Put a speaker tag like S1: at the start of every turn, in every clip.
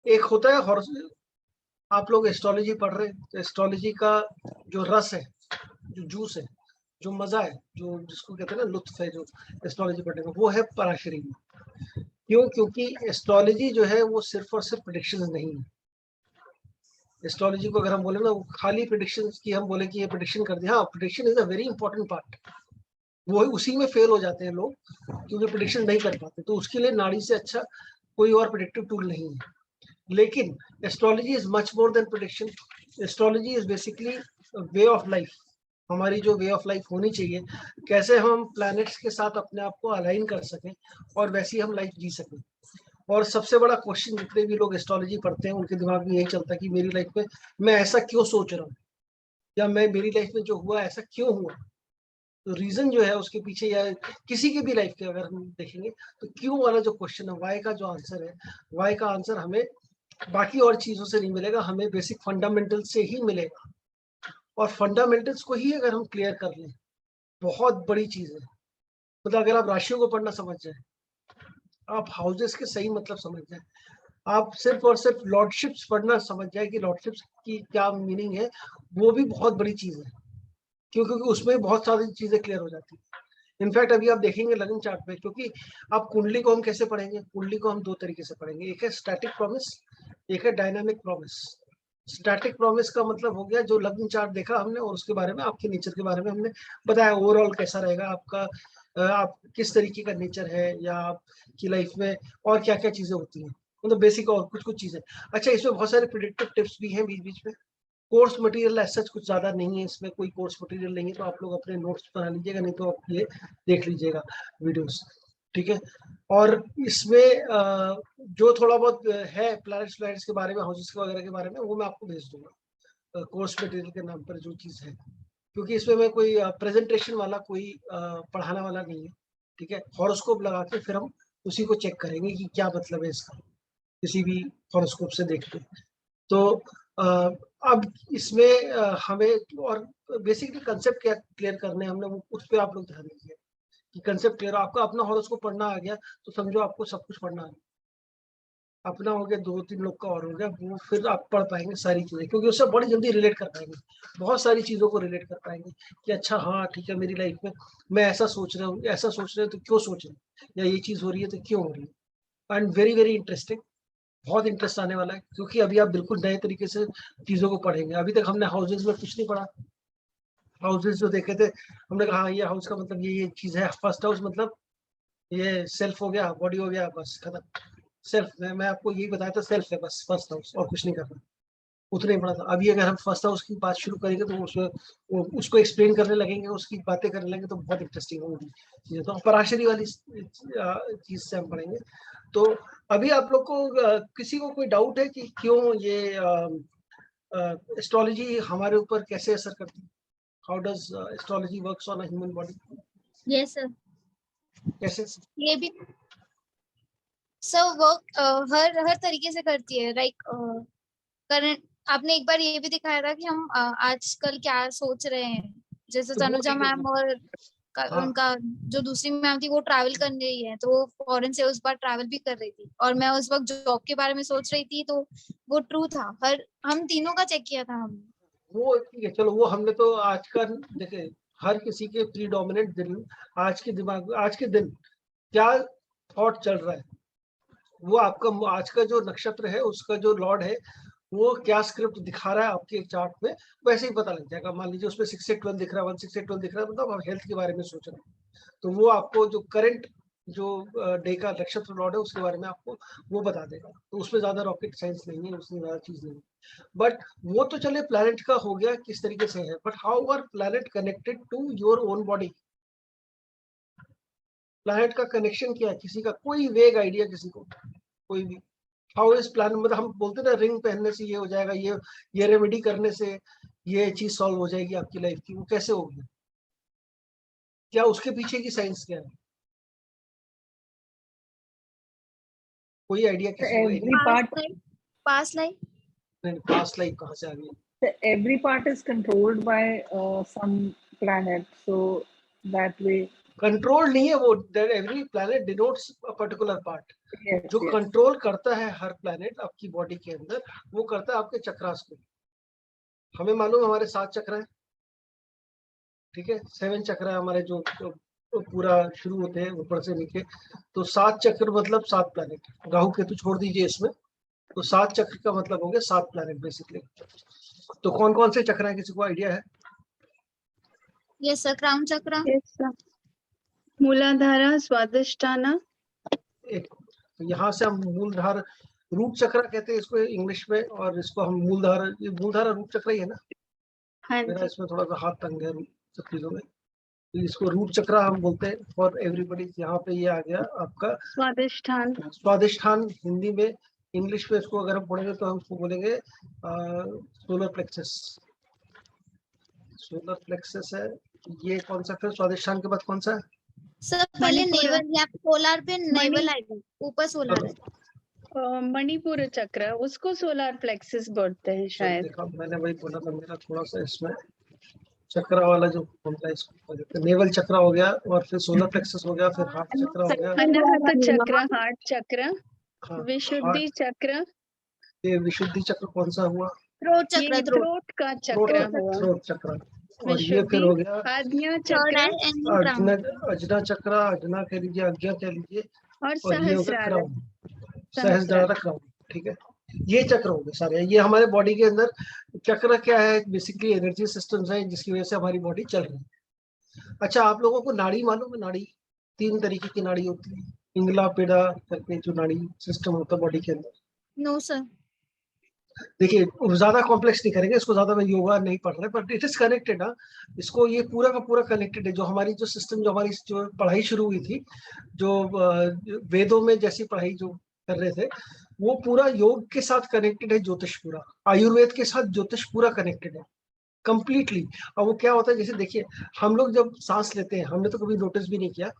S1: एक होता है हॉरोस्कोप, आप लोग एस्ट्रोलॉजी पढ़ रहे हैं तो एस्ट्रोलॉजी का जो रस है, जो जूस है, जो मजा है, जो जिसको कहते हैं ना लुत्फ है, जो एस्ट्रोलॉजी पढ़ने का, वो है पराशरी में। क्यों? क्योंकि एस्ट्रोलॉजी जो है वो सिर्फ और सिर्फ प्रेडिक्शन नहीं है। एस्ट्रोलॉजी को अगर हम बोले ना, वो खाली प्रेडिक्शन की हम बोले कि ये प्रेडिक्शन कर दिया, हाँ prediction is a very important part, वो उसी में फेल हो जाते हैं लोग क्योंकि प्रेडिक्शन नहीं कर पाते, तो उसके लिए नाड़ी से अच्छा कोई और प्रेडिक्टिव टूल नहीं है। लेकिन astrology is much more than prediction. Astrology is basically way of life, हमारी जो वे ऑफ लाइफ होनी चाहिए, कैसे हम प्लैनेट्स के साथ अपने आप को अलाइन कर सकें और वैसी हम लाइफ जी सकें। और सबसे बड़ा क्वेश्चन जितने भी लोग एस्ट्रोलॉजी पढ़ते हैं उनके दिमाग में यही चलता है कि मेरी लाइफ में मैं ऐसा क्यों सोच रहा हूँ, या मैं मेरी लाइफ में जो हुआ ऐसा क्यों हुआ। तो रीजन जो है उसके पीछे, या किसी की भी लाइफ के अगर हम देखेंगे तो क्यों वाला जो क्वेश्चन है, वाई का जो आंसर है, वाई का आंसर हमें बाकी और चीजों से नहीं मिलेगा, हमें बेसिक फंडामेंटल से ही मिलेगा। और फंडामेंटल्स को ही अगर हम क्लियर कर लें, बहुत बड़ी चीज है। मतलब अगर आप राशियों को पढ़ना समझ जाए, आप हाउसेस के सही मतलब समझ जाए, आप सिर्फ और सिर्फ लॉर्डशिप्स पढ़ना समझ जाए कि लॉर्डशिप्स की क्या मीनिंग है, वो भी बहुत बड़ी चीज है। क्योंकि उसमें बहुत सारी चीजें क्लियर हो जाती है। इनफैक्ट अभी आप देखेंगे लगन चार्ट में, क्योंकि आप कुंडली को हम कैसे पढ़ेंगे, कुंडली को हम दो तरीके से पढ़ेंगे, एक है स्टैटिक प्रॉमिस, एक है डायनामिक प्रॉमिस। स्टैटिक प्रॉमिस का मतलब हो गया जो लग्न चार्ट देखा हमने और उसके बारे में, आपके नेचर के बारे में हमने बताया, ओवरऑल कैसा रहेगा आपका, आप किस तरीके का नेचर है, या आपकी लाइफ में और क्या क्या चीजें होती हैं, मतलब बेसिक और कुछ कुछ चीजें। अच्छा, इसमें बहुत सारे प्रिडिक्टिव टिप्स भी हैं बीच बीच में। कोर्स मटेरियल ऐसा कुछ ज्यादा नहीं है इसमें, कोई कोर्स मटेरियल नहीं है, तो आप लोग अपने नोट्स बना लीजिएगा, नहीं तो आप ये देख लीजिएगा वीडियोस, ठीक है। और इसमें जो थोड़ा बहुत है प्लैनेट्स के बारे में, हाउसेस वगैरह के बारे में, वो मैं आपको भेज दूंगा कोर्स मटेरियल के नाम पर जो चीज़ है, क्योंकि इसमें मैं कोई प्रेजेंटेशन वाला, कोई पढ़ाने वाला नहीं है, ठीक है। हॉरोस्कोप लगा के फिर हम उसी को चेक करेंगे कि क्या मतलब है इसका, किसी भी हॉरोस्कोप से देख के। तो अ, अब इसमें हमें और बेसिकली कंसेप्ट क्या क्लियर करने हैं हमने, वो उस पर आप लोग ध्यान दीजिए कि कंसेप्ट क्लियर। आपका अपना हॉरोस्कोप पढ़ना आ गया तो समझो आपको सब कुछ पढ़ना आ गया। अपना हो गया, दो तीन लोग का और हो गया, वो फिर आप पढ़ पाएंगे सारी चीजें, क्योंकि उससे बड़ी जल्दी रिलेट कर पाएंगे, बहुत सारी चीजों को रिलेट कर पाएंगे कि अच्छा हाँ ठीक है, मेरी लाइफ में मैं ऐसा सोच रहा हूँ, ऐसा सोच रहे हैं तो क्यों सोच रहे हैं, या ये चीज हो रही है तो क्यों हो रही है। एंड वेरी वेरी इंटरेस्टिंग, बहुत इंटरेस्ट आने वाला है, क्योंकि अभी आप बिल्कुल नए तरीके से चीजों को पढ़ेंगे। अभी तक हमने हाउसेज में कुछ नहीं पढ़ा, हाउसेज जो देखे थे हमने कहा हाँ ये हाउस का मतलब ये चीज है, फर्स्ट हाउस मतलब ये सेल्फ हो गया, बॉडी हो गया, बस खत्म। सेल्फ मैं आपको यही बताया था, सेल्फ है बस फर्स्ट हाउस, और कुछ नहीं करना, उतना ही पढ़ा था। अभी अगर हम फर्स्ट हाउस की बात शुरू करेंगे तो उसको एक्सप्लेन करने लगेंगे, उसकी बातें करने लगेंगे तो बहुत इंटरेस्टिंग होगी चीजें। तो पराशरी वाली चीज से हम पढ़ेंगे। तो अभी आप लोग को किसी को कोई डाउट है कि क्यों ये एस्ट्रोलॉजी हमारे ऊपर कैसे असर करती है? How does astrology works on a human body?
S2: Yes sir,
S1: कैसे?
S2: ये भी सब वर्क हर तरीके से करती है। लाइक करंट आपने एक बार ये भी दिखाया था कि हम आजकल क्या सोच रहे हैं, जैसे
S1: तो वो
S2: तनुजा
S1: देखिए,
S2: मैम और
S1: हाँ
S2: उनका जो दूसरी मैम थी वो ट्रैवल कर रही है, तो वो फॉरेन से उस बार ट्रैवल भी कर रही थी, और मैं उस वक्त जॉब के बारे में सोच रही थी, तो वो ट्रू था। हर हम तीनों का चेक किया था हमने।
S1: वो ठीक है, चलो वो हमने तो आज का देखे, हर किसी के प्रीडोमिनेंट दिन, आज के दिमाग, आज के दिन क्या थॉट चल रहा है, वो आपका आज का जो नक्षत्र है उसका जो लॉर्ड है वो क्या स्क्रिप्ट दिखा रहा है आपके चार्ट में, वैसे ही पता लग जाएगा। मान लीजिए उसमें 6 से 12 दिख रहा है, 1 6 से 12 दिख रहा है, मतलब आप हेल्थ के बारे में सोच रहे हैं, तो वो आपको जो करंट जो डे का नक्षत्र लॉर्ड है उसके बारे में आपको वो बता देगा। तो उसमें ज्यादा रॉकेट साइंस नहीं है, उसमें ज्यादा चीज नहीं है। बट वो तो चले प्लैनेट का हो गया किस तरीके से है, but how are planet connected to your own body? Planet का कनेक्शन क्या है, किसी का कोई वेग आइडिया, किसी को कोई भी? हाउ इज प्लान, मतलब हम बोलते ना रिंग पहनने से ये हो जाएगा, ये रेमेडी करने से ये चीज सॉल्व हो जाएगी आपकी लाइफ की, वो कैसे होगी? क्या उसके पीछे की साइंस क्या है? कोई आइडिया किसी को?
S3: Every
S2: past
S3: part,
S2: life, past life.
S1: Past life कहाँ से आ गई?
S3: every part is controlled by some planet. So that way,
S1: control नहीं है वो, every planet denotes a particular part.
S3: Yes,
S1: जो
S3: yes.
S1: कंट्रोल करता है हर प्लैनेट आपकी बॉडी के अंदर, वो करता है आपके चक्रास को। हमें मालूम है हमारे 7 चक्र हैं, ठीक है, 7 चक्र है हमारे जो पूरा शुरू होते हैं ऊपर से नीचे। तो 7 चक्र मतलब 7 प्लैनेट, राहु केतु छोड़ दीजिए इसमें, तो 7 चक्र का मतलब हो गया 7 प्लैनेट बेसिकली। तो कौन कौन से चक्र हैं, किसी को आइडिया है?
S2: यस सर, क्राउन चक्र,
S4: Yes, sir. मूलाधारा, स्वादिष्ठाना,
S1: एक यहाँ से हम मूलधार रूप चक्र कहते हैं इसको इंग्लिश में, और इसको हम मूलधारा रूप चक्र ही है ना।
S4: हाँ
S1: मेरा
S4: जी,
S1: इसमें थोड़ा सा हाथ तंग है सब चीजों में, तो इसको रूप चक्र हम बोलते हैं फॉर एवरीबडी। यहाँ पे ये आ गया आपका
S4: स्वादिष्ठान,
S1: स्वादिष्ठान हिंदी में, इंग्लिश में इसको अगर हम पढ़ेंगे तो हम इसको बोलेंगे सोलर प्लेक्सस। सोलर प्लेक्सस है ये कौन सा, फिर स्वादिष्ठान के बाद कौन सा है?
S2: सर पहले
S4: मणिपुर।
S2: नेवल, या पोलर पे नेवल
S4: मणि-
S2: आएगा, ऊपर सोलर है।
S4: मणिपुर चक्र, उसको सोलर प्लेक्सिस बोलते हैं शायद।
S1: देखा मैंने वही बोला था, मेरा थोड़ा सा इसमें चक्र वाला जो होता है इसको नेवल चक्र हो गया, और फिर सोलर प्लेक्सस हो गया, फिर हार्ट चक्र हो गया।
S4: अनाहत चक्र, हार्ट चक्र,
S1: हाँ,
S4: विशुद्धि चक्र,
S1: ये विशुद्धि चक्र कौन सा हुआ?
S2: थ्रोट
S4: ये
S2: चक्र, थ्रोट,
S4: थ्रोट का चक्र हुआ।
S1: थ्रोट चक्र। और ये
S4: विशुद्धि,
S1: फिर हो गया
S4: आज्ञा
S2: थर्ड
S4: चक्र
S2: आई एंड क्राउन,
S1: अजना चक्र, अजना कह लीजिए, आज्ञा कह लीजिए,
S4: और
S1: और ये हो गया
S4: सहस्रार।
S1: क्राउन, सहस्रार क्राउन, ठीक है। ये चक्र हो गए सारे। ये हमारे बॉडी के अंदर चक्र क्या है, बेसिकली एनर्जी सिस्टम्स है जिसकी वजह से हमारी बॉडी चल रही है। अच्छा, आप लोगों को नाड़ी मालूम है? नाड़ी 3 तरीके की नाड़ी होती है, पिंगला पेड़ा करके जो नाड़ी सिस्टम होता है बॉडी के अंदर।
S2: No sir.
S1: देखिए ज्यादा कॉम्प्लेक्स नहीं करेंगे इसको, ज्यादा मैं योगा नहीं पढ़ रहे, बट इट इज कनेक्टेड। हाँ, इसको ये पूरा का पूरा कनेक्टेड है। जो हमारी जो सिस्टम, जो हमारी जो पढ़ाई शुरू हुई थी, जो वेदों में जैसी पढ़ाई जो कर रहे थे, वो पूरा योग के साथ कनेक्टेड है। ज्योतिष पूरा, आयुर्वेद के साथ ज्योतिष पूरा कनेक्टेड है कंप्लीटली। और वो क्या होता है, जैसे देखिए हम लोग जब सांस लेते हैं, हमने तो कभी नोटिस भी नहीं किया,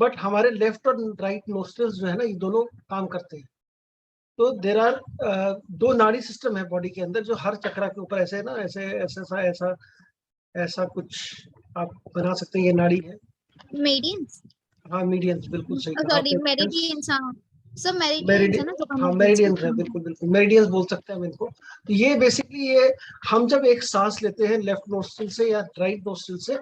S1: बट हमारे लेफ्ट और राइट नोस्ट्रल्स जो है ना, ये दोनों काम करते हैं। तो देर आर 2 नाड़ी सिस्टम है बॉडी के अंदर, जो हर चक्रा के ऊपर ऐसे है ना, ऐसे ऐसा ऐसा ऐसा कुछ आप बना सकते हैं। ये नाड़ी है,
S2: मेडियंस,
S1: हाँ मीडियंस, बिल्कुल सही कहा
S2: सॉरी
S1: आपने।
S2: मेरिडियंस, हाँ सब मेरिडियंस है ना, जो
S1: हाँ मेरिडियंस है, बिल्कुल बिल्कुल मेरिडियंस बोल सकते हैं हम इनको। तो ये बेसिकली ये हम जब एक सांस लेते हैं लेफ्ट नोस्ट्रिल से या राइट नोस्ट्रिल से,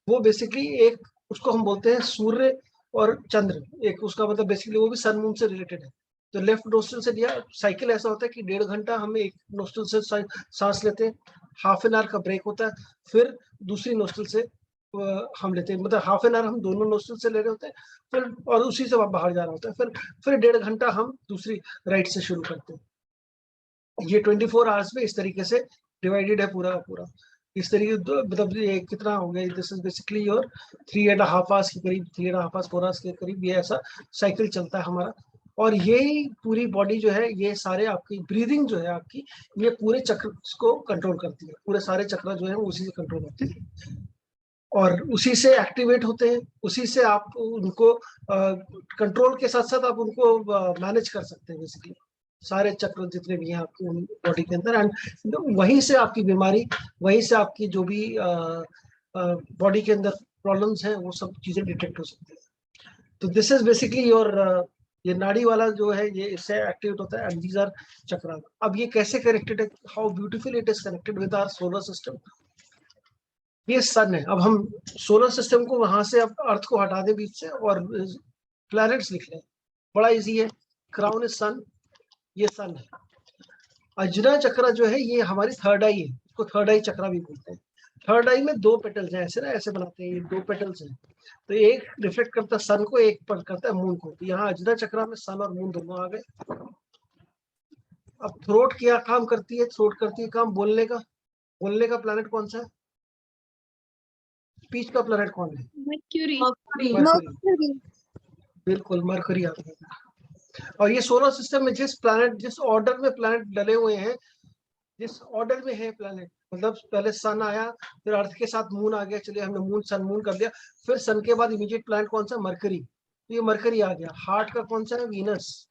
S1: वो बेसिकली एक, उसको हम बोलते हैं सूर्य और चंद्र, एक उसका मतलब बेसिकली वो भी सन मून से रिलेटेड है। तो लेफ्ट नोस्ट्रिल से लिया, साइकिल ऐसा होता है कि 1.5 घंटा हम एक नोस्ट्रिल से सांस लेते हैं, हाफ एन आवर का ब्रेक होता है, फिर दूसरी नोस्ट्रिल से हम लेते हैं, मतलब हाफ एन आवर हम दोनों नोस्ट्रिल से ले रहे होते हैं, फिर और उसी से बाहर जा रहा होता है, फिर 1.5 घंटा हम दूसरी राइट से शुरू करते हैं। ये 24 आवर्स में इस तरीके से डिवाइडेड है पूरा पूरा। इस तरीके मतलब ये कितना हो गया, this is basically your 3.5 hours के करीब, 3.5 आवर्स 4 आवर्स के करीब ये ऐसा साइकिल चलता है हमारा। और यही पूरी बॉडी जो है, ये सारे आपकी ब्रीदिंग जो है आपकी, ये पूरे चक्र को कंट्रोल करती है। पूरे सारे चक्र जो है उसी से कंट्रोल होते हैं और उसी से एक्टिवेट होते हैं, उसी से आप उनको कंट्रोल के साथ साथ आप उनको मैनेज कर सकते हैं बेसिकली, सारे चक्र जितने भी हैं आपके बॉडी के अंदर। एंड वहीं से आपकी बीमारी, वहीं से आपकी जो भी बॉडी के अंदर प्रॉब्लम्स हैं, वो सब चीजें डिटेक्ट हो सकती है। तो दिस इज बेसिकली योर, ये नाड़ी वाला जो है ये इससे एक्टिवेट होता है, एंड दीज आर चक्र। अब ये कैसे कनेक्टेड है, how beautiful it is connected with our solar system. ये सन है। अब हम सोलर सिस्टम को वहां से, अब अर्थ को हटा दें बीच से और प्लैनेट्स लिख लें, बड़ा इजी है। क्राउन इज सन, ये सन है। अजरा चक्र जो है ये हमारी थर्ड आई है, इसको थर्ड आई चक्र भी बोलते हैं। थर्ड आई में 2 पेटल्स हैं, ऐसे ना ऐसे बनाते हैं, ये 2 पेटल्स हैं। तो एक रिफ्लेक्ट करता है सन को, एक पर करता है मून को। तो यहाँ अजरा चक्र में सन और मून दोनों आ गए। अब थ्रोट क्या काम करती है? थ्रोट करती है काम बोलने का। बोलने का प्लैनेट कौन सा है? स्पीच का प्लैनेट कौन है?
S4: मर्क्यूरी,
S1: मरकरी, बिल्कुल मरकरी आ गया। और ये सोलर सिस्टम में जिस प्लैनेट, जिस ऑर्डर में प्लैनेट डले हुए हैं, जिस ऑर्डर में है प्लैनेट, मतलब पहले सन आया, फिर अर्थ के साथ मून आ गया, चलिए हमने मून सन मून कर दिया, फिर सन के बाद इमीडिएट प्लैनेट कौन सा? मरकरी। तो ये मरकरी आ गया। हार्ट का कौन सा है? वीनस।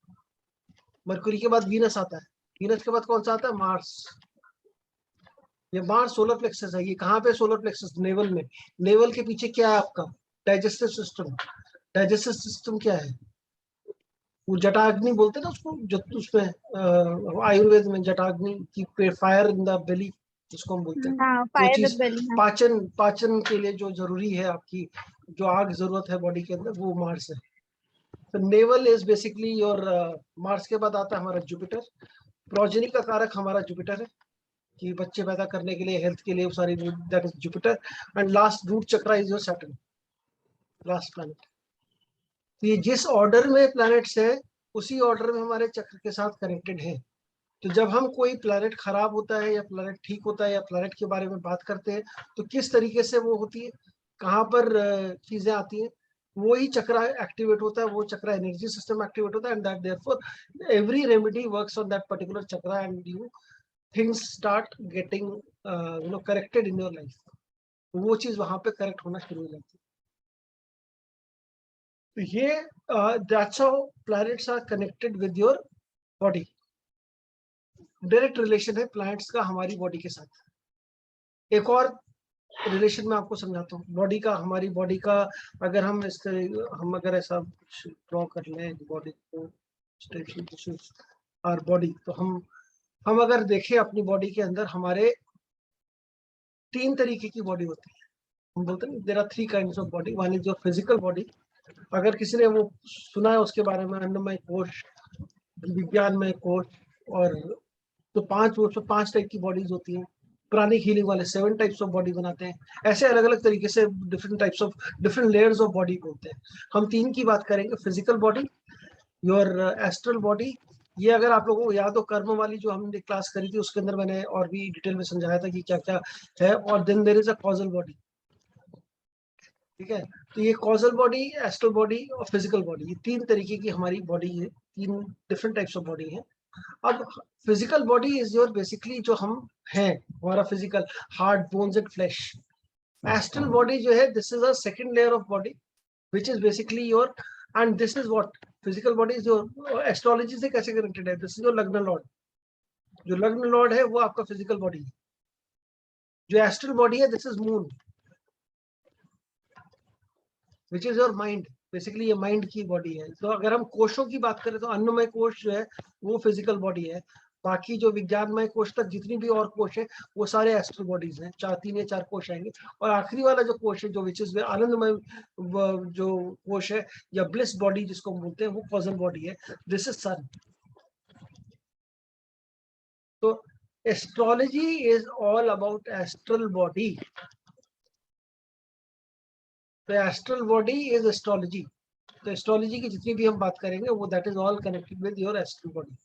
S1: मरकरी के बाद वीनस आता है, वीनस के बाद कौन सा आता है? मार्स। ये मार्स सोलर प्लेक्सस है। ये कहाँ पे सोलर प्लेक्सस? नेवल में। नेवल के पीछे क्या है आपका? Digestive system. डाइजेस्टिव सिस्टम क्या है? वो जटाग्नि बोलते हैं ना उसको, जो उसमें आयुर्वेद में जटाग्नि की फायर इन द बेली जिसको हम बोलते हैं,
S2: हाँ,
S1: जो
S2: फायर
S1: चीज
S2: द बेली। हाँ
S1: पाचन के लिए जो जरूरी है, आपकी जो आग जरूरत है बॉडी के अंदर, वो मार्स है। तो naval is basically your Mars के बाद आता है हमारा जुपिटर। प्रोजेनी का कारक हमारा जुपिटर है, कि बच्चे पैदा करने के लिए, हेल्थ के लिए, sorry, that is Jupiter. And last root chakra is your Saturn, last planet. तो ये जिस ऑर्डर में प्लैनेट्स है उसी ऑर्डर में हमारे चक्र के साथ कनेक्टेड है। तो जब हम कोई प्लैनेट खराब होता है या प्लैनेट ठीक होता है या प्लैनेट के बारे में बात करते हैं, तो किस तरीके से वो होती है, कहाँ पर चीजें आती हैं, वो ही चक्र एक्टिवेट होता है, वो चक्र एनर्जी सिस्टम एक्टिवेट होता है। And that therefore every remedy works on that particular chakra, and you things start getting corrected in your life. वो चीज वहां पे करेक्ट होना शुरू हो जाती है। तो ये that's how planets are connected with your body. Direct relation है प्लैनेट्स का हमारी बॉडी के साथ। एक और रिलेशन मैं आपको समझाता हूँ बॉडी का, हमारी बॉडी का। अगर हम हम अगर ऐसा ड्रॉ कर लें बॉडी को, और बॉडी, तो हम अगर देखें अपनी बॉडी के अंदर, हमारे 3 तरीके की बॉडी होती है। हम बोलते हैं there are 3 kinds of body. One is your physical body, अगर किसी ने वो सुना है उसके बारे में, अन्नमय कोश, विज्ञानमय कोश, और तो 5 टाइप की बॉडीज होती हैं। प्राणिक हीलिंग वाले 7 टाइप्स ऑफ बॉडी बनाते हैं। ऐसे अलग अलग तरीके से different types of, different layers of body बोलते हैं। हम 3 की बात करेंगे, physical body, your astral body. ये अगर आप लोगों को याद हो, कर्म वाली जो हमने क्लास करी थी उसके अंदर मैंने और भी डिटेल में समझाया था कि क्या क्या है। और then there is a causal body, ठीक है। तो ये कॉजल बॉडी, एस्ट्रल बॉडी और फिजिकल बॉडी, ये 3 तरीके की हमारी बॉडी है, 3 डिफरेंट टाइप्स ऑफ बॉडी है। अब physical body is your basically जो हम हैं, हमारा physical heart, bones and flash. Astral body जो है, this is a second layer of body which is basically your, and this is what physical body is your. Astrology से कैसे connected है, this is your लग्न Lord. जो लग्न Lord है वो आपका फिजिकल बॉडी है। जो एस्ट्रल बॉडी है, this is moon which is your mind. Basically ये माइंड की बॉडी है। तो अगर हम कोशों की बात करें तो अन्नमय कोश जो है वो फिजिकल बॉडी है। बाकी जो विज्ञानमय कोश तक जितनी भी और कोश है वो सारे एस्ट्रल बॉडीज हैं। 3 या 4 कोश आएंगे, और आखिरी वाला जो कोश है, जो विच इज आनंदमय जो कोश है, या ब्लिस बॉडी जिसको हम बोलते हैं, वो कॉजल बॉडी है। This is sun. तो astrology is all about astral body. तो एस्ट्रल बॉडी इज एस्ट्रोलॉजी। तो एस्ट्रोलॉजी की जितनी भी हम बात करेंगे वो that is all connected with your astral body.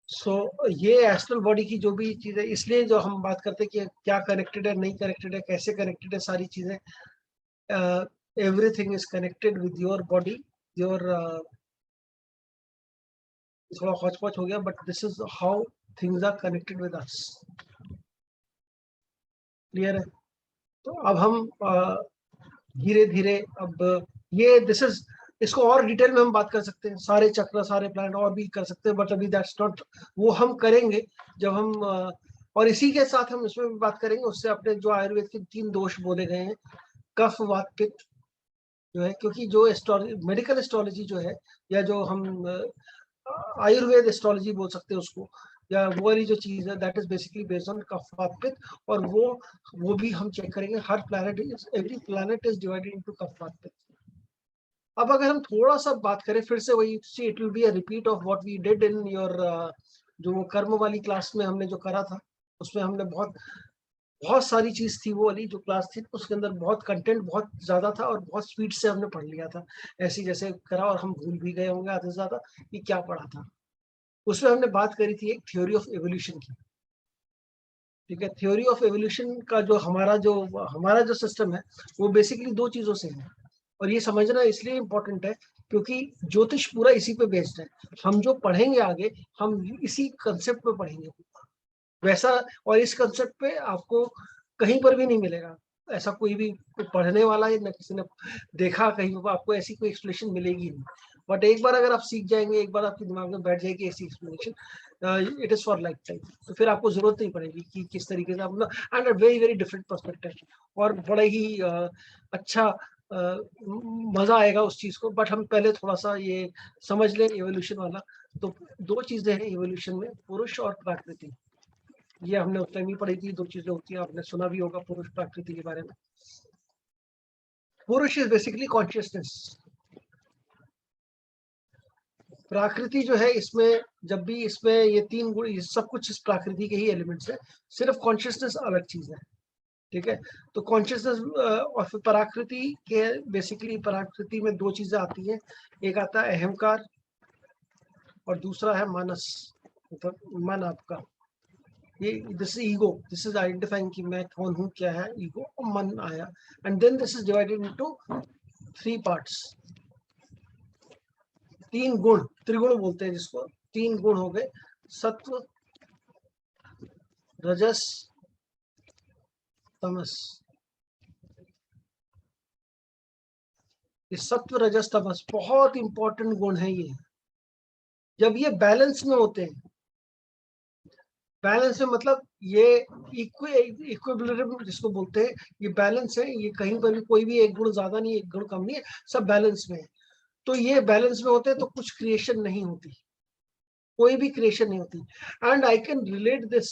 S1: So ये एस्ट्रल बॉडी की जो भी चीजें, इसलिए जो हम बात करते हैं कि क्या कनेक्टेड है, नहीं कनेक्टेड है, कैसे कनेक्टेड है, सारी चीजें, everything is connected with your body. Your थोड़ा हौच पौच हो गया, but this is how things are connected with us. Clear है? तो अब हम धीरे धीरे, अब ये दिस इज, इसको और डिटेल में हम बात कर सकते हैं, सारे चक्र, सारे प्लैनेट और भी कर सकते हैं, बट अभी दैट्स नॉट, वो हम करेंगे जब हम और इसी के साथ हम इसमें भी बात करेंगे। उससे अपने जो आयुर्वेद के 3 दोष बोले गए हैं, कफ, वात, पित्त जो है, क्योंकि जो मेडिकल एस्ट्रोलॉजी जो है, या जो हम आयुर्वेद एस्ट्रोलॉजी बोल सकते हैं उसको, या वो वाली जो चीज है, that is basically based on kapha, vata, pitta. और वो भी हम चेक करेंगे। हर planet is, every planet is divided into kapha, vata, pitta. अब अगर हम थोड़ा सा बात करें फिर से वही, see it will be a repeat of what we did in your, जो कर्म वाली क्लास में हमने जो करा था, उसमें हमने बहुत सारी चीज थी। वो वाली जो क्लास थी उसके अंदर बहुत कंटेंट बहुत ज्यादा था, और बहुत स्पीड से हमने पढ़ लिया था, ऐसे जैसे करा, और हम भूल भी गए होंगे आधे से ज्यादा कि क्या पढ़ा था। उसमें हमने बात करी थी एक थ्योरी ऑफ एवोल्यूशन की, ठीक है। थ्योरी ऑफ एवोल्यूशन का जो हमारा जो सिस्टम है, वो बेसिकली 2 चीजों से है। और ये समझना इसलिए इम्पोर्टेंट है क्योंकि ज्योतिष पूरा इसी पे बेस्ड है। हम जो पढ़ेंगे आगे, हम इसी कंसेप्ट पे पढ़ेंगे वैसा, और इस कंसेप्ट पे आपको कहीं पर भी नहीं मिलेगा ऐसा। कोई पढ़ने वाला है ना, किसी ने देखा कहीं पर, आपको ऐसी कोई एक्सप्लेनेशन मिलेगी नहीं। बट एक बार अगर आप सीख जाएंगे, एक बार आपके दिमाग में बैठ जाएगी ऐसी explanation, it is for life time. तो फिर आपको जरूरत नहीं पड़ेगी कि किस तरीके से आप, and a very very different perspective, और बड़ा ही अच्छा मजा आएगा उस चीज को। बट हम पहले थोड़ा सा ये समझ लें एवोल्यूशन वाला। तो दो चीजें हैं एवोल्यूशन में, पुरुष और प्रकृति। ये हमने उस टाइम ही पढ़ी थी, दो चीजें होती हैं, आपने सुना भी होगा पुरुष प्रकृति के बारे में। पुरुष इज बेसिकली कॉन्शियसनेस, प्रकृति जो है इसमें जब भी इसमें ये तीन गुण, ये सब कुछ इस प्रकृति के ही एलिमेंट्स है, सिर्फ कॉन्शियसनेस अलग चीज है, ठीक है। तो कॉन्शियसनेस और फिर प्रकृति के, बेसिकली प्रकृति में दो चीजें आती हैं, एक आता है अहंकार और दूसरा है मानस, मतलब मन आपका। ये this is ego, this is identifying कि मैं कौन हूँ, क्या है ईगो, और मन आया। And then this is divided into 3 parts, 3 गुण, त्रिगुण बोलते हैं जिसको। 3 गुण हो गए, सत्व, रजस, तमस। ये सत्व रजस तमस बहुत इंपॉर्टेंट गुण है ये। जब ये बैलेंस में होते हैं, बैलेंस में मतलब ये इक्विलिब्रियम जिसको बोलते हैं, ये बैलेंस है, ये कहीं पर भी कोई भी एक गुण ज्यादा नहीं, एक गुण कम नहीं है, सब बैलेंस में है। तो ये बैलेंस में होते हैं तो कुछ क्रिएशन नहीं होती, कोई भी क्रिएशन नहीं होती। And I can relate this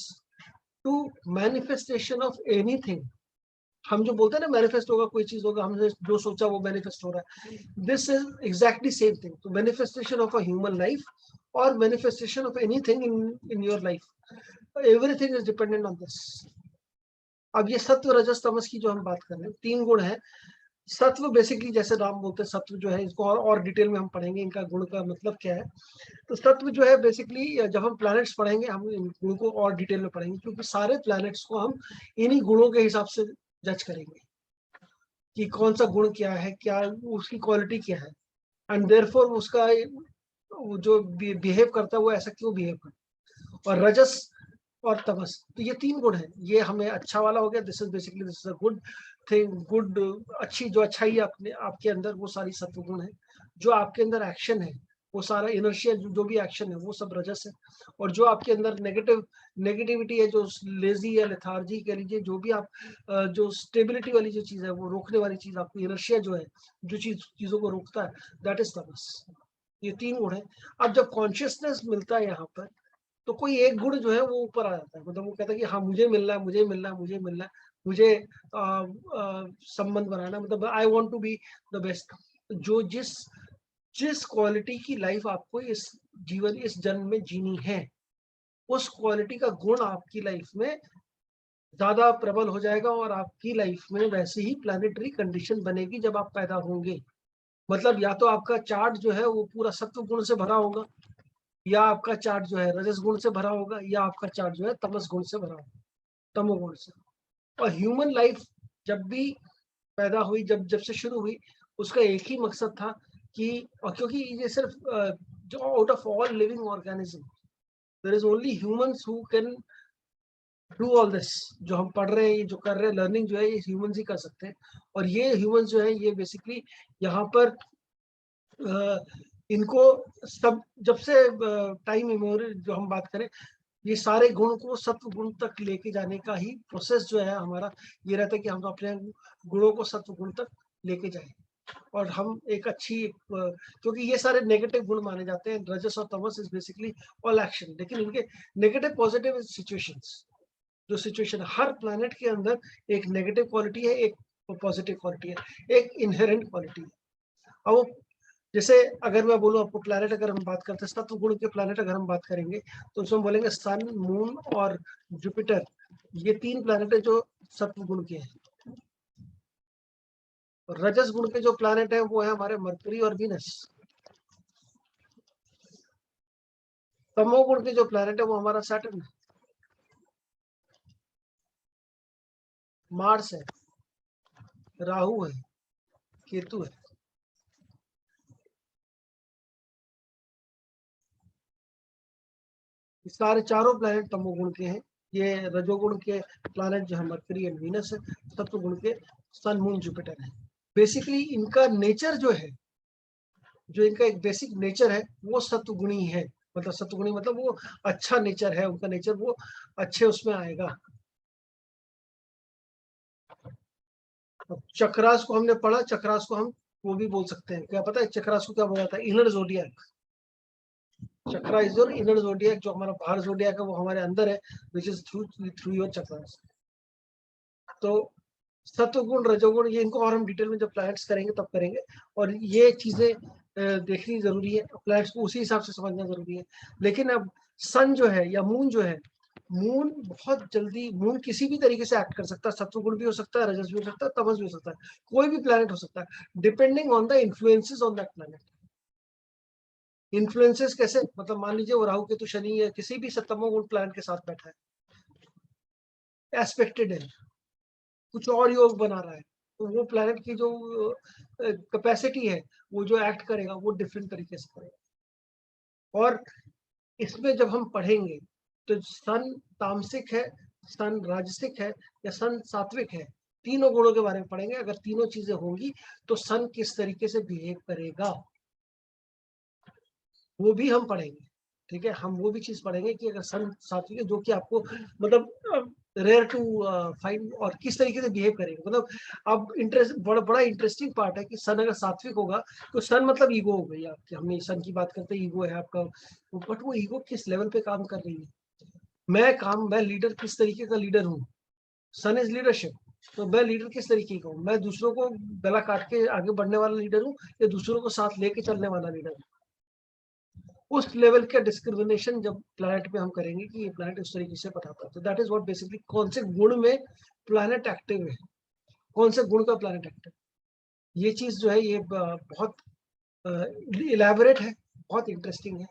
S1: to manifestation of anything. हम जो बोलते हैं ना मैनिफेस्ट होगा, कोई चीज होगा, हमने जो सोचा वो मैनिफेस्ट हो रहा है, this is exactly same thing. तो manifestation of a human life और manifestation of anything in your life, everything is dependent on this. अब ये सत्व रजस तमस की जो हम बात कर रहे हैं, 3 गुण है। सत्व बेसिकली जैसे नाम बोलते हैं, सत्व जो है इसको और डिटेल में हम पढ़ेंगे, इनका गुण का मतलब क्या है। तो सत्व जो है बेसिकली जब हम प्लैनेट्स पढ़ेंगे हम इन गुणों को और डिटेल में पढ़ेंगे, क्योंकि सारे प्लैनेट्स को हम इन्हीं गुणों के हिसाब से जज करेंगे कि कौन सा गुण क्या है, क्या उसकी क्वालिटी क्या है, एंड देयरफॉर उसका वो जो बिहेव करता है वो ऐसा क्यों बिहेव करता है। और रजस और तमस, तो ये 3 गुण है। ये हमें अच्छा वाला हो गया, this is basically this is a good thing, good, अच्छी जो अच्छाई अपने आपके अंदर, वो सारी सत्व गुण है। जो आपके अंदर एक्शन है, वो सारा इनर्शिया, जो भी एक्शन है वो सब रजस है। और जो आपके अंदर नेगेटिविटी है, जो लेजी या लेथार्जी कह लीजिए, जो भी आप जो स्टेबिलिटी वाली जो चीज है, वो रोकने वाली चीज, आपको इनर्शिया जो है, जो चीजों को रोकता है, दैट इज तमस। ये 3 गुण है। अब जब कॉन्शियसनेस मिलता है यहाँ पर, तो कोई एक गुण जो है वो ऊपर आ जाता है, मतलब वो कहता है कि हाँ मुझे मिलना है, मुझे मिलना है, मुझे मिलना है, मुझे संबंध बनाना, मतलब I want to be the best. जो जिस क्वालिटी की लाइफ आपको इस जीवन, इस जन्म में जीनी है, उस क्वालिटी का गुण आपकी लाइफ में ज्यादा प्रबल हो जाएगा, और आपकी लाइफ में वैसे ही प्लानिटरी कंडीशन बनेगी जब आप पैदा होंगे। मतलब या तो आपका चार्ट जो है वो पूरा सत्व गुण से भरा होगा, या आपका चार्ट जो है रजस गुण से भरा होगा, या आपका चार्ट जो है तमस गुण से भरा होगा, तमोगुण से। और ह्यूमन लाइफ जब भी पैदा हुई, जब से शुरू हुई, उसका एक ही मकसद था कि, और क्योंकि ये सिर्फ जो out of all living organism there is only humans who can do all this. जो हम पढ़ रहे हैं, ये जो कर रहे हैं, लर्निंग जो है, ये ह्यूमंस ही कर सकते हैं। और ये ह्यूमंस जो है, ये बेसिकली यहाँ पर इनको सब, जब से टाइम मेमोरी जो हम बात करें, ये सारे गुण को सत्व गुण तक लेके जाने का ही प्रोसेस जो है हमारा, ये रहता है कि हम अपने गुणों को सत्व गुण तक लेके जाएं। और हम एक अच्छी, क्योंकि ये सारे नेगेटिव गुण माने जाते हैं, रजस और तमस इज बेसिकली ऑल एक्शन, लेकिन इनके नेगेटिव पॉजिटिव सिचुएशंस, जो सिचुएशन हर प्लैनेट के अंदर एक नेगेटिव क्वालिटी है, एक पॉजिटिव क्वालिटी है, एक इनहेरेंट क्वालिटी है। अब जैसे अगर मैं बोलूं आपको प्लैनेट, अगर हम बात करते हैं सत्व गुण के प्लैनेट, अगर हम बात करेंगे तो उसमें बोलेंगे सन, मून और जुपिटर, ये 3 प्लैनेट है जो सत्व गुण के हैं। और रजस गुण के जो प्लैनेट है वो है हमारे मरकरी और वीनस। तमोगुण के जो प्लैनेट है वो हमारा सैटर्न है, मार्स है, राहु है, केतु है। सारे चारों प्लैनेट तमोगुण के हैं। ये रजोगुण के प्लैनेट जो है मरकरी एंड वीनस है, सत्व गुण के सन, मून, जुपिटर है। बेसिकली इनका नेचर जो है, जो इनका एक बेसिक नेचर है, वो सत्वगुणी है। मतलब सत्वगुणी मतलब वो अच्छा नेचर है उनका, नेचर वो अच्छे उसमें आएगा। चक्रास को हमने पढ़ा, चक्रास को हम वो भी बोल सकते हैं, क्या पता है चक्रास को क्या बोला जाता है? Inner zodiac. Chakra is your inner zodiac, जो हमारा बाहर जोडियक है वो हमारे अंदर है, which is through your chakras. तो सत्वगुण रजोगुण ये इनको और हम डिटेल में जब प्लैनेट्स करेंगे तब करेंगे, और ये चीजें देखनी जरूरी है, प्लैनेट्स को उसी हिसाब से समझना जरूरी है। लेकिन अब सन जो है या मून जो है, मून बहुत जल्दी, मून किसी भी तरीके से एक्ट कर सकता है, सत्वगुण भी हो सकता है, रजस भी हो सकता है, तमस भी हो सकता है, कोई भी प्लैनेट हो सकता है, depending on the influences on that planet. Influences कैसे, मतलब मान लीजिए वो राहु केतु शनि या किसी भी सप्तमगुण प्लैनेट के साथ बैठा है, एस्पेक्टेड है, कुछ और योग बना रहा है, तो वो प्लैनेट की जो कैपेसिटी है, वो जो एक्ट करेगा वो डिफरेंट तरीके से करेगा। और इसमें जब हम पढ़ेंगे तो सन तामसिक है, सन राजसिक है या सन सात्विक है, तीनों गुणों के बारे में पढ़ेंगे। अगर तीनों चीजें होंगी तो सन किस तरीके से बिहेव करेगा वो भी हम पढ़ेंगे। ठीक है, हम वो भी चीज पढ़ेंगे कि अगर सन सात्विक है, जो कि आपको मतलब रेयर टू फाइंड, और किस तरीके से बिहेव करेगा। मतलब अब इंटरेस्ट बड़ा इंटरेस्टिंग पार्ट है कि सन अगर सात्विक होगा तो सन मतलब ईगो हो गई आपकी, हम सन की बात करते हैं, ईगो है आपका, बट वो ईगो किस लेवल पे काम कर रही है, मैं लीडर किस तरीके का लीडर हूँ, सन इज लीडरशिप, तो मैं लीडर किस तरीके का हूँ, मैं दूसरों को गला काट के आगे बढ़ने वाला लीडर हूँ या दूसरों को साथ लेके चलने वाला लीडर हूँ। उस लेवल का डिस्क्रिमिनेशन जब प्लैनेट में हम करेंगे कि ये प्लैनेट उस तरीके से बताता है, तो दैट इज व्हाट बेसिकली, कौन से गुण में प्लैनेट एक्टिव है, कौन से गुण का प्लैनेट एक्टिव, ये चीज जो है ये बहुत इलेबोरेट है, बहुत इंटरेस्टिंग है।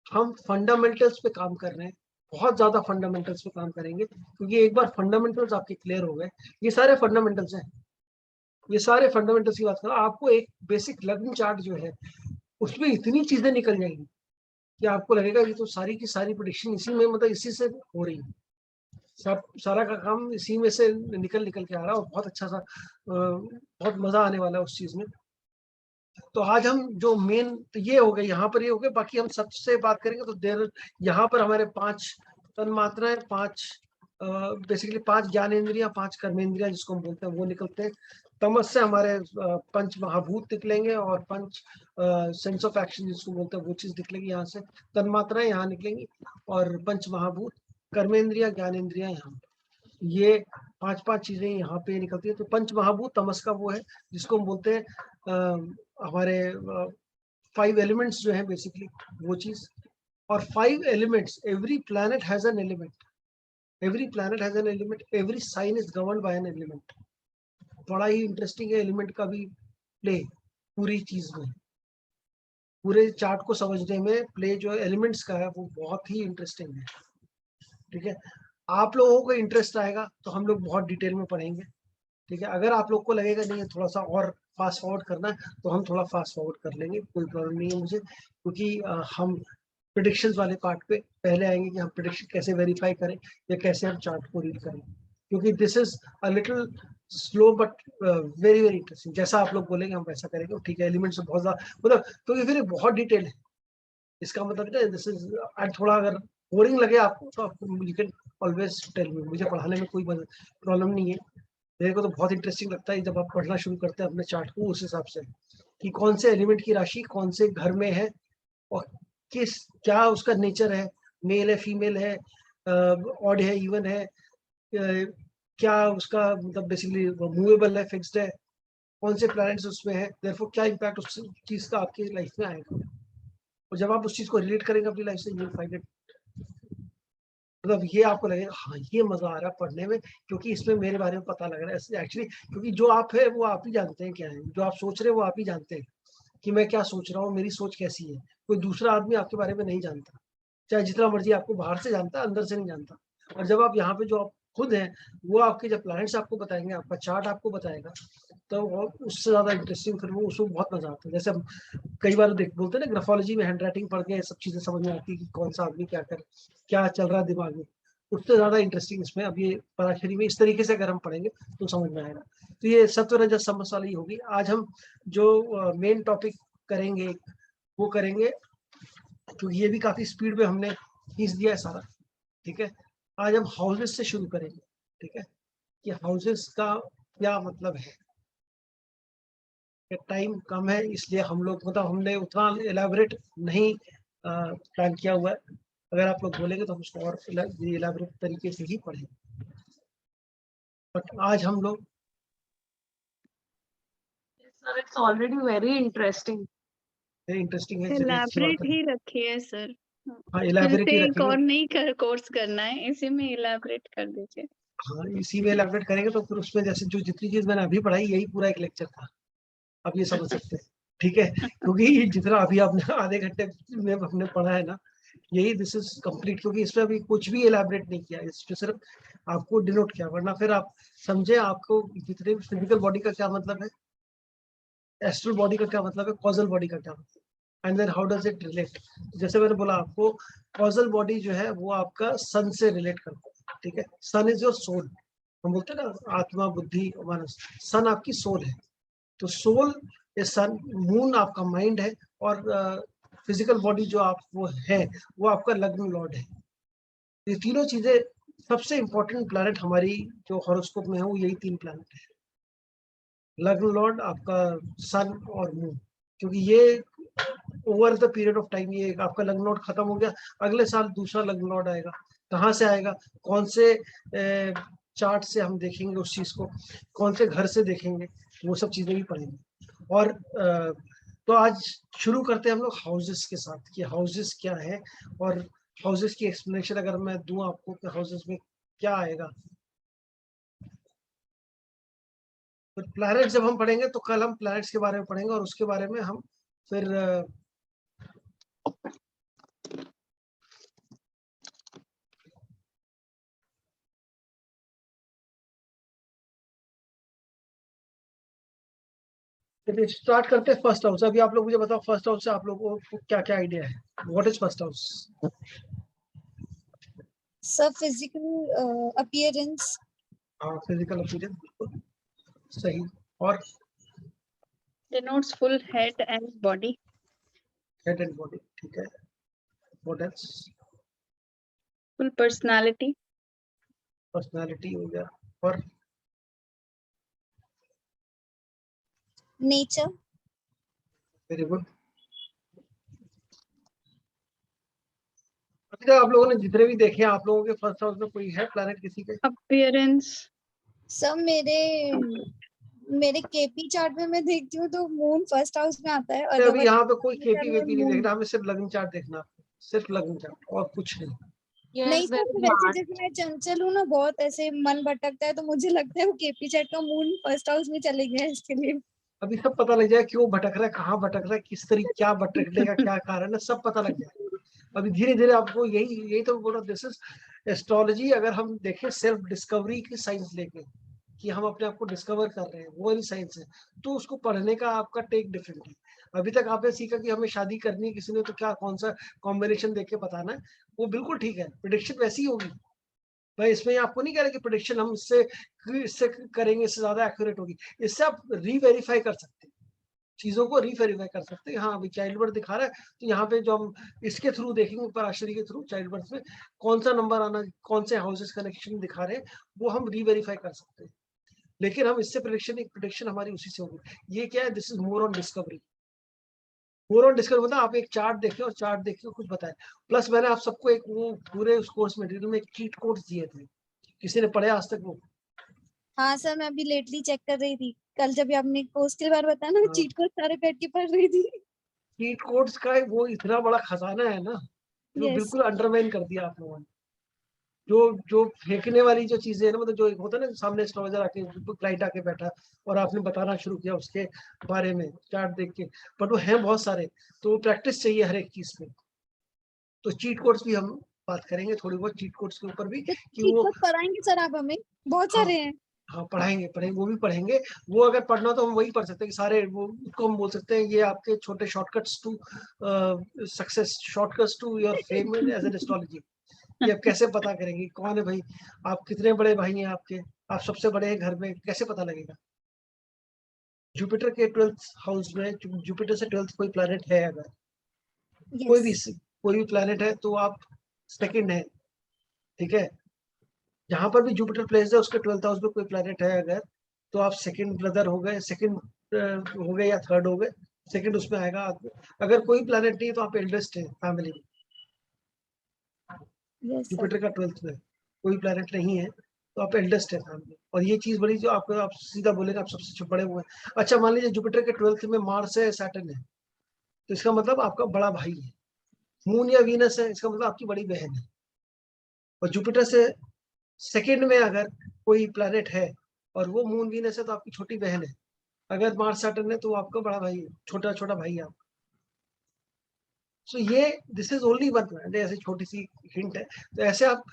S1: हम फंडामेंटल्स पे काम कर रहे हैं, बहुत ज्यादा फंडामेंटल्स पे काम करेंगे, क्योंकि एक बार फंडामेंटल्स आपके क्लियर हो गए, ये सारे फंडामेंटल्स हैं, ये सारे फंडामेंटल्स की बात करो, आपको एक बेसिक लग्न चार्ट जो है उसमें इतनी चीजें निकल जाएंगी कि आपको लगेगा कि तो सारी की सारी प्रेडिक्शन इसी में, मतलब इसी से हो रही है, सब सारा का काम इसी में से निकल निकल के आ रहा है, और बहुत अच्छा सा बहुत मजा आने वाला है उस चीज में। तो आज हम जो मेन, तो ये हो गए यहाँ पर, ये हो गए, बाकी हम सबसे बात करेंगे तो देर यहाँ पर हमारे 5 तन्मात्राएं, 5 बेसिकली 5 ज्ञानेंद्रियां, 5 कर्मेंद्रियां जिसको हम बोलते हैं वो निकलते हैं। तमस से हमारे 5 महाभूत निकलेंगे और 5 सेंस ऑफ एक्शन जिसको बोलते हैं वो चीज निकलेगी यहाँ से, तन्मात्राएं यहाँ निकलेंगी और 5 महाभूत, कर्मेंद्रिया, ज्ञानेंद्रिया यहाँ, ये 5 चीजें यहाँ पे निकलती है। तो पंच महाभूत तमस का वो है जिसको हम बोलते हैं हमारे 5 एलिमेंट्स जो है बेसिकली वो चीज। और 5 elements, every planet has an element, every planet has an element, every sign is governed by an element. बड़ा ही इंटरेस्टिंग है एलिमेंट का भी प्ले पूरी चीज में, पूरे चार्ट को समझने में प्ले जो एलिमेंट्स का है वो बहुत ही इंटरेस्टिंग है। ठीक है, आप लोगों को इंटरेस्ट आएगा तो हम लोग बहुत डिटेल में पढ़ेंगे। ठीक है, अगर आप लोग को लगेगा नहीं थोड़ा सा और फास्ट फॉरवर्ड करना है तो हम थोड़ा फास्ट फॉरवर्ड कर लेंगे, कोई प्रॉब्लम नहीं है मुझे, क्योंकि हम प्रेडिक्शंस वाले पार्ट पे पहले आएंगे कि हम प्रेडिक्शन कैसे वेरीफाई करें या कैसे हम चार्ट को रीड करें, क्योंकि this is a little slow but very very interesting. जैसा आप लोग बोलेंगे हम वैसा करेंगे। ठीक है, एलिमेंट्स बहुत ज्यादा, मतलब क्योंकि फिर बहुत डिटेल है, इसका मतलब है दिस इज, थोड़ा अगर बोरिंग लगे आपको तो आप you can always tell me, मुझे पढ़ाने में कोई प्रॉब्लम नहीं है। मेरे को तो बहुत इंटरेस्टिंग लगता है जब आप पढ़ना शुरू करते हैं अपने चार्ट को उस हिसाब से कि कौन से एलिमेंट की राशि कौन से घर में है और किस, क्या उसका नेचर है, मेल है, फीमेल है, ऑड है, इवन है, क्या उसका मतलब बेसिकली मूवेबल है, फिक्स्ड है, कौन से प्लैनेट्स उसमें है, देयरफॉर क्या इम्पैक्ट उस चीज का आपकी लाइफ में आएगा। और जब आप उस चीज को रिलेट करेंगे अपनी लाइफ से, यू विल फाइंड इट, मतलब ये आपको लगेगा हाँ ये मजा आ रहा है पढ़ने में, क्योंकि इसमें मेरे बारे में पता लग रहा है एक्चुअली, क्योंकि जो आप है वो आप ही जानते हैं क्या है, जो आप सोच रहे हैं वो आप ही जानते हैं कि मैं क्या सोच रहा हूँ, मेरी सोच कैसी है, कोई दूसरा आदमी आपके बारे में नहीं जानता, चाहे जितना मर्जी आपको बाहर से जानता है, अंदर से नहीं जानता। और जब आप यहाँ पे जो आप खुद हैं वो आपके जब प्लैनेट्स आपको बताएंगे, आपका चार्ट आपको बताएगा, तो उससे ज्यादा इंटरेस्टिंग फिर वो उसमें बहुत मजा आता है। जैसे हम कई बार देख बोलते हैं ना, ग्राफोलॉजी में हैंड राइटिंग पढ़ के सब चीजें समझ में आती है कि कौन सा आदमी क्या कर, क्या चल रहा है दिमाग में, उससे ज्यादा इंटरेस्टिंग इसमें अब ये पराशरी में इस तरीके से अगर हम पढ़ेंगे तो समझ में आएगा। तो ये सत्व रजस तमस वाली होगी। आज हम जो मेन टॉपिक करेंगे वो करेंगे, क्योंकि ये भी काफी स्पीड में हमने खींच दिया है सारा। ठीक है, आज हम हाउसेस से शुरू करेंगे। ठीक है, कि हाउसेस का क्या मतलब है? टाइम कम है इसलिए हम लोग मतलब हमने उतना एलाबरेट नहीं प्लान किया हुआ है। अगर आप लोग बोलेंगे तो हम उसको और एलाबरेट तरीके से ही पढ़ेंगे, बट आज हम लोग
S5: Sir, it's already very interesting.
S1: Interesting है।
S4: elaborate ही रखिए सर।
S1: हाँ एलाबरेट ही
S4: फिर से एक
S1: रखेंगे।
S4: और नई कोर्स करना है, इसी में elaborate कर दीजिए।
S1: हाँ इसी में एलाबरेट करेंगे तो फिर उसमें जैसे जो जितनी चीज मैंने अभी पढ़ाई यही पूरा एक लेक्चर था, आप ये समझ सकते हैं। ठीक है, क्योंकि जितना अभी आपने आधे घंटे में हमने पढ़ा है ना, यही दिस इज कंप्लीट, क्योंकि इसमें अभी कुछ भी एलाबरेट नहीं किया, इसमें सिर्फ आपको डिनोट किया, वरना फिर आप समझे आपको जितने भी फिजिकल बॉडी का क्या मतलब है, एस्ट्रल बॉडी का क्या मतलब है, कॉजल बॉडी का क्या मतलब है, and then how does it relate. जैसे मैंने बोला आपको, कॉजल बॉडी जो है वो आपका सन से रिलेट करता है। ठीक है, सन इज योर सोल, हम बोलते हैं ना आत्मा बुद्धि मानस, सन आपकी सोल है। तो सोल ये सन, मून आपका माइंड है, और फिजिकल बॉडी जो आप वो है वो आपका लग्न लॉर्ड है। ये तीनों चीजें, सबसे इंपॉर्टेंट प्लैनेट हमारी जो हॉरोस्कोप में है वो यही तीन प्लैनेट है, लग्न लॉर्ड, आपका सन और मून। क्योंकि ये over the period of time, ये आपका लग्न लॉर्ड खत्म हो गया, अगले साल दूसरा लग्न लॉर्ड आएगा। कहाँ से आएगा, कौन से चार्ट से हम देखेंगे उस चीज को, कौन से घर से देखेंगे, वो सब चीजें भी पढ़ेंगे। और तो आज शुरू करते हैं हम लोग हाउसेस के साथ कि हाउसेस क्या है, और हाउसेस की एक्सप्लेनेशन अगर मैं दूं आपको कि हाउसेस में क्या आएगा। तो प्लैनेट जब हम पढ़ेंगे तो कल हम प्लैनेट्स के बारे में पढ़ेंगे, और उसके बारे में हम फिर स्टार्ट करते हैं फर्स्ट हाउस। अभी आप लोग मुझे बताओ फर्स्ट हाउस से आप लोगों को क्या क्या आइडिया है, व्हाट इज फर्स्ट हाउस?
S2: सब फिजिकल अपीयरेंस।
S1: हाँ फिजिकल अपीयरेंस, बिल्कुल सही। और
S4: Denotes full head and body.
S1: Head and body, ठीक है। What else?
S4: Full personality.
S1: Personality हो गया। और
S2: नेचर।
S1: Very good. अच्छा आप लोगों ने जितने भी देखे आप लोगों के फर्स्ट हाउस में कोई है प्लैनेट किसी के?
S4: Appearance.
S2: सब मेरे केपी चार्ट में मैं देखती हूँ तो मून फर्स्ट हाउस में आता है।
S1: अभी
S2: अदरवाइज
S1: यहाँ पे कोई केपी वेपी नहीं देखना, हमें सिर्फ लग्न चार्ट देखना है, सिर्फ लग्न चार्ट और कुछ नहीं।
S2: नहीं
S5: Yes,
S2: सर,
S5: very
S2: वैसे
S5: smart.
S2: जैसे मैं चंचल हूँ ना, बहुत ऐसे मन भटकता है, तो मुझे लगता है वो केपी चार्ट का मून फर्स्ट हाउस में चले गया है इसके लिए।
S1: अभी सब पता लग जाए क्यों भटक रहा है, कहाँ भटक रहा है, किस तरीके क्या भटकने का क्या कारण है, सब पता लग जाए। अभी धीरे धीरे आपको यही तो बोला, दिस इज एस्ट्रोलॉजी। अगर हम देखें सेल्फ डिस्कवरी की साइंस लेके कि हम अपने आप को डिस्कवर कर रहे हैं, वो वाली साइंस है, तो उसको पढ़ने का आपका टेक डिफरेंट है। अभी तक आपने सीखा कि हमें शादी करनी है किसी ने तो क्या कौन सा कॉम्बिनेशन देख के बताना है, वो बिल्कुल ठीक है, प्रिडिक्शन वैसी होगी भाई। इसमें आपको नहीं कह रहे कि प्रिडिक्शन हम इससे करेंगे, इससे ज्यादा एक्यूरेट होगी। इससे आप रीवेरीफाई कर सकते हैं, चीजों को रीवेरीफाई कर सकते हैं। हाँ अभी चाइल्ड बर्थ दिखा रहा है, तो यहाँ पे जो हम इसके थ्रू देखेंगे, पराशरी के थ्रू चाइल्ड बर्थ में कौन सा नंबर आना, कौन से हाउसेस कनेक्शन दिखा रहे हैं, वो हम रीवेरीफाई कर सकते हैं। लेकिन हम इससे प्रिडिक्शन हमारी उसी से होगी। ये क्या है, this is more on discovery. More on discovery मतलब आप एक चार्ट देखें और चार्ट देख के कुछ बताएं। प्लस मैंने आप सबको एक वो पूरे उस कोर्स मटेरियल में एक चीट कोड्स दिए थे, किसी ने पढ़े आज तक वो?
S2: हाँ सर, मैं अभी लेटली चेक कर रही थी, कल जब आपने कोर्स के बारे में बताया ना, मैं
S1: हाँ।
S2: चीट कोड सारे बैठ के पढ़ रही थी।
S1: चीट कोड्स का वो इतना बड़ा खजाना है ना, जो
S2: यस।
S1: बिल्कुल अंडरमाइन कर दिया आप लोगों ने। जो जो फेंकने वाली जो चीजें है ना, मतलब जो एक होता है ना सामने एस्ट्रोलॉजर आके क्लाइंट आके बैठा और आपने बताना शुरू किया उसके बारे में चार्ट देख के, बट वो है बहुत सारे, तो प्रैक्टिस चाहिए हर एक चीज में। तो चीट कोड्स भी हम बात करेंगे थोड़ी बहुत, चीट कोड्स के ऊपर भी
S2: तो
S1: कि
S2: चीट
S1: वो
S2: कोड पढ़ाएंगे सर आप हमें? बहुत
S1: हाँ
S2: सारे हैं।
S1: हाँ पढ़ाएंगे वो भी पढ़ेंगे। वो अगर पढ़ना हो तो हम वही पढ़ सकते हैं कि सारे वो उसको हम बोल सकते हैं ये आपके छोटे shortcuts to success, shortcuts to your fame as an astrology. ये आप कैसे पता करेंगे कौन है भाई, आप कितने बड़े भाई हैं आपके, आप सबसे बड़े हैं घर में, कैसे पता लगेगा? जुपिटर के 12th हाउस में, जुपिटर से 12th कोई प्लैनेट है अगर, कोई भी
S2: यस।
S1: प्लैनेट है तो आप सेकंड है। ठीक है, जहां पर भी जुपिटर प्लेस है उसके 12th हाउस में कोई प्लैनेट है अगर, तो आप सेकंड ब्रदर हो गए, सेकंड हो गए या थर्ड हो गए, सेकंड उसमें आएगा। अगर कोई प्लैनेट नहीं तो आप एल्डेस्ट है फैमिली में।
S2: Yes, sir.
S1: जुपिटर का 12th में कोई प्लैनेट नहीं है तो आप एल्डेस्ट है फैमिली। और ये चीज बड़ी जो आप सीधा बोलेंगे आप सबसे बड़े हुए हैं। अच्छा मान लीजिए जुपिटर के 12th में मार्स है, सैटर्न है, तो इसका मतलब आपका बड़ा भाई है। मून या वीनस है, इसका मतलब आपकी बड़ी बहन है। और जुपिटर से सेकंड में अगर कोई प्लैनेट है और वो मून वीनस है तो आपकी छोटी बहन है। अगर मार्स सैटर्न है तो वो आपका बड़ा भाई है, छोटा छोटा भाई है आपका। सो ये this is only one planet, ऐसी छोटी सी हिंट है। तो ऐसे आप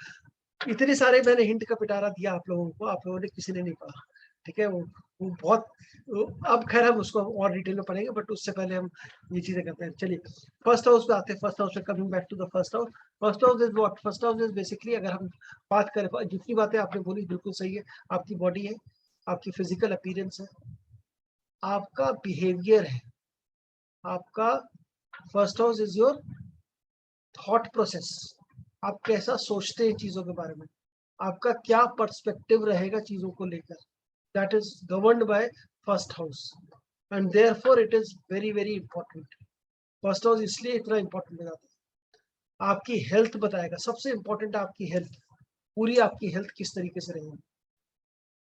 S1: इतने सारे मैंने हिंट का पिटारा दिया आप लोगों को, आप लोगों ने किसी ने नहीं पढ़ा, ठीक है। वो बहुत अब खैर हम उसको और डिटेल में पढ़ेंगे, बट उससे पहले हम ये चीजें करते हैं। चलिए फर्स्ट हाउस पे आते हैं। फर्स्ट हाउस पे coming back to the first house. First house is what? First house is basically, अगर हम बात करें, जितनी बातें आपने बोली बिल्कुल सही है। आपकी बॉडी है, आपकी फिजिकल अपीयरेंस है, आपका बिहेवियर है, आपका first house is your thought process. आप कैसा सोचते हैं चीजों के बारे में, आपका क्या पर्सपेक्टिव रहेगा चीजों को लेकर, that is governed by first house and therefore it is very very important. First house इसलिए इतना इंपॉर्टेंट बताता है, आपकी हेल्थ बताएगा। सबसे इंपॉर्टेंट आपकी हेल्थ, पूरी आपकी हेल्थ किस तरीके से रहेगी,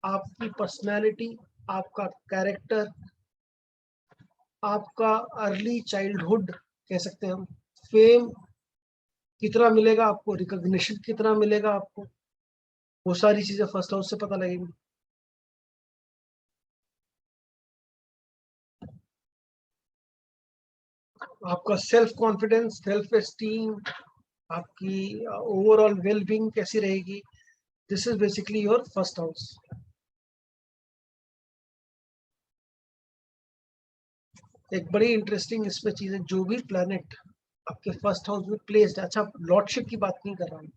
S1: आपकी पर्सनैलिटी, आपका कैरेक्टर, आपका अर्ली चाइल्डहुड कह सकते हैं हम, फेम कितना मिलेगा आपको, रिकॉग्निशन कितना मिलेगा आपको, वो सारी चीजें फर्स्ट हाउस से पता लगेंगी। आपका सेल्फ कॉन्फिडेंस, सेल्फ एस्टीम, आपकी ओवरऑल वेलबींग कैसी रहेगी, this is basically your first house. एक बड़ी इंटरेस्टिंग इसमें चीज है, जो भी प्लैनेट आपके फर्स्ट हाउस में प्लेस्ड है, अच्छा लॉर्डशिप की बात नहीं कर रहा हूँ,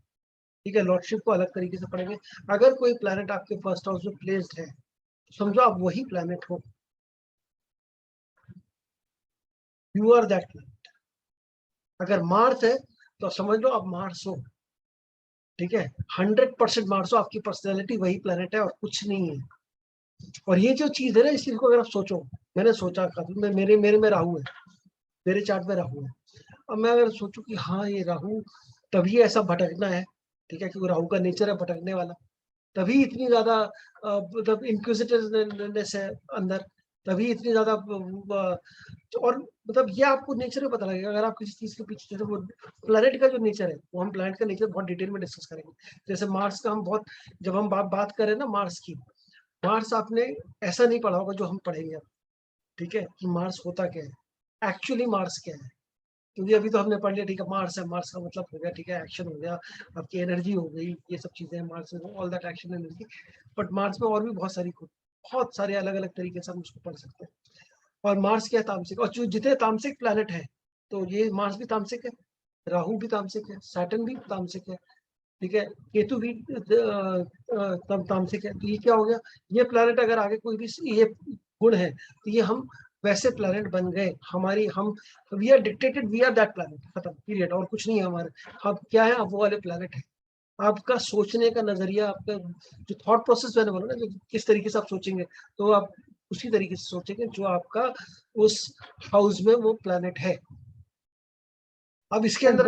S1: ठीक है, लॉर्डशिप को अलग तरीके से पढ़ेंगे। अगर कोई प्लैनेट आपके फर्स्ट हाउस में प्लेस्ड है, समझो आप वही प्लैनेट हो, यू आर दैट प्लैनेट। अगर मार्स है तो समझ लो आप मार्स हो, ठीक है, 100% मार्स हो, आपकी पर्सनैलिटी वही प्लैनेट है और कुछ नहीं है। और ये जो चीज है ना, इस चीज को अगर आप सोचो, मैंने सोचा काफी, मेरे मेरे में राहु है, मेरे चार्ट में राहु है। अब मैं अगर सोचूं कि हाँ ये राहु तभी ऐसा भटकना है, ठीक है, क्योंकि राहु का नेचर है भटकने वाला, तभी इतनी ज्यादा मतलब इंक्विजिटिवनेस है अंदर, तभी इतनी ज्यादा और मतलब ये आपको नेचर में पता लगेगा अगर आप किसी चीज के पीछे, जैसे वो प्लैनेट का जो नेचर है, वो हम प्लैनेट का नेचर बहुत डिटेल में डिस्कस करेंगे। जैसे मार्स का हम बहुत, जब हम बात करें ना मार्स की, मार्स आपने ऐसा नहीं पढ़ा होगा जो हम पढ़ेंगे अब, ठीक है, कि मार्स होता क्या है, एक्चुअली मार्स क्या है। क्योंकि अभी तो हमने पढ़ लिया, ठीक है, मार्स है, मार्स का मतलब हो गया, ठीक है, एक्शन हो गया, आपकी एनर्जी हो गई, ये सब चीजें मार्स में, all that action energy. But Mars में और भी बहुत सारे अलग अलग तरीके से हम उसको पढ़ सकते हैं। और मार्स क्या है? तामसिक। और जो जितने तामसिक प्लैनेट है, तो ये मार्स भी तामसिक है, राहु भी तामसिक है, सैटर्न भी तामसिक है, ठीक है, केतु भी तामसिक है। तो ये क्या हो गया, ये प्लैनेट अगर आगे कोई भी ये गुण है तो ये हम वैसे प्लैनेट बन गए, हमारी हम we are dictated, we are that planet, खत्म, पीरियड, और कुछ नहीं है हमारे। हम क्या है, आप वो वाले प्लैनेट है। आपका सोचने का नजरिया, आपका जो थॉट प्रोसेस मैंने बोला ना, जो किस तरीके से आप सोचेंगे, तो आप उसी तरीके से सोचेंगे जो आपका उस हाउस में वो प्लैनेट है। अब इसके अंदर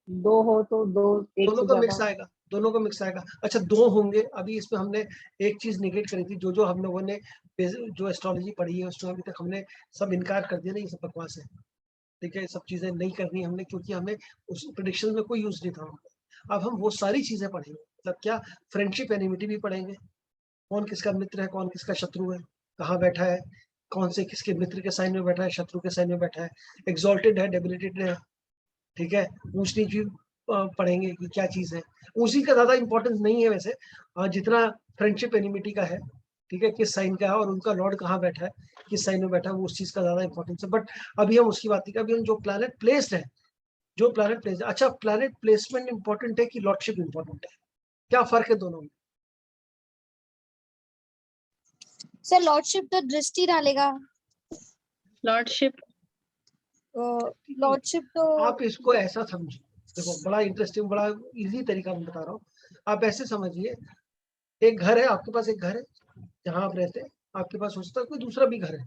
S3: दो हो तो दो एक
S1: दोनों
S3: से
S1: का
S3: ज्यादा
S1: मिक्स आएगा, दोनों का मिक्स आएगा। अच्छा दो होंगे, अभी इसमें हमने एक चीज निगेट करी थी, जो हम लोगों ने जो एस्ट्रोलॉजी पढ़ी है उसमें अभी तक हमने सब इनकार कर दिया, नहीं ये सब बकवास है, ठीक है, ये सब चीजें नहीं करनी हमने, क्योंकि हमें उस प्रेडिक्शन में कोई यूज नहीं था। अब हम वो सारी चीजें पढ़ेंगे, मतलब क्या, फ्रेंडशिप एनिमिटी भी पढ़ेंगे, कौन किसका मित्र है, कौन किसका शत्रु है, कहाँ बैठा है, कौन से किसके मित्र के साइन में बैठा है, शत्रु के साइन में बैठा है, एक्सॉल्टेड है, डेबिलिटेड है, ठीक है, ऊंच नीच भी पढ़ेंगे कि क्या चीज है। उसी का ज्यादा इंपॉर्टेंस नहीं है वैसे, जितना फ्रेंडशिप एनिमिटी का है, ठीक है, किस साइन का है और उनका लॉर्ड कहाँ बैठा है, किस साइन में बैठा है, वो उस चीज का ज्यादा इंपॉर्टेंस है। बट अभी हम उसकी बात नहीं कर, अभी हम जो प्लैनेट प्लेस्ड है, जो प्लैनेट प्लेस, अच्छा प्लैनेट प्लेसमेंट इंपॉर्टेंट है कि लॉर्डशिप इंपॉर्टेंट है, क्या फर्क है दोनों में?
S2: सर लॉर्डशिप तो दृष्टि डालेगा,
S4: लॉर्डशिप
S2: लॉर्डशिप तो
S1: आप इसको ऐसा समझिए, देखो बड़ा इंटरेस्टिंग, बड़ा इजी तरीका मैं बता रहा हूँ। आप ऐसे समझिए, एक घर है, आपके पास एक घर है जहाँ आप रहते हैं, आपके पास हो सकता है कोई दूसरा भी घर है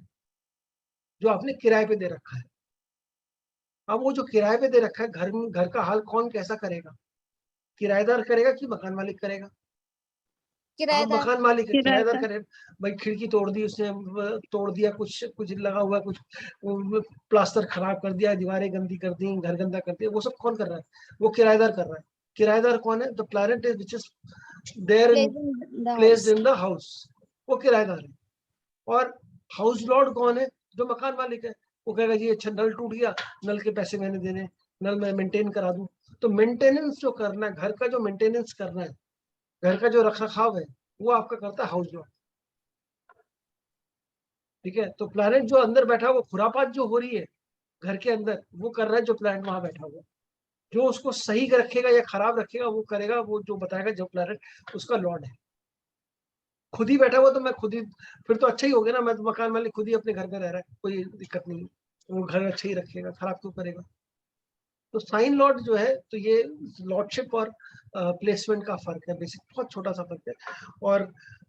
S1: जो आपने किराए पे दे रखा है। अब वो जो किराए पे दे रखा है घर का हाल कौन कैसा करेगा? किराएदार करेगा कि मकान मालिक करेगा? आप
S2: किराएदार।
S1: मकान मालिक है, किराएदार
S4: किराएदार।
S1: करे। भाई खिड़की तोड़ दी उसने, तोड़ दिया, कुछ कुछ लगा हुआ, कुछ प्लास्टर खराब कर दिया, दीवारें गंदी कर दी, घर गंदा कर दिया, वो सब कौन कर रहा है? वो किराएदार कर रहा है। किराएदार कौन है? The planet is which is there in placed in the house, वो किराएदार है। और हाउस लॉर्ड कौन है? जो मकान मालिक है। वो कहेगा जी अच्छा नल टूट गया, नल के पैसे मैंने देने, नल मैं मेंटेन करा दूं। तो मेंटेनेंस जो करना है, घर का जो मेंटेनेंस करना है, घर का जो रख रखाव है, वो आपका करता है हाउस लॉर्ड। ठीक है, तो प्लैनेट जो अंदर बैठा है, वो खुरापात जो हो रही है घर के अंदर, वो कर रहा है जो प्लैनेट वहां बैठा हुआ है। जो उसको सही रखेगा या खराब रखेगा वो करेगा, वो जो बताएगा जो प्लैनेट उसका लॉर्ड है। खुद ही बैठा हुआ तो मैं खुद ही, फिर तो अच्छा ही हो गया ना, मैं तो मकान मालिक खुद ही अपने घर में रह रहा है, कोई दिक्कत नहीं है, वो घर अच्छा ही रखेगा, खराब क्यों करेगा? तो साइन लॉर्ड जो है, तो ये लॉर्डशिप और प्लेसमेंट का फर्क है, बेसिक बहुत छोटा सा फर्क है। और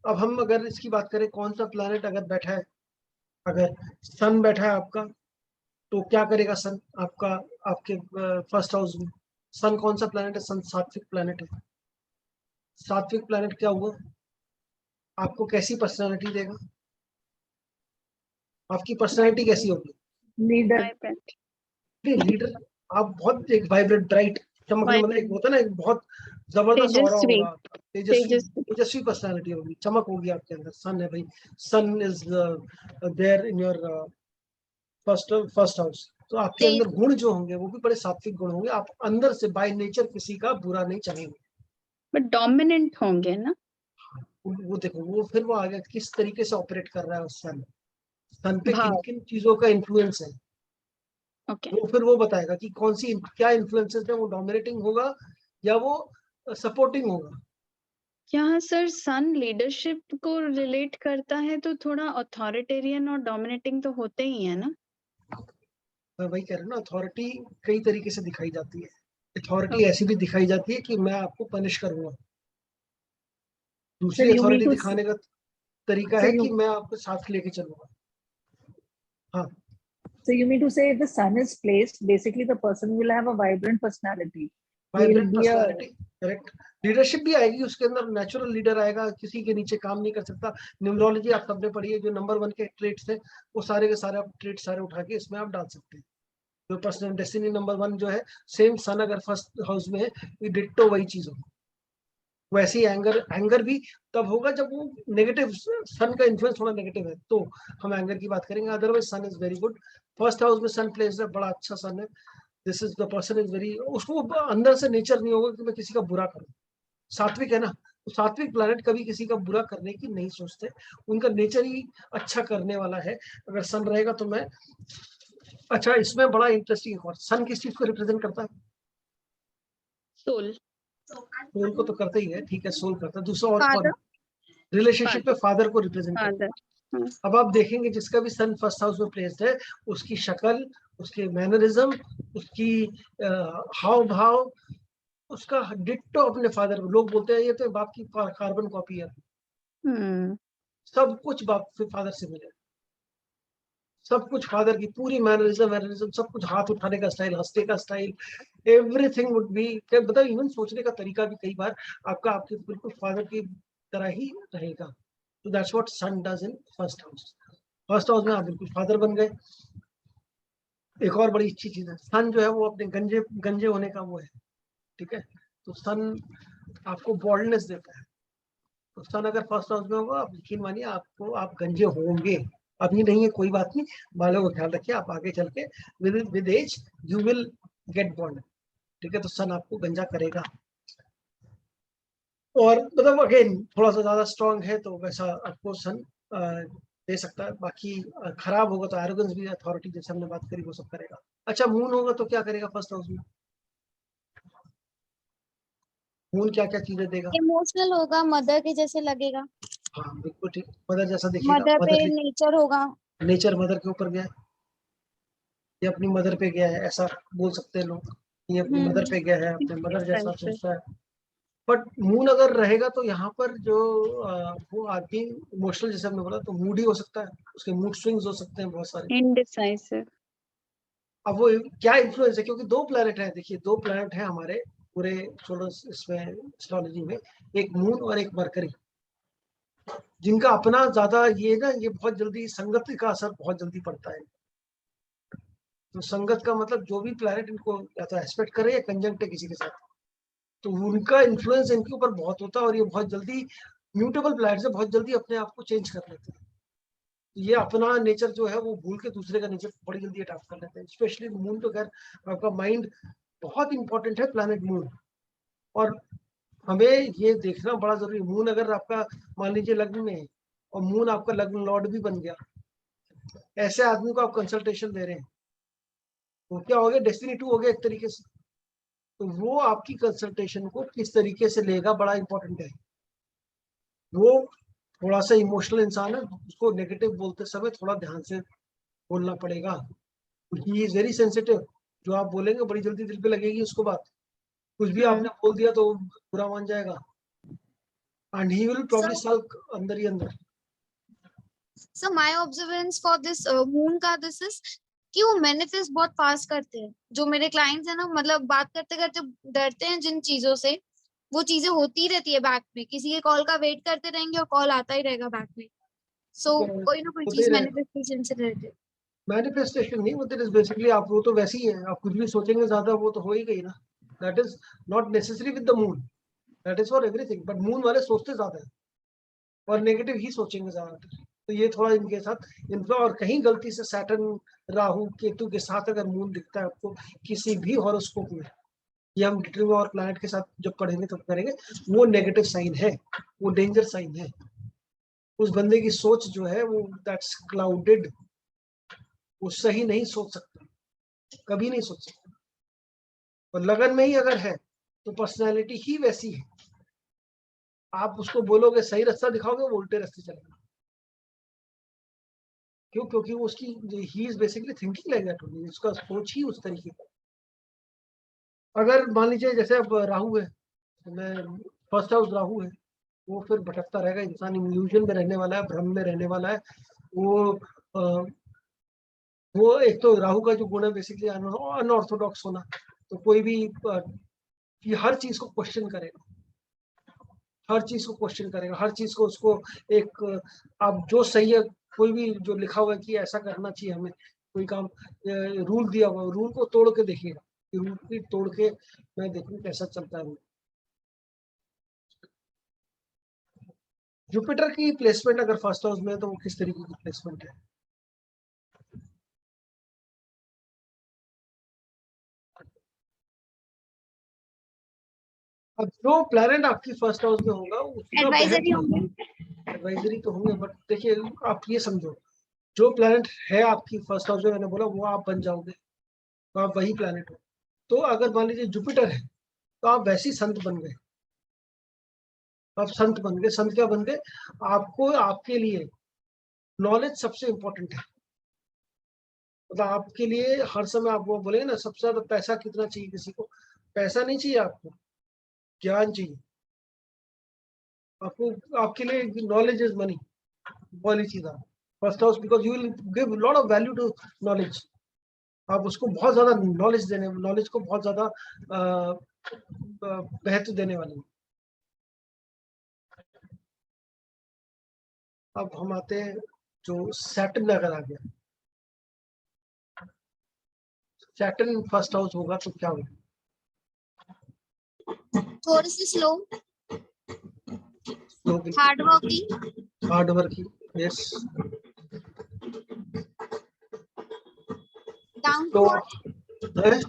S1: अब हम अगर इसकी बात करें कौन सा प्लैनेट अगर बैठा है, अगर सन बैठा है आपका, तो क्या करेगा सन आपका आपके फर्स्ट हाउस में? सन कौन सा प्लैनेट है? सन सात्विक प्लैनेट है। सात्विक प्लैनेट क्या हुआ? आपको कैसी पर्सनालिटी देगा? आपकी पर्सनालिटी कैसी होगी?
S3: leader.
S4: iPad.
S1: लीडर। आप बहुत एक वाइब्रेंट ब्राइट चमकने, मतलब एक होता है ना, एक बहुत जबरदस्त ऑरा
S4: तेजस्वी।
S1: होगा, तेजस्वी
S4: तेजस्वी।
S1: तेजस्वी पर्सनालिटी होगी, चमक होगी आपके अंदर। सन है भाई, sun is there in your first house. तो आपके अंदर गुण जो होंगे वो भी बड़े सात्विक गुण होंगे। आप अंदर से बाय नेचर किसी का बुरा नहीं चाहेंगे।
S4: बट डोमिनेंट होंगे ना?
S1: वो देखो, वो फिर वो आगे किस तरीके से ऑपरेट कर रहा है उस सन पे, किन
S4: भाव।
S1: किन चीजों का इन्फ्लुएंस है,
S4: ओके।
S1: वो फिर वो बताएगा कि कौन सी क्या इन्फ्लुएंसेस है, वो डोमिनेटिंग होगा या वो सपोर्टिंग होगा।
S4: यहाँ सर सन लीडरशिप को रिलेट करता है तो थोड़ा अथॉरिटेरियन और डोमिनेटिंग तो होते ही है ना?
S1: मैं वही कह रहा हूँ ना, अथॉरिटी कई तरीके से दिखाई जाती है। अथॉरिटी ऐसी भी दिखाई जाती है कि मैं आपको पनिश करूंगा।
S3: So
S1: दूसरी
S3: you mean
S1: अथॉरिटी
S3: to
S1: दिखाने का तरीका
S3: so
S1: है
S3: you
S1: कि मैं आपको साथ लेके चलूंगा। हाँ,
S3: so you mean to say if the sun is placed, basically the person will have a vibrant personality. He will
S1: vibrant
S3: be a
S1: personality, correct. Leadership भी आएगी उसके अंदर, नेचुरल लीडर आएगा, किसी के नीचे काम नहीं कर सकता। न्यूमरोलॉजी आप सबने पढ़ी है, जो नंबर 1 के ट्रेट्स हैं, वो सारे के सारे आप ट्रेट सारे उठा के इसमें आप डाल सकते हैं। जो पर्सनल डेस्टिनी नंबर 1 जो है, सेम सन अगर फर्स्ट हाउस में है, ये डिट्टो वही चीज होगी। वैसे ही एंगर भी तब होगा जब वो नेगेटिव, सन का इन्फ्लुएंस थोड़ा नेगेटिव है तो हम एंगर की बात करेंगे। Otherwise sun is very good. First house में सन प्लेस है, बड़ा अच्छा सन है। This is the person is very, उसको अंदर से नेचर नहीं होगा कि मैं किसी का बुरा करूं। सात्विक है ना, तो सात्विक प्लैनेट कभी किसी का बुरा करने की नहीं सोचते, उनका नेचर ही अच्छा करने वाला है। अगर सन रहेगा तो मैं, अच्छा इसमें बड़ा इंटरेस्टिंग और सन किस चीज को रिप्रेजेंट करता है?
S4: सोल।
S1: सोल को तो करता ही है, ठीक है, सोल करता है। दूसरा और कौन?
S2: फादर।
S1: रिलेशनशिप में फादर को रिप्रेजेंट करता है।
S4: फादर।
S1: अब आप देखेंगे जिसका भी सन फर्स्ट हाउस में प्लेस्ड है, उसकी शक्ल, उसके मैनरिज्म, उसकी हाव भाव, उसका डिट्टो अपने फादर को। लोग बोलते हैं ये तो बाप की कार्बन कॉपी है। सब कुछ बाप से, फादर से मिले, सब कुछ फादर की, पूरी मैनरिज्म सब कुछ, हाथ उठाने का स्टाइल, हंसने का स्टाइल, एवरीथिंग वुड बी, मतलब इवन सोचने का तरीका भी कई बार आपका आपके बिल्कुल फादर की तरह ही रहेगा। तो that's what sun does in first house. First house में आप बिल्कुल फादर बन गए। एक और बड़ी अच्छी चीज है, सन जो है वो अपने गंजे गंजे होने का वो है, ठीक है। तो सन आपको बॉल्डनेस देता है। तो सन अगर फर्स्ट हाउस में होगा, आप यकीन मानिए आपको, आप गंजे होंगे। अभी नहीं है कोई बात नहीं, बालों का ख्याल रखिए, आप आगे चल के with age you will get bond, ठीक है। तो सन आपको गंजा करेगा। और मतलब अगेन थोड़ा सा ज्यादा स्ट्रांग है तो वैसा आपको सन दे सकता है। बाकी खराब होगा तो एरोगेंस भी, अथॉरिटी जैसे हमने बात करी वो सब करेगा। अच्छा मून होगा तो क्या करेगा फर्स्ट हाउस में? मून क्या क्या चीजें देगा?
S2: इमोशनल होगा, मदर के जैसे लगेगा।
S1: हाँ बिल्कुल ठीक, मदर जैसा दिखेगा।
S2: मदर पे
S1: मदर
S2: नेचर होगा।
S1: नेचर मदर के ऊपर गया है, ये अपनी मदर पे गया है, ऐसा बोल सकते हैं लोग। ये अपनी मदर पे गया है, अपने मदर जैसा
S4: एक्सपेंसिव।
S1: सोचता है। बट मून अगर रहेगा तो यहाँ पर जो वो आदमी इमोशनल, जैसे हमने बोला, तो मूड ही हो सकता है, उसके मूड स्विंग्स हो सकते हैं बहुत सारे।
S4: indecisive.
S1: अब वो क्या इन्फ्लुएंस है, क्योंकि दो प्लैनेट है, देखिए दो प्लैनेट है हमारे पूरे सोलर इसमें एस्ट्रोलॉजी में, एक मून और एक मरकरी, जिनका अपना ज्यादा ये ना, ये बहुत जल्दी संगत का असर बहुत जल्दी पड़ता है। तो संगत का मतलब जो भी प्लैनेट इनको या तो एस्पेक्ट करे या कंजंक्ट है किसी के साथ, तो उनका इन्फ्लुएंस इनके ऊपर बहुत होता है, और ये बहुत जल्दी म्यूटेबल प्लैनेट है, बहुत जल्दी अपने आप को चेंज कर लेते हैं। ये अपना नेचर जो है वो भूल के दूसरे का नेचर बड़ी जल्दी अडॉप्ट कर लेते हैं। स्पेशली मून तो खैर आपका माइंड बहुत इंपॉर्टेंट है, प्लैनेट मून। और हमें ये देखना बड़ा जरूरी है, मून अगर आपका मान लीजिए लग्न में है और मून आपका लग्न लॉर्ड भी बन गया, ऐसे आदमी को आप कंसल्टेशन दे रहे हैं, तो क्या हो गया, डेस्टिनी 2 हो गया एक तरीके से। तो वो आपकी कंसल्टेशन को किस तरीके से लेगा बड़ा इंपॉर्टेंट है। वो थोड़ा सा इमोशनल इंसान है, उसको नेगेटिव बोलते समय थोड़ा ध्यान से बोलना पड़ेगा। ही इज वेरी सेंसिटिव, जो आप बोलेंगे बड़ी जल्दी दिल पे लगेगी उसको बात, कुछ भी आपने बोल दिया तो बुरा मान जाएगा, एंड ही विल प्रॉब्ली सल्क अंदर ही अंदर।
S2: So my observance for this moon का this is कि वो मैनिफेस्ट बहुत फास्ट करते हैं। जो मेरे क्लाइंट्स है ना, मतलब बात करते करते डरते हैं जिन चीजों से, वो चीजें होती रहती है बैक में, किसी के कॉल का वेट करते रहेंगे और कॉल आता ही रहेगा बैक में। सो कोई ना कोई
S1: होते ही
S2: चीज
S1: रहेगा।
S2: मैनिफेस्टेशन से रिलेटेड।
S1: मैनिफेस्टेशन नहीं होते, बेसिकली आप वो तो वैसे ही है, आप कुछ भी सोचेंगे ज्यादा वो तो हो ही गई ना। That is not necessary with the moon, that is for everything, but moon वाले सोचते ज्यादा है और नेगेटिव ही सोचेंगे ज्यादातर। तो ये थोड़ा इनके साथ इनका, और कहीं गलती से सैटर्न राहु केतु के साथ अगर मून दिखता है आपको किसी भी हॉरोस्कोप में, ये हम डिटेल और प्लैनेट के साथ जब पढ़ेंगे तब करेंगे, वो नेगेटिव साइन है, वो डेंजर साइन है। उस बंदे की सोच जो है वो दैट्स क्लाउडेड, वो सही नहीं सोच सकता, कभी नहीं सोच सकता। और लगन में ही अगर है तो पर्सनैलिटी ही वैसी है, आप उसको बोलोगे सही रास्ता दिखाओगे वो उल्टे रास्ते चलेगा। क्यों? क्योंकि वो उसकी he is basically thinking like that, उसका सोच ही उस तरीके का। अगर मान लीजिए जैसे अब राहु है, मैं फर्स्ट हाउस राहु है, वो फिर भटकता रहेगा, इंसान इल्यूजन में रहने वाला है, भ्रम में रहने वाला है। वो वो एक तो राहु का जो गुण है बेसिकली अनऑर्थोडॉक्स होना, तो कोई भी ये हर चीज को क्वेश्चन करेगा, हर चीज को क्वेश्चन करेगा, हर चीज को उसको एक अब जो सही है, कोई भी जो लिखा हुआ है कि ऐसा करना चाहिए हमें, कोई काम रूल दिया हुआ, रूल को तोड़ के देखिएगा, रूल को तोड़ के मैं देखूं कैसा चलता है। जुपिटर की प्लेसमेंट अगर फर्स्ट हाउस में है तो वो किस तरीके की प्लेसमेंट है? अब जो प्लैनेट आपकी फर्स्ट हाउस में होगा उसका
S2: एडवाइजरी होंगे।
S1: एडवाइजरी तो होंगे, बट देखिए आप ये समझो, जो प्लैनेट है आपकी फर्स्ट हाउस में, मैंने बोला वो आप बन जाओगे, तो आप वही प्लैनेट हो। तो अगर मान लीजिए जुपिटर है तो आप वैसे ही संत बन गए, आप संत बन गए। संत क्या बन गए? आपको आपके लिए नॉलेज सबसे इंपॉर्टेंट है, मतलब आपके लिए हर समय आप वो बोलेंगे ना, सबसे ज्यादा पैसा कितना चाहिए किसी को? पैसा नहीं चाहिए आपको, ज्ञान चाहिए आपको। आपके लिए नॉलेज इज मनी वाली चीज है first house, because you will give lot of value to knowledge. आप उसको बहुत ज्यादा नॉलेज देने, नॉलेज को बहुत ज्यादा महत्व देने वाले हैं। अब हम आते हैं जो सैटर्न अगर आ गया, सैटर्न फर्स्ट हाउस होगा तो क्या होगा?
S2: थोड़ी सी slow, hard working,
S1: hard working, yes.
S2: Down
S1: to
S2: to earth,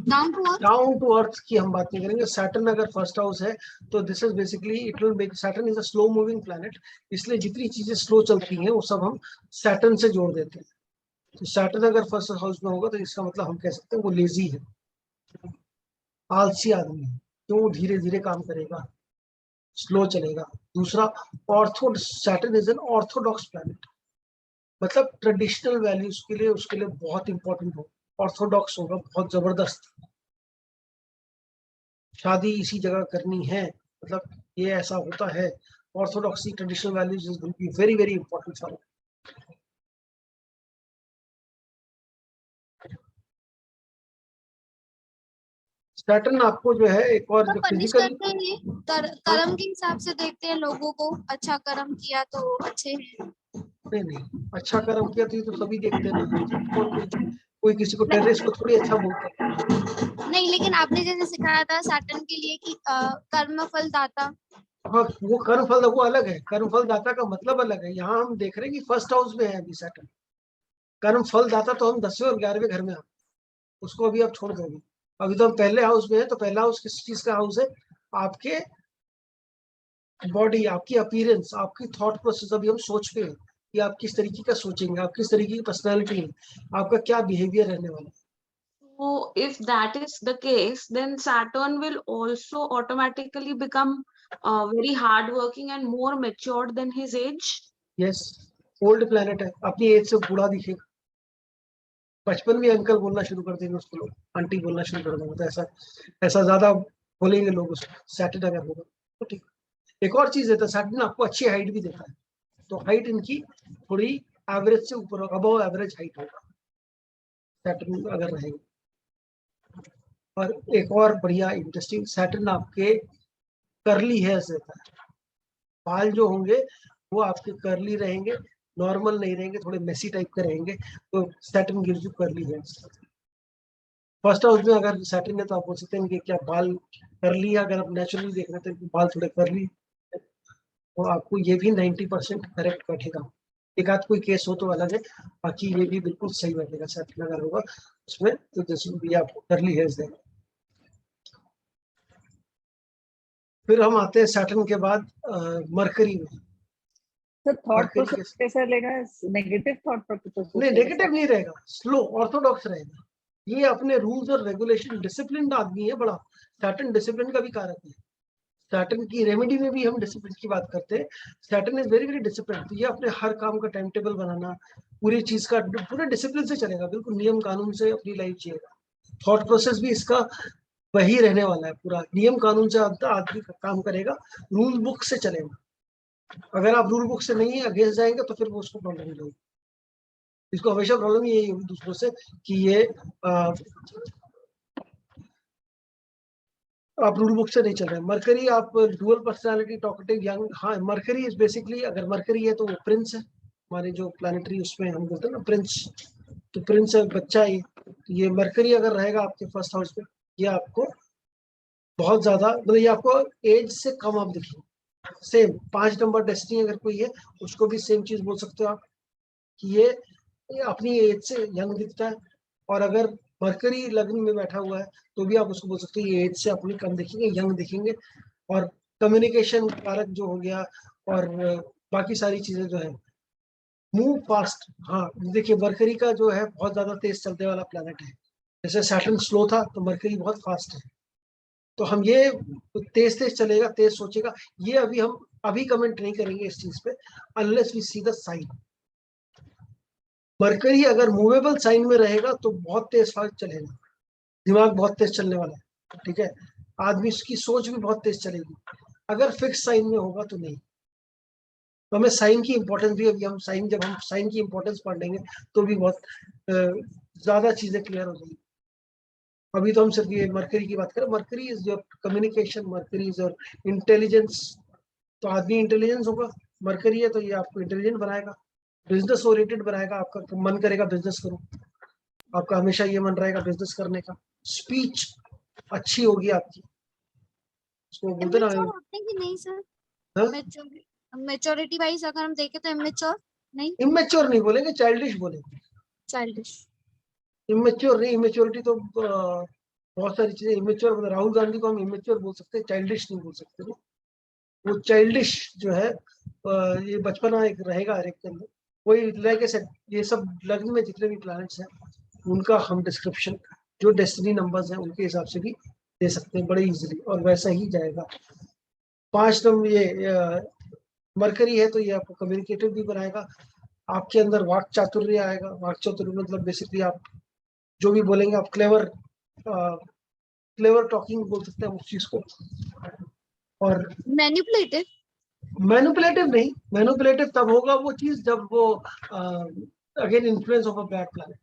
S2: down to earth.
S1: Down to earth की हम बात नहीं करेंगे। सैटर्न अगर फर्स्ट हाउस है तो this is basically it will make, Saturn is a slow moving planet, इसलिए जितनी चीजें स्लो चलती हैं वो सब हम सैटर्न से जोड़ देते हैं। तो सैटर्न अगर फर्स्ट हाउस में होगा तो इसका मतलब हम कह सकते हैं वो लेजी है, आलसी आदमी है, तो धीरे धीरे काम करेगा, स्लो चलेगा। दूसरा, ortho, Saturn is an Orthodox planet, मतलब ट्रेडिशनल वैल्यूज के लिए उसके लिए बहुत इंपॉर्टेंट हो, ऑर्थोडॉक्स होगा, बहुत जबरदस्त। शादी इसी जगह करनी है मतलब ये ऐसा होता है, orthodoxy traditional values will be very very important for. Saturn आपको जो है एक और
S2: तो
S1: जो
S2: पनिश
S1: फिजिकल,
S2: करते हैं ये कर्म के हिसाब से देखते हैं लोगों को, अच्छा कर्म किया तो अच्छे हैं।
S1: नहीं अच्छा कर्म किया तो ये तो सभी देखते हैं ना, कोई किसी को टेररिस्ट को थोड़ी अच्छा बोलता है।
S2: नहीं, लेकिन आपने जैसे सिखाया था सैटर्न के लिए कि कर्म फल दाता।
S1: हाँ वो कर्म फल वो अलग है, कर्म फल दाता का मतलब अलग है। यहाँ हम देख रहे हैं कि फर्स्ट हाउस में है अभी सैटर्न। कर्म फल दाता तो हम 10वें और 11वें घर में हैं, उसको अभी आप छोड़ दोगे। अभी तो हम पहले हाउस में है, तो पहला हाउस किस चीज का हाउस है? आपके बॉडी, आपकी अपीयरेंस, आपकी थॉट प्रोसेस। अभी हम सोच पे हैं कि आप किस तरीके का सोचेंगे, आप किस तरीके की पर्सनैलिटी है, आपका क्या बिहेवियर रहने वाला है।
S5: So if that is the case, then Saturn will also automatically become very hardworking and more matured than his age.
S1: Yes, old planet है, अपनी एज से बूढ़ा दिखेगा। बचपन में अंकल बोलना शुरू कर देंगे उसको, लोग आंटी बोलना शुरू कर देंगे, तो ऐसा ऐसा ज्यादा बोलेंगे लोग उसको, सैटर्न अगर होगा तो ठीक। एक और चीज देता है सैटर्न, आपको अच्छी हाइट भी देता है। तो हाइट इनकी थोड़ी एवरेज से ऊपर, अबव एवरेज हाइट होगा सैटर्न अगर रहेगा। और एक और बढ़िया इंटरेस्टिंग, सैटर्न आपके कर्ली हेयर्स देता है। बाल जो होंगे वो आपके कर्ली रहेंगे, नॉर्मल नहीं रहेंगे, थोड़े मेसी टाइप के रहेंगे। तो Saturn gives you curly hairs. First house में अगर सैटर्न है तो आप बोल सकते हैं कि क्या बाल कर्ली है। अगर आप नेचुरली देख रहे थे कि बाल थोड़े कर्ली, तो आपको ये भी 90% करेक्ट बैठेगा। एक आध कोई केस हो तो अलग है, बाकी ये भी बिल्कुल सही बैठेगा सैटर्न अगर होगा उसमें। तो दिस विल बी आपको कर्ली हेयर्स देगा। फिर हम आते हैं सैटर्न के बाद मरकरी में।
S3: सर थॉट
S1: मरकरी
S3: प्रोसेस
S1: के
S3: कैसा रहेगा? नेगेटिव थॉट प्रोसेस
S1: नहीं, नेगेटिव नहीं रहेगा, स्लो ऑर्थोडॉक्स रहेगा। ये अपने रूल्स और रेगुलेशन, डिसिप्लिन आदमी है बड़ा। सैटर्न डिसिप्लिन का भी कारक है। सैटर्न की रेमेडी में भी हम डिसिप्लिन की बात करते हैं। Saturn is very very discipline. तो ये अपने हर काम का टाइम टेबल बनाना, पूरी चीज का पूरे डिसिप्लिन से चलेगा, बिल्कुल नियम कानून से अपनी लाइफ जिएगा। थॉट प्रोसेस भी इसका वही रहने वाला है, पूरा नियम कानून से आदमी का काम करेगा, रूल बुक से चलेगा। अगर आप रूल बुक से नहीं अगेंस्ट जाएंगे तो फिर वो उसको प्रॉब्लम नहीं होगी। इसको हमेशा प्रॉब्लम यही होगी दूसरों से कि ये आप रूल बुक से नहीं चल रहे हैं। मरकरी आप डुअल पर्सनालिटी, टॉकेटिव, यंग। हाँ, मरकरी इज बेसिकली, अगर मरकरी है तो वो प्रिंस है। हमारे जो प्लानिटरी उसमें हम बोलते हैं ना प्रिंस, तो प्रिंस है बच्चा। ये मरकरी अगर रहेगा आपके फर्स्ट हाउस में, ये आपको बहुत ज्यादा, मतलब ये आपको एज से कम आप दिखेंगे। सेम 5 नंबर डेस्टिनी अगर कोई है, उसको भी सेम चीज बोल सकते हो आप कि ये अपनी एज से यंग दिखता है। और अगर मरकरी लग्न में बैठा हुआ है तो भी आप उसको बोल सकते हो ये एज से अपनी कम दिखेंगे, यंग दिखेंगे। और कम्युनिकेशन कारक जो हो गया, और बाकी सारी चीजें जो है, मूव फास्ट। हाँ देखिए, मरकरी का जो है बहुत ज्यादा तेज चलने वाला प्लेनेट है। जैसे सैटर्न स्लो था तो मरकरी बहुत फास्ट है। तो हम ये तेज तेज चलेगा, तेज सोचेगा, ये अभी हम अभी कमेंट नहीं करेंगे इस चीज पे, unless we see the sign. Mercury अगर मूवेबल साइन में रहेगा तो बहुत तेज फास्ट चलेगा, दिमाग बहुत तेज चलने वाला है, ठीक है। आदमी की सोच भी बहुत तेज चलेगी। अगर फिक्स साइन में होगा तो नहीं। तो हमें साइन की इंपॉर्टेंस भी, अभी हम साइन, जब हम साइन की इंपॉर्टेंस पढ़ लेंगे तो भी बहुत ज्यादा चीजें क्लियर हो जाएंगी। अभी तो हम सिर्फ ये मरकरी की बात करें। Mercury is your communication, mercury is your intelligence. तो आदमी इंटेलिजेंस होगा, मरकरी है तो ये आपको इंटेलिजेंट बनाएगा, बिजनेस ओरिएंटेड बनाएगा। आपका मन करेगा बिजनेस करो, आपका हमेशा ये मन रहेगा बिजनेस करने का। स्पीच अच्छी होगी आपकी, उसको बोलते ना।
S2: इमेच्योर होते हैं कि नहीं सर? मेच्योरिटी वाइज अगर हम देखें तो इमेच्योर नहीं,
S1: इमेच्योर नहीं बोलेंगे, चाइल्डिश बोलेंगे।
S2: चाइल्डिश।
S1: इमेच्योर नहीं, इमेच्योरिटी तो बहुत सारी चीजें इमेच्योर, मतलब राहुल गांधी को हम इमेच्योर बोल सकते हैं, चाइल्डिश नहीं बोल सकते। वो चाइल्डिश जो है, ये बचपना एक रहेगा हर एक के अंदर। वही लाइक से ये सब लग्न में जितने भी प्लैनेट्स हैं उनका हम डिस्क्रिप्शन जो डेस्टिनी नंबर्स हैं उनके हिसाब से भी दे सकते हैं बड़े इजीली, और वैसा ही जाएगा। 5 नंबर ये मरकरी है तो ये आपको कम्युनिकेटिव भी बनाएगा। आपके अंदर वाक चातुर्य आएगा। वाक चातुर्य मतलब बेसिकली आप जो भी बोलेंगे आप क्लेवर, क्लेवर टॉकिंग बोल सकते हैं उस चीज को। और
S2: मैनिपुलेटिव
S1: नहीं, मैनिपुलेटिव तब होगा वो चीज जब वो again influence of a bad planet,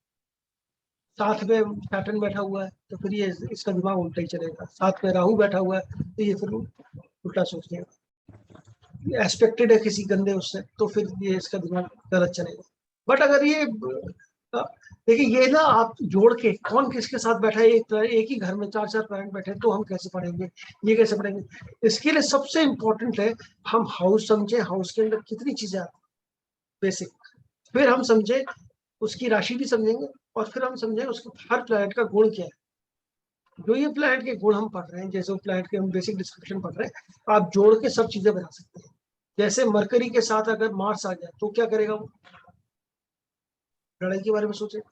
S1: साथ में सैटर्न बैठा हुआ है तो फिर ये इसका दिमाग उल्टा ही चलेगा, साथ में राहु बैठा हुआ है तो ये फिर उल्टा सोचेगा, एस्पेक्टेड है किसी गंदे उससे तो फिर ये इसका दिमाग गलत चलेगा। बट अगर ये देखिए ये ना आप जोड़ के कौन किसके साथ बैठा है, एक ही घर में 4 प्लैनेट बैठे तो हम कैसे पढ़ेंगे, ये कैसे पढ़ेंगे? इसके लिए सबसे इम्पोर्टेंट है हम हाउस समझे, हाउस के अंदर कितनी चीजें आती बेसिक, फिर हम समझे उसकी राशि भी समझेंगे और फिर हम समझेंगे उसके हर प्लैनेट का गुण क्या है। जो ये प्लैनेट के गुण हम पढ़ रहे हैं, जैसे वो प्लैनेट के हम बेसिक डिस्क्रिप्शन पढ़ रहे हैं, आप जोड़ के सब चीजें बना सकते हैं। जैसे मरकरी के साथ अगर मार्स आ जाए तो क्या करेगा वो? लड़ाई के बारे में सोचेगा,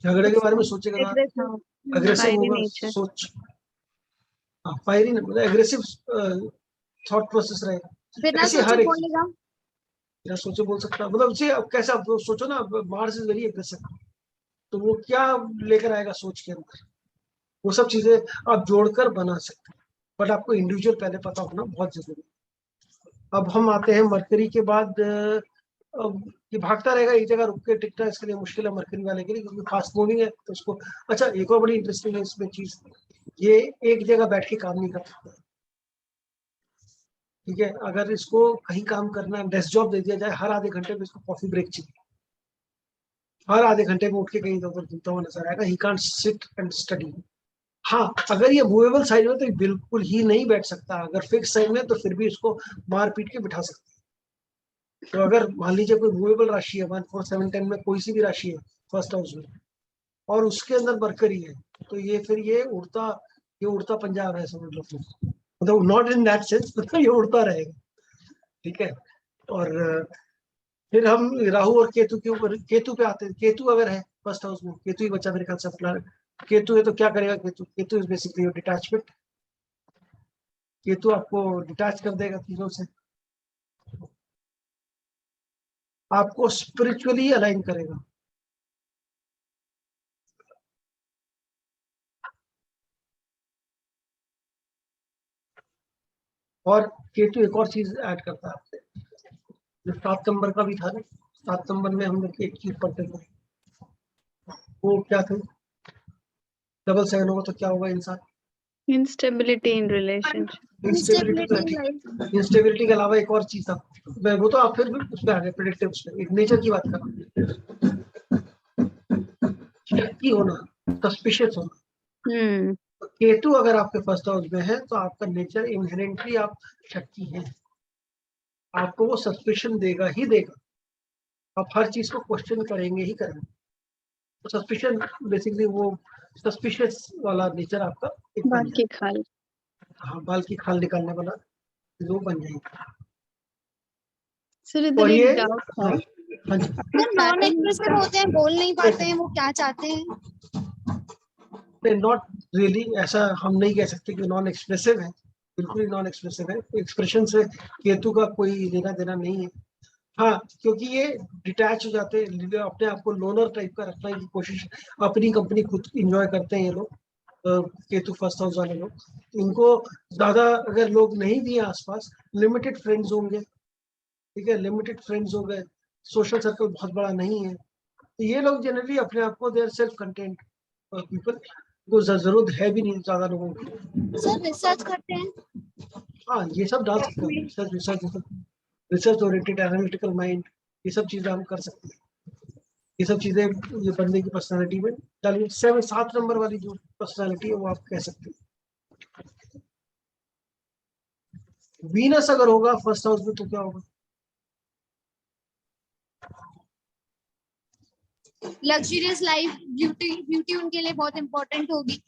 S1: झगड़े के बारे में सोचेगा, अग्रेसिव होगा, सोच फायरिंग मतलब एग्रेसिव थॉट प्रोसेस रहेगा। ऐसे हर एक बिना सोचे बोल सकता, मतलब से अब कैसा आप सोचो ना, मार्स इज वेरी एग्रेसिव, तो वो क्या लेकर आएगा सोच के अंदर, वो सब चीजें आप जोड़कर बना सकते हैं। बट आपको इंडिविजुअल पहले पता होना बहुत जरूरी है। अब हम आते हैं मरकरी के बाद, ये भागता रहेगा एक जगह, रुक के टिकना इसके लिए मुश्किल है मरकरी वाले के लिए, क्योंकि फास्ट मूविंग है तो उसको। अच्छा एक और बड़ी इंटरेस्टिंग है इसमें चीज, ये एक जगह बैठ के काम नहीं कर सकता, ठीक है? अगर इसको कहीं काम करना है, डेस्क जॉब दे दिया जाए, हर आधे घंटे में इसको कॉफी ब्रेक चाहिए, हर आधे घंटे में उठ के कहीं इधर घूमता हुआ नजर आएगा, he can't sit and study. हाँ अगर ये मूवेबल साइड में तो ये बिल्कुल ही नहीं बैठ सकता, अगर फिक्स साइड में तो फिर भी इसको मार पीट के बिठा सकते हैं। तो अगर मान लीजिए कोई मूवेबल राशि है 1 4 7 10 में कोई सी भी राशि है फर्स्ट हाउस में और उसके अंदर मरकरी है, तो ये फिर ये उड़ता पंजाब है समझ लो, मतलब नॉट इन दैट सेंस, मतलब ये उड़ता रहेगा, ठीक है? और फिर हम राहु और केतु के ऊपर, केतु पे आते हैं। केतु अगर है फर्स्ट हाउस में, केतु ही बच्चा मेरे ख्याल से अपना केतु है तो क्या करेगा Ketu? Ketu is basically detachment, Ketu आपको डिटैच कर देगा चीजों से, आपको स्पिरिचुअली अलाइन करेगा। और केतु एक और चीज ऐड करता है आपसे, जो 7 नंबर का भी था ना, 7 नंबर में हम लोग एक चीज पढ़ते थे, वो क्या थे? डबल 7 होगा तो क्या होगा इंसान?
S4: इंस्टेबिलिटी इन रिलेशनशिप,
S1: इंस्टेबिलिटी के अलावा एक और चीज था, वो तो आप फिर भी उस पर आ गए, प्रेडिक्टिव उस पर, एक नेचर की बात कर रहा हूं, शक्ति होना, सस्पिशियस होना। तो केतु अगर आपके फर्स्ट हाउस में है तो आपका नेचर इनहेरेंटली आप शक्ति है, आपको वो सस्पिशन देगा ही देगा, आप हर चीज को क्वेश्चन करेंगे ही करेंगे। तो सस्पिशन बेसिकली वो सस्पिशियस वाला नेचर आपका एक
S4: बाल की खाल,
S1: हाँ बाल की खाल निकालने वाला वो बन जाएगा।
S4: सर
S1: और
S4: इधर
S1: ये
S4: एक डाउट था,
S1: हाँ जी,
S2: नॉन एक्सप्रेसिव होते हैं, बोल नहीं पाते हैं, वो क्या चाहते हैं?
S1: नॉट रियली, ऐसा हम नहीं कह सकते कि नॉन एक्सप्रेसिव है, बिल्कुल ही नॉन एक्सप्रेसिव है, एक्सप्रेशन से केतु का कोई लेना देना नहीं है। हाँ क्योंकि ये डिटैच हो जाते हैं, अपने आप को लोनर टाइप का रखने की कोशिश, अपनी कंपनी खुद इंजॉय करते हैं ये लोग, केतु फर्स्ट हाउस वाले लोग। इनको ज्यादा अगर लोग नहीं भी हैं आसपास, लिमिटेड फ्रेंड्स होंगे, ठीक है, लिमिटेड फ्रेंड्स हो गए, सोशल सर्कल बहुत बड़ा नहीं है, तो ये लोग जनरली अपने आप को देर सेल्फ कंटेंट पीपल को जरूरत है भी नहीं ज्यादा लोगों की।
S2: सर रिसर्च करते हैं,
S1: हाँ ये सब डाल सकते हैं, रिसर्च ओरिएंटेड एनालिटिकल माइंड, ये सब चीजें हम कर सकते हैं, ये सब चीजें ये बंदे की पर्सनालिटी में डालिए। 7 नंबर वाली जो पर्सनालिटी है वो आप कह सकते हैं। वीनस अगर होगा फर्स्ट हाउस में तो क्या होगा?
S2: लग्जरियस लाइफ, ब्यूटी उनके लिए बहुत इंपॉर्टेंट होगी।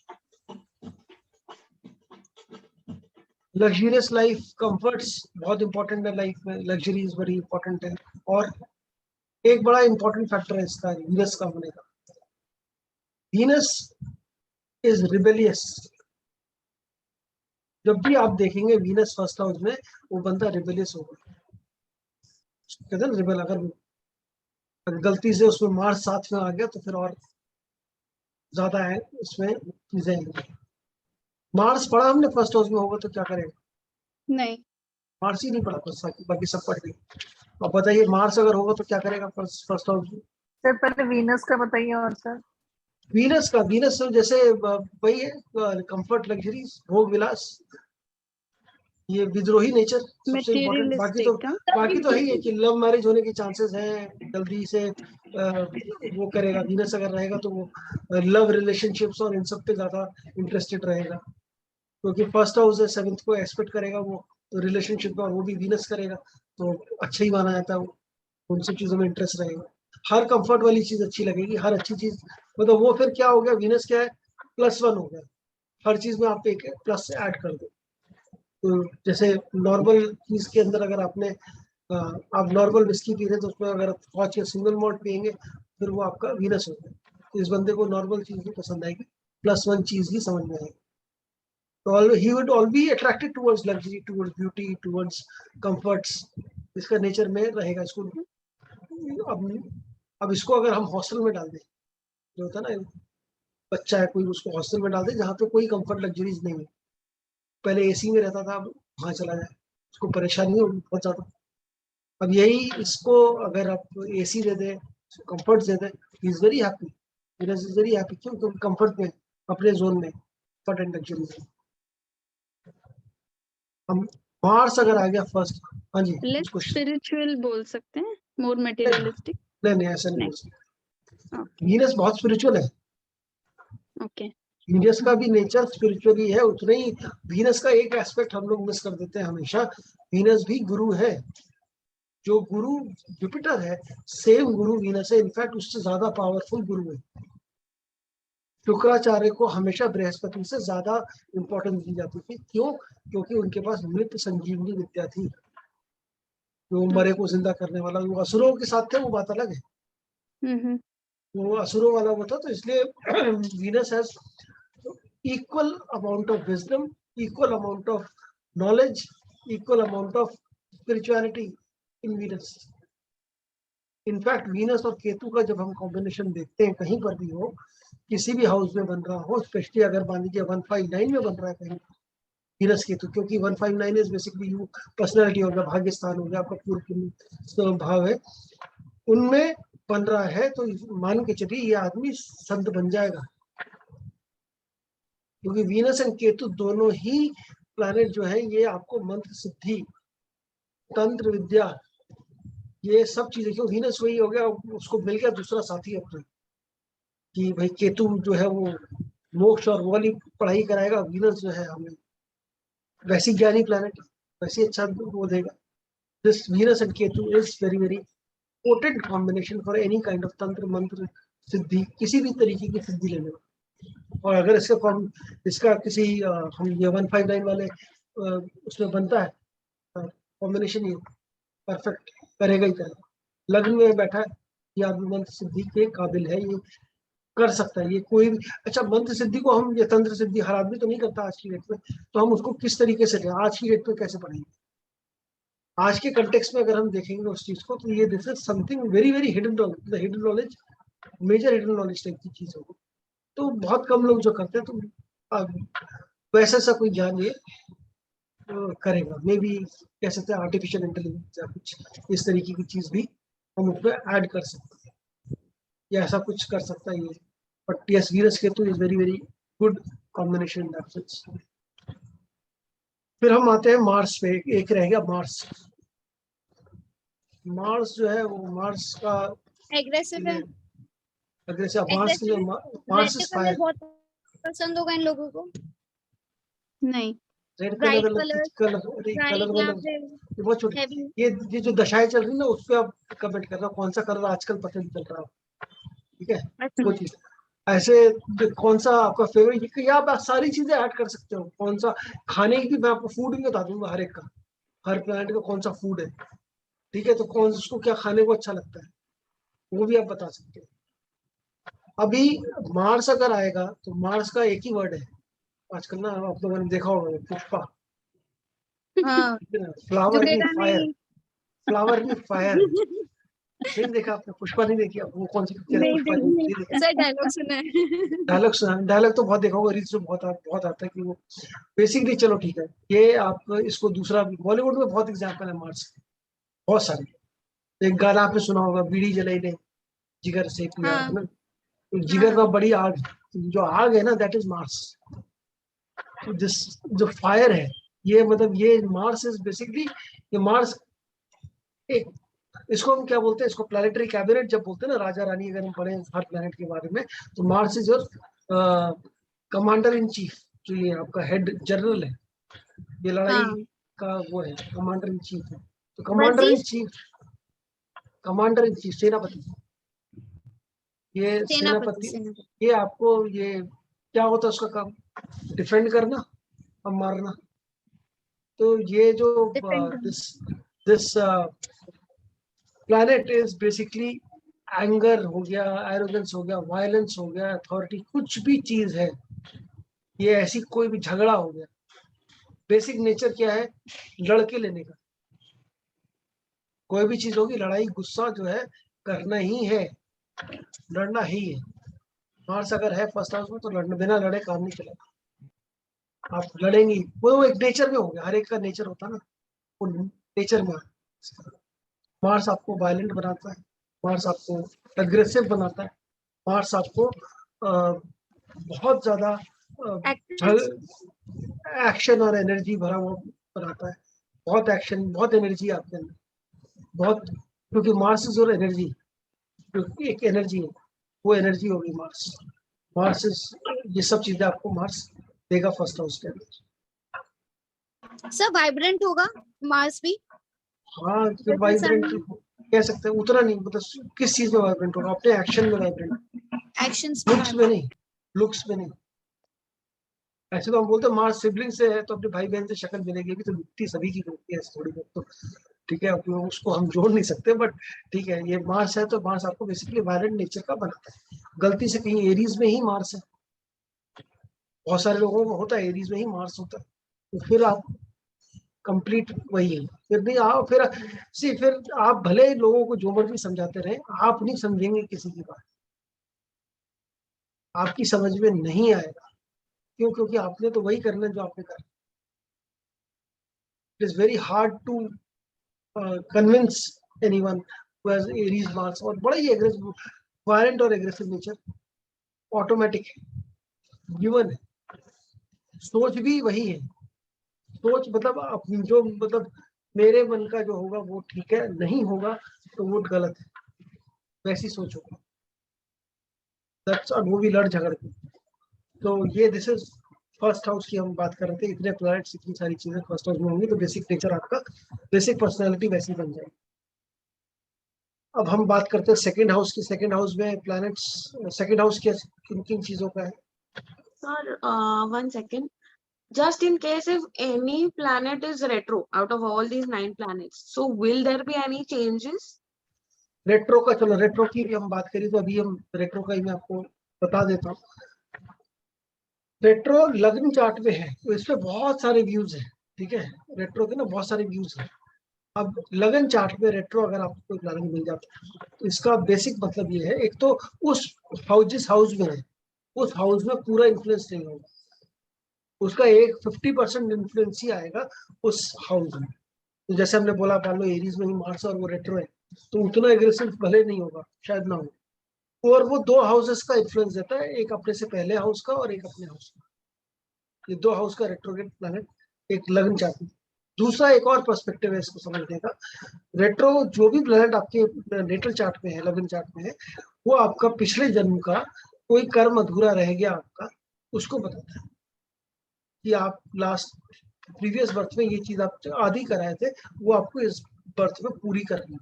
S1: लग्जरियस लाइफ, कंफर्ट्स बहुत इंपॉर्टेंट है लाइफ में, लग्जरीज बड़ी इंपॉर्टेंट है। और एक बड़ा इंपॉर्टेंट फैक्टर है इसका वीनस का होने का, वीनस इज रिबेलियस। जब भी आप देखेंगे वीनस फर्स्ट हाउस में, वो बंदा रिबेलियस होगा, कहते हैं रिबेल, अगर गलती से उसमें मार्स साथ में आ गया तो फिर और ज्यादा है इसमें चीजें। मार्स पढ़ा हमने फर्स्ट हाउस में होगा तो क्या करेगा?
S4: नहीं,
S1: मार्स ही नहीं पढ़ा, बस बाकी सब पढ़ गई। अब बताइए मार्स अगर होगा तो क्या करेगा फर्स्ट हाउस?
S3: सर पहले वीनस का बताइए। और सर
S1: वीनस का, वीनस जैसे वही है, कंफर्ट, लग्जरी, भोग विलास, ये विद्रोही नेचर सबसे इम्पोर्टेंट।
S4: मटेरियलिस्टिक।
S1: बाकी तो है ही है कि लव मैरिज होने के चांसेस हैं, जल्दी से वो करेगा। वीनस अगर रहेगा तो वो लव रिलेशनशिप्स और इन सब पे ज्यादा इंटरेस्टेड रहेगा, क्योंकि फर्स्ट हाउस है, सेवंथ को एक्सपेक्ट करेगा वो, तो रिलेशनशिप में, और वो भी वीनस करेगा तो अच्छा ही माना जाता है वो, उन सब चीजों में इंटरेस्ट रहेगा। हर कंफर्ट वाली चीज अच्छी लगेगी, हर अच्छी चीज, मतलब वो फिर क्या हो गया, वीनस क्या है, +1 हो गया, हर चीज में आप एक प्लस से ऐड कर दो। तो जैसे नॉर्मल चीज के अंदर अगर आप नॉर्मल विस्की पी रहे हैं तो उसमें अगर स्कॉच या सिंगल मॉल्ट पियेंगे फिर वो आपका वीनस हो गया। तो इस बंदे को नॉर्मल चीज भी पसंद आएगी, +1 चीज ही समझ में आएगी। तो he would all be attracted towards luxury, towards beauty, towards comforts, इसका नेचर में रहेगा। इसको अब इसको अगर हम हॉस्टल में डाल दें, जो होता है ना, बच्चा है कोई, उसको हॉस्टल में डाल दें जहाँ पे कोई कंफर्ट लग्जरीज नहीं है, पहले एसी में रहता था, अब वहाँ चला जाए, उसको परेशानी होगी बहुत ज्यादा। अब यही इसको अगर आप एसी दे दें, कंफर्ट दे दें, is very happy, is very happy. क्यों? क्योंकि कंफर्ट में, अपने जोन में, कंफर्ट एंड लग्जरी में। हम मार्स अगर आ गया फर्स्ट, हाँ जी,
S4: लेस
S1: कुछ
S4: स्पिरिचुअल बोल सकते हैं, मोर मटेरियलिस्टिक।
S1: नहीं ऐसा नहीं
S4: नहीं।
S1: बोल सकते। वीनस बहुत स्पिरिचुअल है,
S4: ओके।
S1: वीनस का भी नेचर स्पिरिचुअली है उतना ही। वीनस का एक एस्पेक्ट हम लोग मिस कर देते हैं हमेशा, वीनस भी गुरु है। जो गुरु जुपिटर है, सेम गुरु वीनस है, इनफैक्ट उससे ज्यादा पावरफुल गुरु है। शुक्राचार्य को हमेशा बृहस्पति से ज्यादा इंपॉर्टेंस दी जाती थी। क्यों? क्योंकि उनके पास मृत संजीवनी विद्या थी, जो मरे को जिंदा करने वाला। वो असुरों के साथ थे, वो बात अलग है,
S4: हम्म।
S1: वो असुरों वाला वो था। तो इसलिए Venus has equal amount of wisdom, equal amount of knowledge, equal amount of spirituality in Venus. In fact Venus और केतु का जब हम कॉम्बिनेशन देखते हैं कहीं पर भी हो, किसी भी हाउस में बन रहा हो, स्पेशली अगर मान लीजिए 159 में बन रहा है कहीं वीनस केतु, क्योंकि 159 इज बेसिकली यू पर्सनैलिटी हो गया, भाग्य स्थान हो गया, आपका पूर्ण भाव है, उनमें बन रहा है, तो मान के चलिए ये आदमी संत बन जाएगा। क्योंकि वीनस एंड केतु दोनों ही प्लैनेट जो है ये आपको मंत्र सिद्धि, तंत्र विद्या, ये सब चीजें, क्यों वीनस वही हो गया, उसको मिल गया दूसरा साथी अपना, कि भाई केतु जो है वो मोक्ष और वो वाली पढ़ाई कराएगा, वीनस जो है हमें वैसी ज्ञानी प्लैनेट, वैसी अच्छा वो देगा। This Venus and Ketu is very very potent combination for any kind of तंत्र मंत्र सिद्धि, किसी भी तरीके की सिद्धि लेने में। और अगर इसका किसी हम ये 159 वाले उसमें बनता है कॉम्बिनेशन, ये परफेक्ट करेगा ही करेगा। लग्न में बैठा है, ये आदमी मंत्र सिद्धि के काबिल है, ये कर सकता है, ये कोई भी। अच्छा, मंत्र सिद्धि को हम, ये तंत्र सिद्धि हर आदमी तो नहीं करता आज की डेट में, तो हम उसको किस तरीके से लें, आज की डेट में कैसे पढ़ेंगे? आज के कंटेक्स्ट में अगर हम देखेंगे उस चीज को, तो ये this is something very very hidden knowledge, hidden knowledge, major hidden knowledge type की चीज होगी। तो बहुत कम लोग जो करते हैं, तो वैसा सा कोई ज्ञान ये करेगा। मे बी कह सकते हैं आर्टिफिशियल इंटेलिजेंस या कुछ इस तरीके की चीज भी हम उसमें ऐड कर सकते हैं, या ऐसा कुछ कर सकता है ये। But yes, Venus Ketu is very very good combination in that sense. फिर हम आते हैं मार्स पे, एक रह गया मार्स। मार्स जो है वो मार्स का
S2: एग्रेसिव है,
S1: अग्रेसिव,
S2: एग्रेसिव है,
S1: Mars
S2: red
S1: is
S2: colour
S1: fire.
S2: बहुत पसंद होगा इन लोगों को।
S4: नहीं।
S1: Red
S2: bright
S1: colour,
S2: colour,
S1: colour
S2: या
S1: वाला
S2: फिर
S1: ये बहुत छोटी,
S2: हैवी।
S1: ये जो दशाएं चल रही है ना, उस पर आप कमेंट कर रहा हूँ, कौन सा कलर आजकल पसंद चल रहा है, ठीक है?
S2: अच्छा,
S1: वो चीज ऐसे, कौन सा आपका फेवरेट, या आप सारी चीजें ऐड कर सकते हो। कौन सा खाने की भी, मैं आपको फूड भी बता दूंगा हर एक का, हर प्लेनेट का कौन सा फूड है, ठीक है? तो कौन उसको क्या खाने को अच्छा लगता है, वो भी आप बता सकते हो। अभी मार्स अगर आएगा तो मार्स का एक ही वर्ड है आजकल ना, आप लोगों ने देखा होगा, पुष्पा,
S2: हाँ,
S1: फ्लावर नहीं
S2: झुकेगा
S1: फायर,
S2: नहीं।
S1: फ्लावर नहीं फायर। नहीं देखा आपने? पुष्पा नहीं देखी? वो कौन सी पिक्चर है?
S4: नहीं
S1: पुष्पा
S4: देखी।
S1: नहीं देखा?
S2: सर डायलॉग सुना है।
S1: डायलॉग सुना? डायलॉग तो बहुत देखा होगा, रील्स में बहुत आता है कि वो बेसिकली, चलो ठीक है, ये आप इसको दूसरा, बॉलीवुड में बहुत एग्जाम्पल है मार्स के, बहुत सारे। एक गाना आपने सुना होगा, बीड़ी जलाई ले जिगर से पिया, है
S2: हाँ
S1: ना? तो जिगर में बड़ी आग, जो आग है ना, दैट इज मार्स। जिस जो फायर है, ये मतलब ये मार्स इज बेसिकली, ये मार्स एक, इसको हम क्या बोलते हैं, इसको प्लानिटरी कैबिनेट जब बोलते हैं ना, राजा रानी अगर हम पढ़े हर प्लैनेट के बारे में, तो Mars is your commander in chief, जो ये आपका हेड जनरल है, ये लड़ाई
S2: हाँ
S1: का वो है, कमांडर इन चीफ है। तो
S2: वजीर,
S1: कमांडर इन चीफ सेनापति, ये
S2: सेनापति,
S1: सेनापति,
S2: सेनापति।
S1: ये आपको ये क्या होता है उसका काम? डिफेंड करना और मारना। तो ये जो
S2: डिफेंड करना।
S1: This planet is basically anger हो गया, एरोगेंस हो गया, वायलेंस हो गया, अथॉरिटी, कुछ भी चीज है, ये ऐसी कोई भी झगड़ा हो गया, बेसिक नेचर क्या है? लड़के लेने का। कोई भी चीज होगी, लड़ाई गुस्सा जो है करना ही है, लड़ना ही है। मार्स अगर है फर्स्ट हाउस में तो लड़ने, बिना लड़े काम नहीं चलेगा, आप लड़ेंगे। वो एक नेचर में हो गया, हर एक का नेचर होता है ना, वो नेचर में। मार्स आपको वायलेंट बनाता है, मार्स आपको एग्रेसिव बनाता है, मार्स आपको बहुत ज्यादा एक्शन और एनर्जी भरा हुआ बनाता है। बहुत एक्शन, बहुत एनर्जी आपके अंदर, बहुत, क्योंकि मार्स इज और एनर्जी, क्योंकि एक एनर्जी है, वो एनर्जी होगी मार्स। मार्स इज, ये सब चीजें आपको मार्स देगा फर्स्ट हाउस के अंदर।
S2: सर वाइब्रेंट होगा मार्स भी?
S1: हाँ, तो
S2: जैसे
S1: वाइब्रेंट
S2: सन
S1: कह सकते हैं, उतना नहीं, मतलब किस चीज में वाइब्रेंट होगा? अपने एक्शन में वाइब्रेंट,
S2: एक्शंस में
S1: लुक्स में नहीं, लुक्स में नहीं। ऐसे तो हम बोलते हैं मार्स सिबलिंग से है तो अपने भाई बहन से शक्ल मिलेगी भी, तो मिट्टी सभी की होती है थोड़ी बहुत तो, ठीक है, उसको हम जोड़ नहीं सकते, बट ठीक है, ये मार्स है तो मार्स आपको बेसिकली वायलेंट नेचर का बनाता है। गलती से कहीं एरीज में ही मार्स है, बहुत सारे लोगों को होता है एरीज में ही मार्स होता है, तो फिर आप कंप्लीट वही है। फिर नहीं आप, फिर आप भले ही लोगों को जो मर्जी समझाते रहे, आप नहीं समझेंगे किसी की बात, आपकी समझ में नहीं आएगा। क्यों? क्योंकि आपने तो वही करना है जो आपने करा। It is very hard to convince anyone who has Aries Mars, और बड़ा ही एग्रेसिव, वायलेंट और एग्रेसिव नेचर ऑटोमेटिक है, गिवन है। सोच भी वही है, सोच मतलब जो मतलब मेरे मन का जो होगा वो ठीक है, नहीं होगा तो वो गलत है, वैसी सोच होगी। और वो भी लड़ झगड़ के। तो ये दिस इज फर्स्ट हाउस की हम बात कर रहे थे, इतने प्लैनेट्स, इतनी सारी चीजें फर्स्ट हाउस में होंगी, तो बेसिक नेचर आपका, बेसिक पर्सनैलिटी वैसी बन जाएगी। अब हम बात करते हैं सेकंड हाउस की। सेकंड हाउस में प्लैनेट्स, सेकंड हाउस किन किन चीजों का है?
S5: Sir, 1 second. Just in case if any planet is retro out of all these 9 planets, so will there be any changes?
S1: Retro का, चलो रेट्रो की भी हम बात करें तो अभी हम रेट्रो का ही मैं आपको बता देता हूँ। रेट्रो लग्न चार्ट में है तो इस पे बहुत सारे व्यूज हैं, ठीक है, रेट्रो के ना बहुत सारे व्यूज हैं। अब लगन चार्ट में रेट्रो अगर आपको कोई प्लानिंग मिल जाता है तो इसका बेसिक मतलब ये है, एक तो उस हाउस, जिस हाउस में है उस हाउस में पूरा इन्फ्लुएंस नहीं होगा, उसका एक 50% इन्फ्लुएंस ही आएगा उस हाउस में। तो जैसे हमने बोला, मान लो एरीज में ही मार्स और वो रेट्रो है, तो उतना एग्रेसिव भले नहीं होगा, शायद ना हो। और वो 2 हाउसेस का इन्फ्लुएंस देता है, एक अपने से पहले हाउस का और एक अपने हाउस का, ये 2 हाउस का रेट्रोग्रेड प्लैनेट एक लगन चार्ट में। दूसरा एक और पर्सपेक्टिव है इसको समझने का, रेट्रो जो भी प्लैनेट आपके नेटल चार्ट में है, लगन चार्ट में है, वो आपका पिछले जन्म का कोई कर्म अधूरा रह गया आपका, उसको बताता है कि आप लास्ट प्रीवियस बर्थ में ये चीज आप आदि कराए थे, वो आपको इस बर्थ में पूरी करनी है,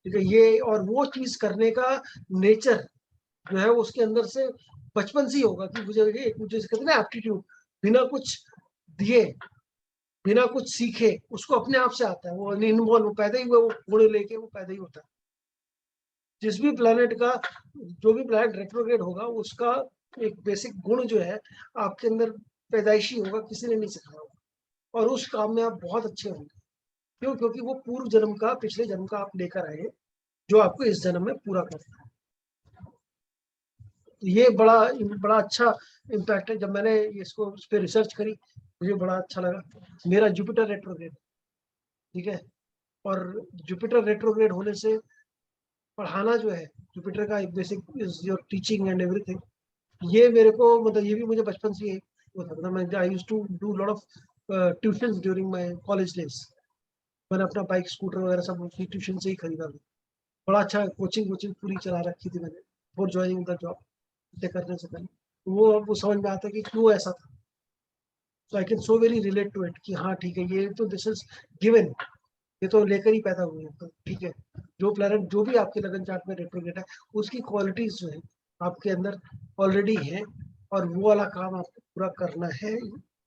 S1: ठीक है। ये और वो चीज करने का नेचर जो है उसके अंदर से बचपन से ही होगा, कि मुझे एक, मुझे कहते हैं ना एप्टीट्यूड, बिना कुछ दिए, बिना कुछ सीखे उसको अपने आप से आता है, वो इनवॉल्व, वो पैदा ही हुआ, वो गुण लेके वो पैदा ही होता है। जिस भी प्लैनेट का, जो भी प्लैनेट रेट्रोग्रेड होगा उसका एक बेसिक गुण जो है आपके अंदर पैदाइशी होगा, किसी ने नहीं सिखाया होगा, और उस काम में आप बहुत अच्छे होंगे। क्यों? क्योंकि वो पूर्व जन्म का, पिछले जन्म का आप लेकर आए, जो आपको इस जन्म में पूरा करना है। ये बड़ा अच्छा इम्पैक्ट है। जब मैंने इसको इस पे रिसर्च करी, मुझे बड़ा अच्छा लगा। मेरा जुपिटर रेट्रोग्रेड, ठीक है, और जुपिटर रेट्रोग्रेड होने से पढ़ाना जो है, जुपिटर का एक basic is your teaching and everything, ये मेरे को मतलब ये भी मुझे बचपन से ही होता था। मैं I used to do lot of tuitions during my college days. मैंने अपना बाइक स्कूटर वगैरह सब उसकी ट्यूशन से ही खरीदा था। बड़ा अच्छा कोचिंग पूरी चला रखी थी मैंने फॉर ज्वाइनिंग द जॉब, करने से पहले। वो अब वो समझ में आता है कि क्यों ऐसा था। So I can so very relate to it कि हाँ ठीक है, ये तो दिस इज गिवन, ये तो लेकर ही पैदा हुए हैं, तो ठीक है। जो प्लैनेट जो भी आपके लगन चार्ट में रेट्रोग्रेड है, उसकी क्वालिटीज जो है आपके अंदर ऑलरेडी है, और वो वाला काम आपको पूरा करना है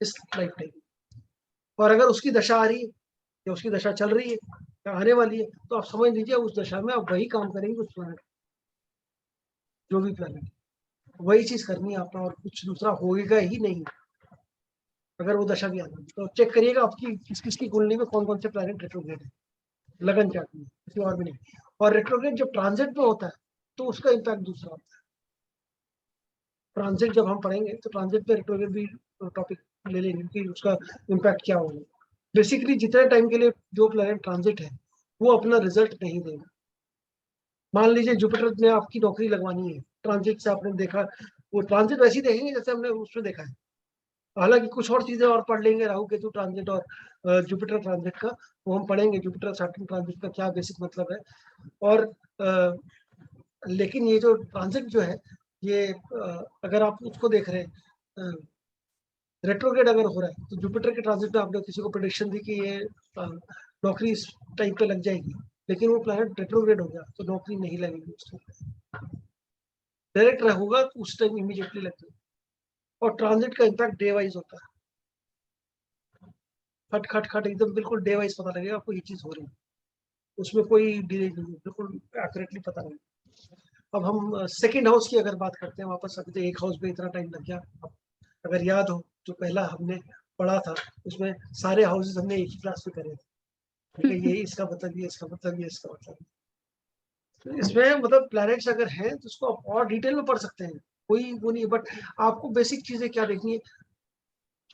S1: इस लाइफ टाइम। और अगर उसकी दशा आ रही है या उसकी दशा चल रही है या आने वाली है, तो आप समझ लीजिए उस दशा में आप वही काम करेंगे उस प्लैनेट, जो भी प्लैनेट, वही चीज करनी है आपका, और कुछ दूसरा होगा ही नहीं। अगर वो दशा भी आती है तो चेक करिएगा आपकी किस किसकी कुंडली में कौन कौन से प्लैनेट रेट्रोग्रेड है, लगन चार्ट में, किसी और भी नहीं। और रेट्रोग्रेड जब ट्रांजिट में होता है तो उसका इम्पैक्ट दूसरा होता है। ट्रांजिट जब हम पढ़ेंगे तो ट्रांजिट में रेट्रोग्रेड भी टॉपिक ले लेंगे कि उसका इम्पैक्ट क्या होगा। बेसिकली जितने टाइम के लिए जो प्लैनेट ट्रांजिट है वो अपना रिजल्ट नहीं देगा। मान लीजिए जुपिटर में आपकी नौकरी लगवानी है, ट्रांजिट से आपने देखा, वो ट्रांजिट वैसे ही देखेंगे जैसे हमने उसमें देखा है। हालांकि कुछ और चीजें और पढ़ लेंगे, राहु केतु ट्रांजिट और जुपिटर ट्रांजिट का, वो हम पढ़ेंगे जुपिटर सैटर्न ट्रांजिट का क्या बेसिक मतलब है। और लेकिन ये जो ट्रांजिट जो है, ये अगर आप उसको देख रहे हैं, रेट्रोग्रेड अगर हो रहा है, तो जुपिटर के ट्रांजिट में आपने किसी को प्रेडिक्शन दी कि ये नौकरी इस टाइम पे लग जाएगी, लेकिन वो प्लैनेट रेट्रोग्रेड हो गया तो नौकरी नहीं लगेगी उस टाइम, डायरेक्ट होगा तो उस टाइम इमीडिएटली लगेगी। और ट्रांजिट का इम्पैक्ट डे वाइज होता है, खट खट खट एकदम बिल्कुल डे वाइज पता लगेगा आपको ये चीज हो रही है, उसमें कोई डिले नहीं है, बिल्कुल एक्यूरेटली पता लगेगा। अब हम सेकंड हाउस की अगर बात करते हैं वापस, अभी तो एक हाउस में इतना टाइम लग गया। अगर याद हो जो पहला हमने पढ़ा था, उसमें सारे हाउसेस हमने एक ही क्लास में करे थे, ठीक है, यही इसका मतलब, ये इसका मतलब, ये इसका मतलब। तो इसमें मतलब प्लैनेट्स अगर हैं तो उसको आप और डिटेल में पढ़ सकते हैं, कोई वो नहीं, बट आपको बेसिक चीजें क्या देखनी है,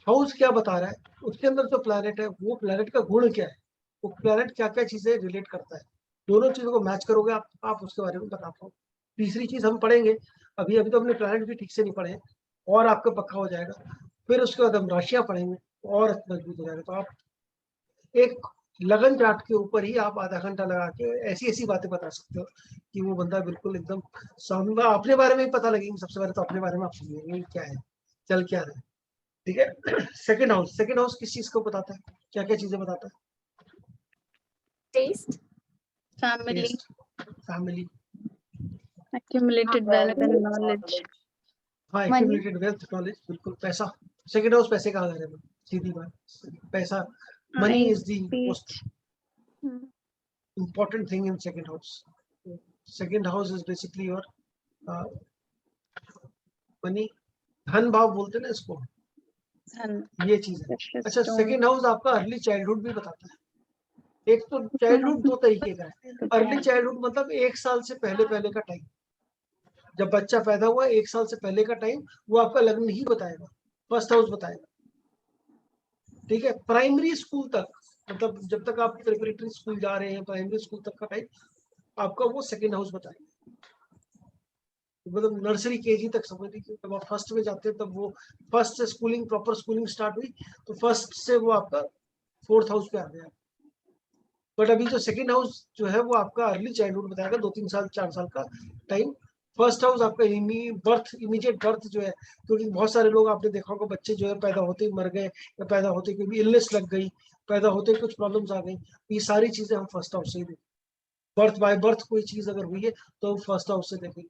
S1: हाउस क्या बता रहा है, उसके अंदर जो प्लैनेट है वो प्लैनेट का गुण क्या है, वो प्लैनेट क्या क्या चीजें रिलेट करता है, दोनों चीजों को मैच करोगे आप उसके बारे में बता पाओ। तीसरी चीज हम पढ़ेंगे, अभी अभी तो हमने प्लैनेट भी ठीक से नहीं पढ़े, और आपका पक्का हो जाएगा। फिर उसके बाद हम राशियां पढ़ेंगे और मजबूत हो जाएगा। तो आप एक लगन चार्ट के ऊपर ही आप आधा घंटा लगा के ऐसी ऐसी बातें बता सकते हो कि वो बंदा बिल्कुल एकदम सामने, अपने बारे में ही पता लगेगी। सबसे पहले तो अपने बारे में आप समझेंगे क्या है, चल क्या रहा है, ठीक है। सेकंड हाउस किस चीज को बताता है, क्या क्या चीजें बताता है?
S2: Taste,
S4: family,
S1: family,
S4: accumulated wealth and knowledge,
S1: हाँ,
S2: Money.
S1: एक्यूमुलेटेड वेल्थ, नॉलेज, बिल्कुल। पैसा, सेकंड हाउस पैसे का घर है, सीधी बात, पैसा, money is the most
S4: speech.
S1: important thing in second house. Second house is basically your money, धन भाव बोलते हैं ना इसको,
S4: and
S1: ये चीज है।
S4: precious
S1: अच्छा,
S4: stone.
S1: सेकंड हाउस आपका अर्ली चाइल्डहुड भी बताता है। एक तो चाइल्डहुड दो तरीके का है, अर्ली चाइल्डहुड मतलब 1 साल से पहले पहले का टाइम, जब बच्चा पैदा हुआ 1 साल से पहले का टाइम, वो आपका लग्न ही बताएगा, फर्स्ट हाउस बताएगा, ठीक है। प्राइमरी स्कूल तक, मतलब जब तक आप प्रिपरेटरी स्कूल जा रहे हैं, प्राइमरी स्कूल तक का टाइम आपका वो सेकंड हाउस बताएगा। मतलब नर्सरी केजी तक समझ लीजिए, जब आप फर्स्ट में जाते हैं तब वो फर्स्ट से स्कूलिंग, प्रॉपर स्कूलिंग स्टार्ट हुई, तो फर्स्ट से वो आपका फोर्थ हाउस पे आ गया। बट अभी जो सेकंड हाउस जो है वो आपका अर्ली चाइल्डहुड बताएगा, 2-3 साल 4 साल का टाइम। फर्स्ट हाउस आपका इमीडिएट बर्थ जो है, क्योंकि बहुत सारे लोग आपने देखा होगा बच्चे जो है पैदा होते ही मर गए, या पैदा होते कोई भी इलनेस लग गई, पैदा होते कुछ प्रॉब्लम्स आ गई, ये सारी चीजें हम फर्स्ट हाउस से ही देखें। बर्थ बाय बर्थ कोई चीज अगर हुई है तो फर्स्ट हाउस से देखेंगे।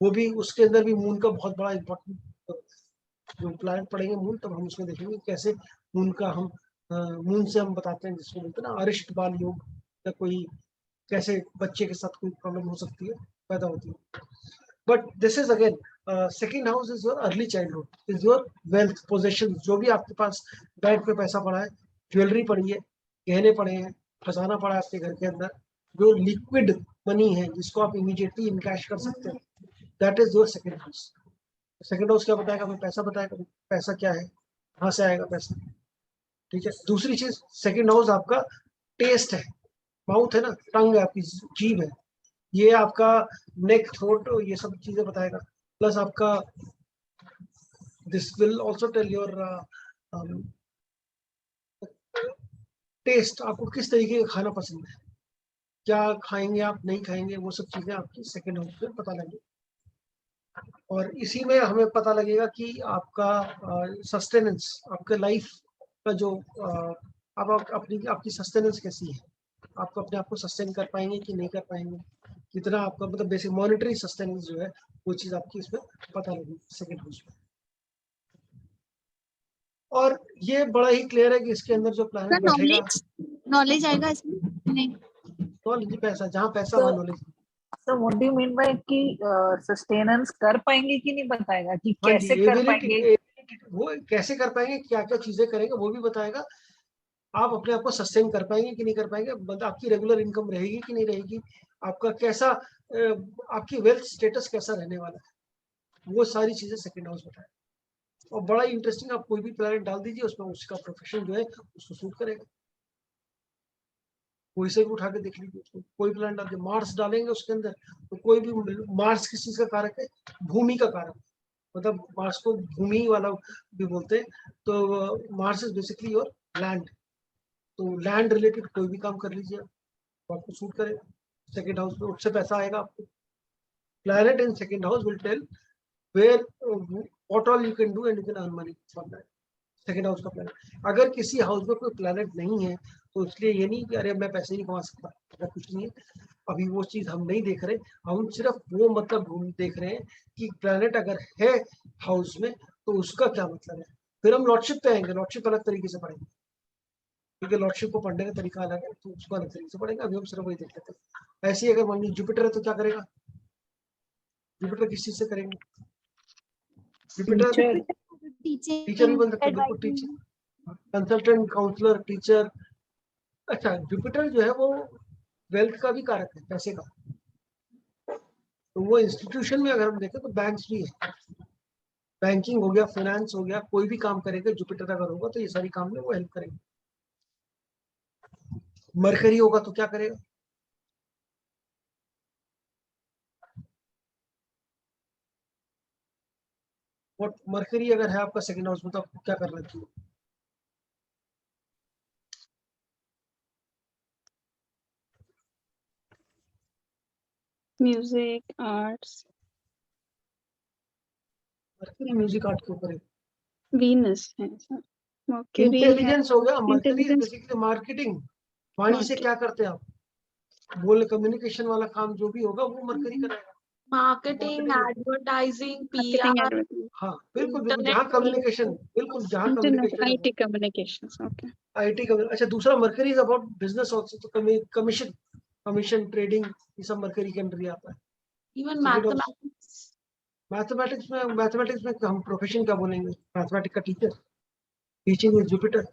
S1: वो भी उसके अंदर भी मून का बहुत बड़ा इंपॉर्टेंट, जो प्लैनेट पढ़ेंगे मून, तब हम उसमें देखेंगे कैसे मून का हम मून से हम बताते हैं, जिसको बोलते हैं ना अरिष्ट बाल योग, या कोई कैसे बच्चे के साथ कोई प्रॉब्लम हो सकती है, पैदा होती है। But this is again, second house is your early childhood, is your wealth possession, जो भी आपके पास बैंक में पैसा पड़ा है, ज्वेलरी पड़ी है, गहने पड़े हैं, खजाना पड़ा है आपके घर के अंदर, जो लिक्विड मनी है जिसको आप इमीडिएटली इनकैश कर सकते हैं, that is your second house. Second house क्या बताएगा? हमें पैसा बताएगा, पैसा क्या है, कहाँ से आएगा पैसा, ठीक है। दूसरी चीज, सेकंड हाउस आपका टेस्ट है, माउथ है ना, टंग है, आपकी जीभ है, ये आपका नेक, थ्रोट, ये सब चीजें बताएगा। प्लस आपका this will also tell your taste, आपको किस तरीके का खाना पसंद है, क्या खाएंगे आप, नहीं खाएंगे, वो सब चीजें आपकी सेकंड हाउस में पता लगेगी। और इसी में हमें पता लगेगा कि आपका सस्टेनेंस, आपके लाइफ का जो आप आपकी सस्टेनेंस कैसी है, आप अपने आप को सस्टेन कर पाएंगे कि नहीं कर पाएंगे, कितना आपका मतलब बेसिक मॉनेटरी सस्टेनेंस जो है वो चीज आपकी इसमें पता लगेगी सेकंड हाउस में। और ये बड़ा ही क्लियर है कि इसके अंदर जो प्लैनेट बैठेगा,
S2: नॉलेज आएगा इसमें? नहीं।
S1: नॉलेज, पैसा, जहाँ पैसा
S3: So-
S1: वहाँ knowledge.
S3: So what do you mean by कि सस्टेनेंस कर पाएंगे कि नहीं बताएगा, कि
S1: हाँ
S3: कैसे
S1: जी,
S3: कर पाएंगे?
S1: एबिलिटी, वो कैसे कर पाएंगे, क्या क्या चीजें करेंगे वो भी बताएगा। आप अपने आप को सस्टेन कर पाएंगे कि नहीं कर पाएंगे, मतलब आपकी रेगुलर इनकम रहेगी कि नहीं रहेगी, आपका कैसा आपकी वेल्थ स्टेटस कैसा रहने वाला है, वो सारी चीजें सेकंड हाउस बताए। और बड़ा ही इंटरेस्टिंग, आप कोई भी प्लैनेट डाल दीजिए उसमें, उसका प्रोफेशन जो है उसको सूट करेगा। कोई से भी उठा के देख लीजिए उसको, कोई प्लैनेट डाल दिया, मार्स डालेंगे उसके अंदर तो कोई भी, मार्स किस चीज का कारक है? भूमि का कारक, मतलब मार्स को भूमि वाला भी बोलते हैं। तो Mars is basically your land, तो लैंड रिलेटेड कोई भी काम कर लीजिए तो आपको सूट करेगा सेकंड हाउस में, उससे पैसा आएगा आपको। Planet in second house will tell where what all you can do and you can earn money from that. Second house का प्लैनेट, अगर किसी हाउस में कोई प्लैनेट नहीं है तो इसलिए ये नहीं कि अरे मैं पैसे नहीं कमा सकता, ऐसा कुछ नहीं है। अभी वो चीज हम नहीं देख रहे, हम सिर्फ वो मतलब देख रहे हैं कि प्लैनेट अगर है हाउस में तो उसका क्या मतलब है। फिर हम लॉर्डशिप पे आएंगे, लॉर्डशिप अलग तरीके से पढ़ेंगे, क्योंकि लॉर्डशिप को पढ़ने का तरीका अलग है, तो उसको अलग तरीके से पढ़ेंगे। अभी हम सिर्फ वही देख लेते हैं। ऐसे ही अगर मान लीजिए जुपिटर है तो क्या करेगा? जुपिटर किस चीज से करेंगे? जुपिटर टीचर भी बन सकता है, बिल्कुल टीचर, कंसल्टेंट, काउंसलर, टीचर। अच्छा, जुपिटर जो है वो वेल्थ का भी कारक है, पैसे का। तो वो इंस्टीट्यूशन में अगर हम देखें तो बैंक्स भी है, बैंकिंग हो गया, फाइनेंस हो गया, कोई भी काम करेंगे जुपिटर अगर होगा तो ये सारी काम में वो हेल्प करेंगे। मरकरी होगा तो क्या करेगा? वो मरकरी अगर है आपका सेकंड हाउस में तो आपको क्या करना चाहिए?
S4: Music, arts,
S1: mercury music art के ऊपर है।
S4: वीनस है सर, मर्क्यूरी है,
S1: इंटेलिजेंस हो गया, मरकरी
S4: इंटेलिजेंस,
S1: बेसिकली मार्केटिंग, वाणी से
S4: मार्केट,
S1: क्या करते हैं आप, बोल कम्युनिकेशन वाला काम जो भी होगा वो मरकरी कराएगा।
S5: Marketing,
S1: Marketing,
S5: advertising,
S4: marketing,
S5: PR,
S4: advertising,
S1: हाँ बिल्कुल बिल्कुल,
S5: internet
S1: जहाँ कम्युनिकेशन,
S5: marketing.
S1: बिल्कुल जहाँ
S4: इंटरनेट,
S1: कम्युनिकेशन है
S4: आईटी कम्युनिकेशंस, ओके।
S1: आईटी का। अच्छा, दूसरा mercury is about business also, तो कमीशन, कमीशन ट्रेडिंग, ये सब मरकरी के अंदर ही आता है।
S5: Even
S1: second house,
S5: mathematics.
S1: Mathematics में हम प्रोफेशन क्या बोलेंगे? मैथमेटिक्स का टीचर, टीचिंग में जुपिटर,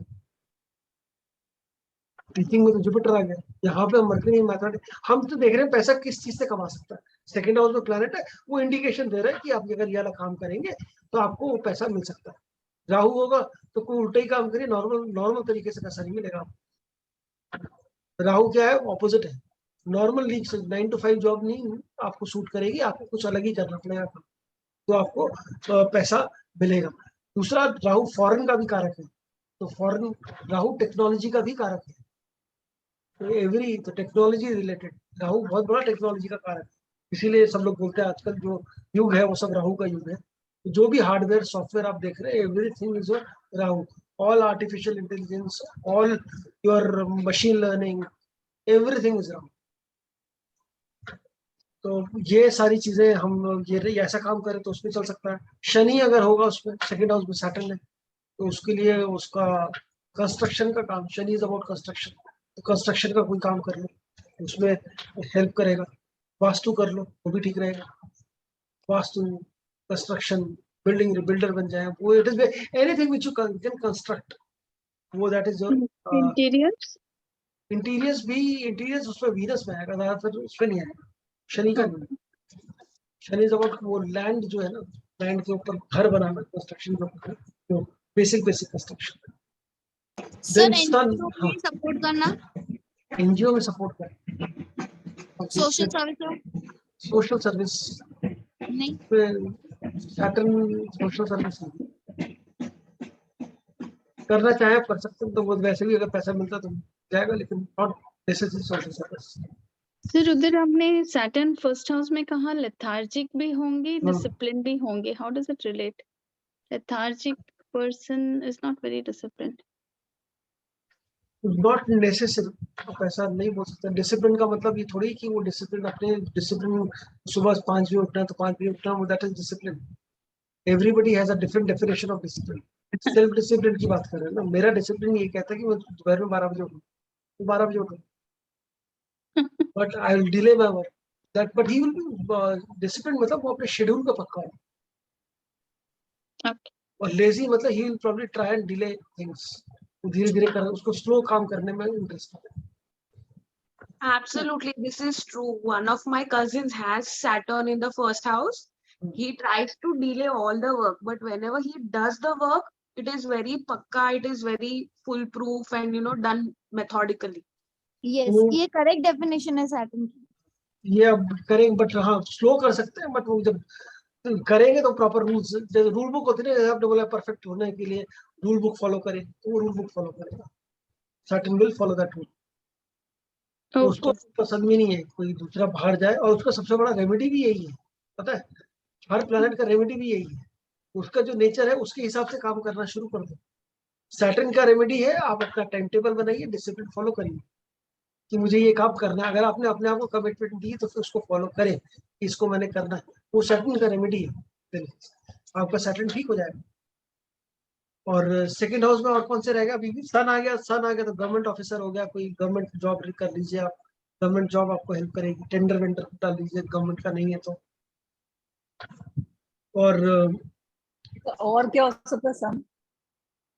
S1: टीचिंग में तो जुपिटर आ गया। यहाँ पे मरकरी मैथमेटिक्स, हम तो देख रहे हैं पैसा किस चीज से कमा सकता है। सेकंड हाउस में प्लैनेट है, वो इंडिकेशन दे रहा है कि आप अगर ये वाला काम करेंगे तो आपको वो पैसा मिल सकता है। राहु होगा तो कोई उल्टा ही काम करिए, नॉर्मल नॉर्मल तरीके से पैसा नहीं मिलेगा। राहु क्या है? ऑपोजिट है, नॉर्मल लीग से 9 to 5 जॉब नहीं आपको सूट करेगी, आपको कुछ अलग ही करना पड़ेगा तो आपको पैसा मिलेगा। दूसरा, राहु फॉरेन का भी कारक है, तो फॉरेन, राहु टेक्नोलॉजी का भी कारक है, तो एवरी, तो टेक्नोलॉजी रिलेटेड राहु बहुत बड़ा टेक्नोलॉजी का कारक है। इसीलिए सब लोग बोलते हैं आजकल जो युग है वो सब राहु का युग है। जो भी हार्डवेयर सॉफ्टवेयर आप देख रहे हैं, everything is Rahu, all artificial intelligence, all your machine learning, everything is Rahu. तो ये सारी चीजें हम लोग ये ऐसा काम करें तो उसमें चल सकता है। शनि अगर होगा उसमें, सेकंड हाउस में सैटर्न है, तो उसके लिए उसका कंस्ट्रक्शन का काम, शनि इज अबाउट कंस्ट्रक्शन, तो कंस्ट्रक्शन का कोई काम कर लो उसमें हेल्प करेगा। वास्तु कर लो वो भी ठीक रहेगा, वास्तु, कंस्ट्रक्शन, बिल्डिंग, बिल्डर बन जाए वो, it is anything which you can construct, वो that is your
S4: interiors,
S1: interiors उसमें वीनस में आएगा, ज्यादातर उसमें नहीं आएगा, शनि का नहीं। शनि इज अबाउट वो लैंड जो है ना, लैंड के ऊपर घर बनाना, कंस्ट्रक्शन के ऊपर, जो बेसिक कंस्ट्रक्शन।
S2: सर
S1: देन सन,
S2: एनजीओ
S1: हाँ,
S2: में सपोर्ट करना,
S1: एनजीओ में सपोर्ट कर,
S2: सोशल सर्विस
S1: सोशल सर्विस
S2: नहीं।
S1: सैटर्न सोशल सर्विस करना चाहे कर सकते हैं, तो वो वैसे भी अगर पैसा मिलता तो जाएगा, लेकिन not necessary social service.
S4: Sir उधर आपने सैटर्न फर्स्ट हाउस में कहा लेथार्जिक भी होंगे,
S1: हाँ।
S4: डिसिप्लिन भी होंगे, how does it relate? Lethargic person is not very disciplined.
S1: Not necessary, पैसा नहीं बोल सकते। डिसिप्लिन का मतलब ये थोड़ी कि वो डिसिप्लिन अपने डिसिप्लिन, सुबह 5 बजे उठना तो 5 बजे उठना, वो that is discipline. Everybody has a different definition of discipline. Self discipline की बात कर रहे हैं ना, मेरा डिसिप्लिन ये कहता है कि मैं दोपहर में 12 बजे उठूँ, 12 बजे उठूँ, but I will delay my work that, but he will be discipline, मतलब वो अपने शेड्यूल का पक्का है।
S4: Okay.
S1: और लेजी मतलब he will probably try and delay things, धीरे धीरे कर, उसको स्लो काम करने में इंटरेस्ट है।
S5: Absolutely, this is true. One of my cousins has Saturn in the first house. He tries to delay all the work, but whenever he does the work, it is very pakka, it is very foolproof and done methodically.
S2: Yes, ये correct definition है Saturn की।
S1: ये अब करेंगे, but हाँ slow कर सकते हैं, बट वो जब करेंगे तो प्रॉपर रूल्स, जैसे रूल बुक होती है ना, आपने बोला परफेक्ट होने के लिए रूल बुक फॉलो करें, तो वो रूल बुक फॉलो करेगा, certain will follow that rule. उसको पसंद भी नहीं है कोई दूसरा बाहर जाए, और उसका सबसे बड़ा रेमेडी भी यही है, पता है, हर प्लेनेट का रेमेडी भी यही है। उसका जो नेचर है उसके हिसाब से काम करना शुरू कर दो। सैटर्न का रेमेडी है, आप अपना टाइम टेबल बनाइए, डिसिप्लिन फॉलो करिए कि मुझे ये काम करना है। अगर आपने अपने आप को कमिटमेंट दी तो फिर उसको फॉलो करें, इसको मैंने करना है, वो सैटर्न का रेमेडी है, फिर आपका सैटर्न ठीक हो जाएगा। और सेकंड हाउस में और कौन से रहेगा? अभी भी सन आ गया, सन आ गया तो गवर्नमेंट ऑफिसर हो गया, कोई गवर्नमेंट जॉब कर लीजिए आप, गवर्नमेंट जॉब आपको हेल्प करेगी, टेंडर वेंडर डाल लीजिए गवर्नमेंट का नहीं है तो।
S3: और क्या हो सकता है? सन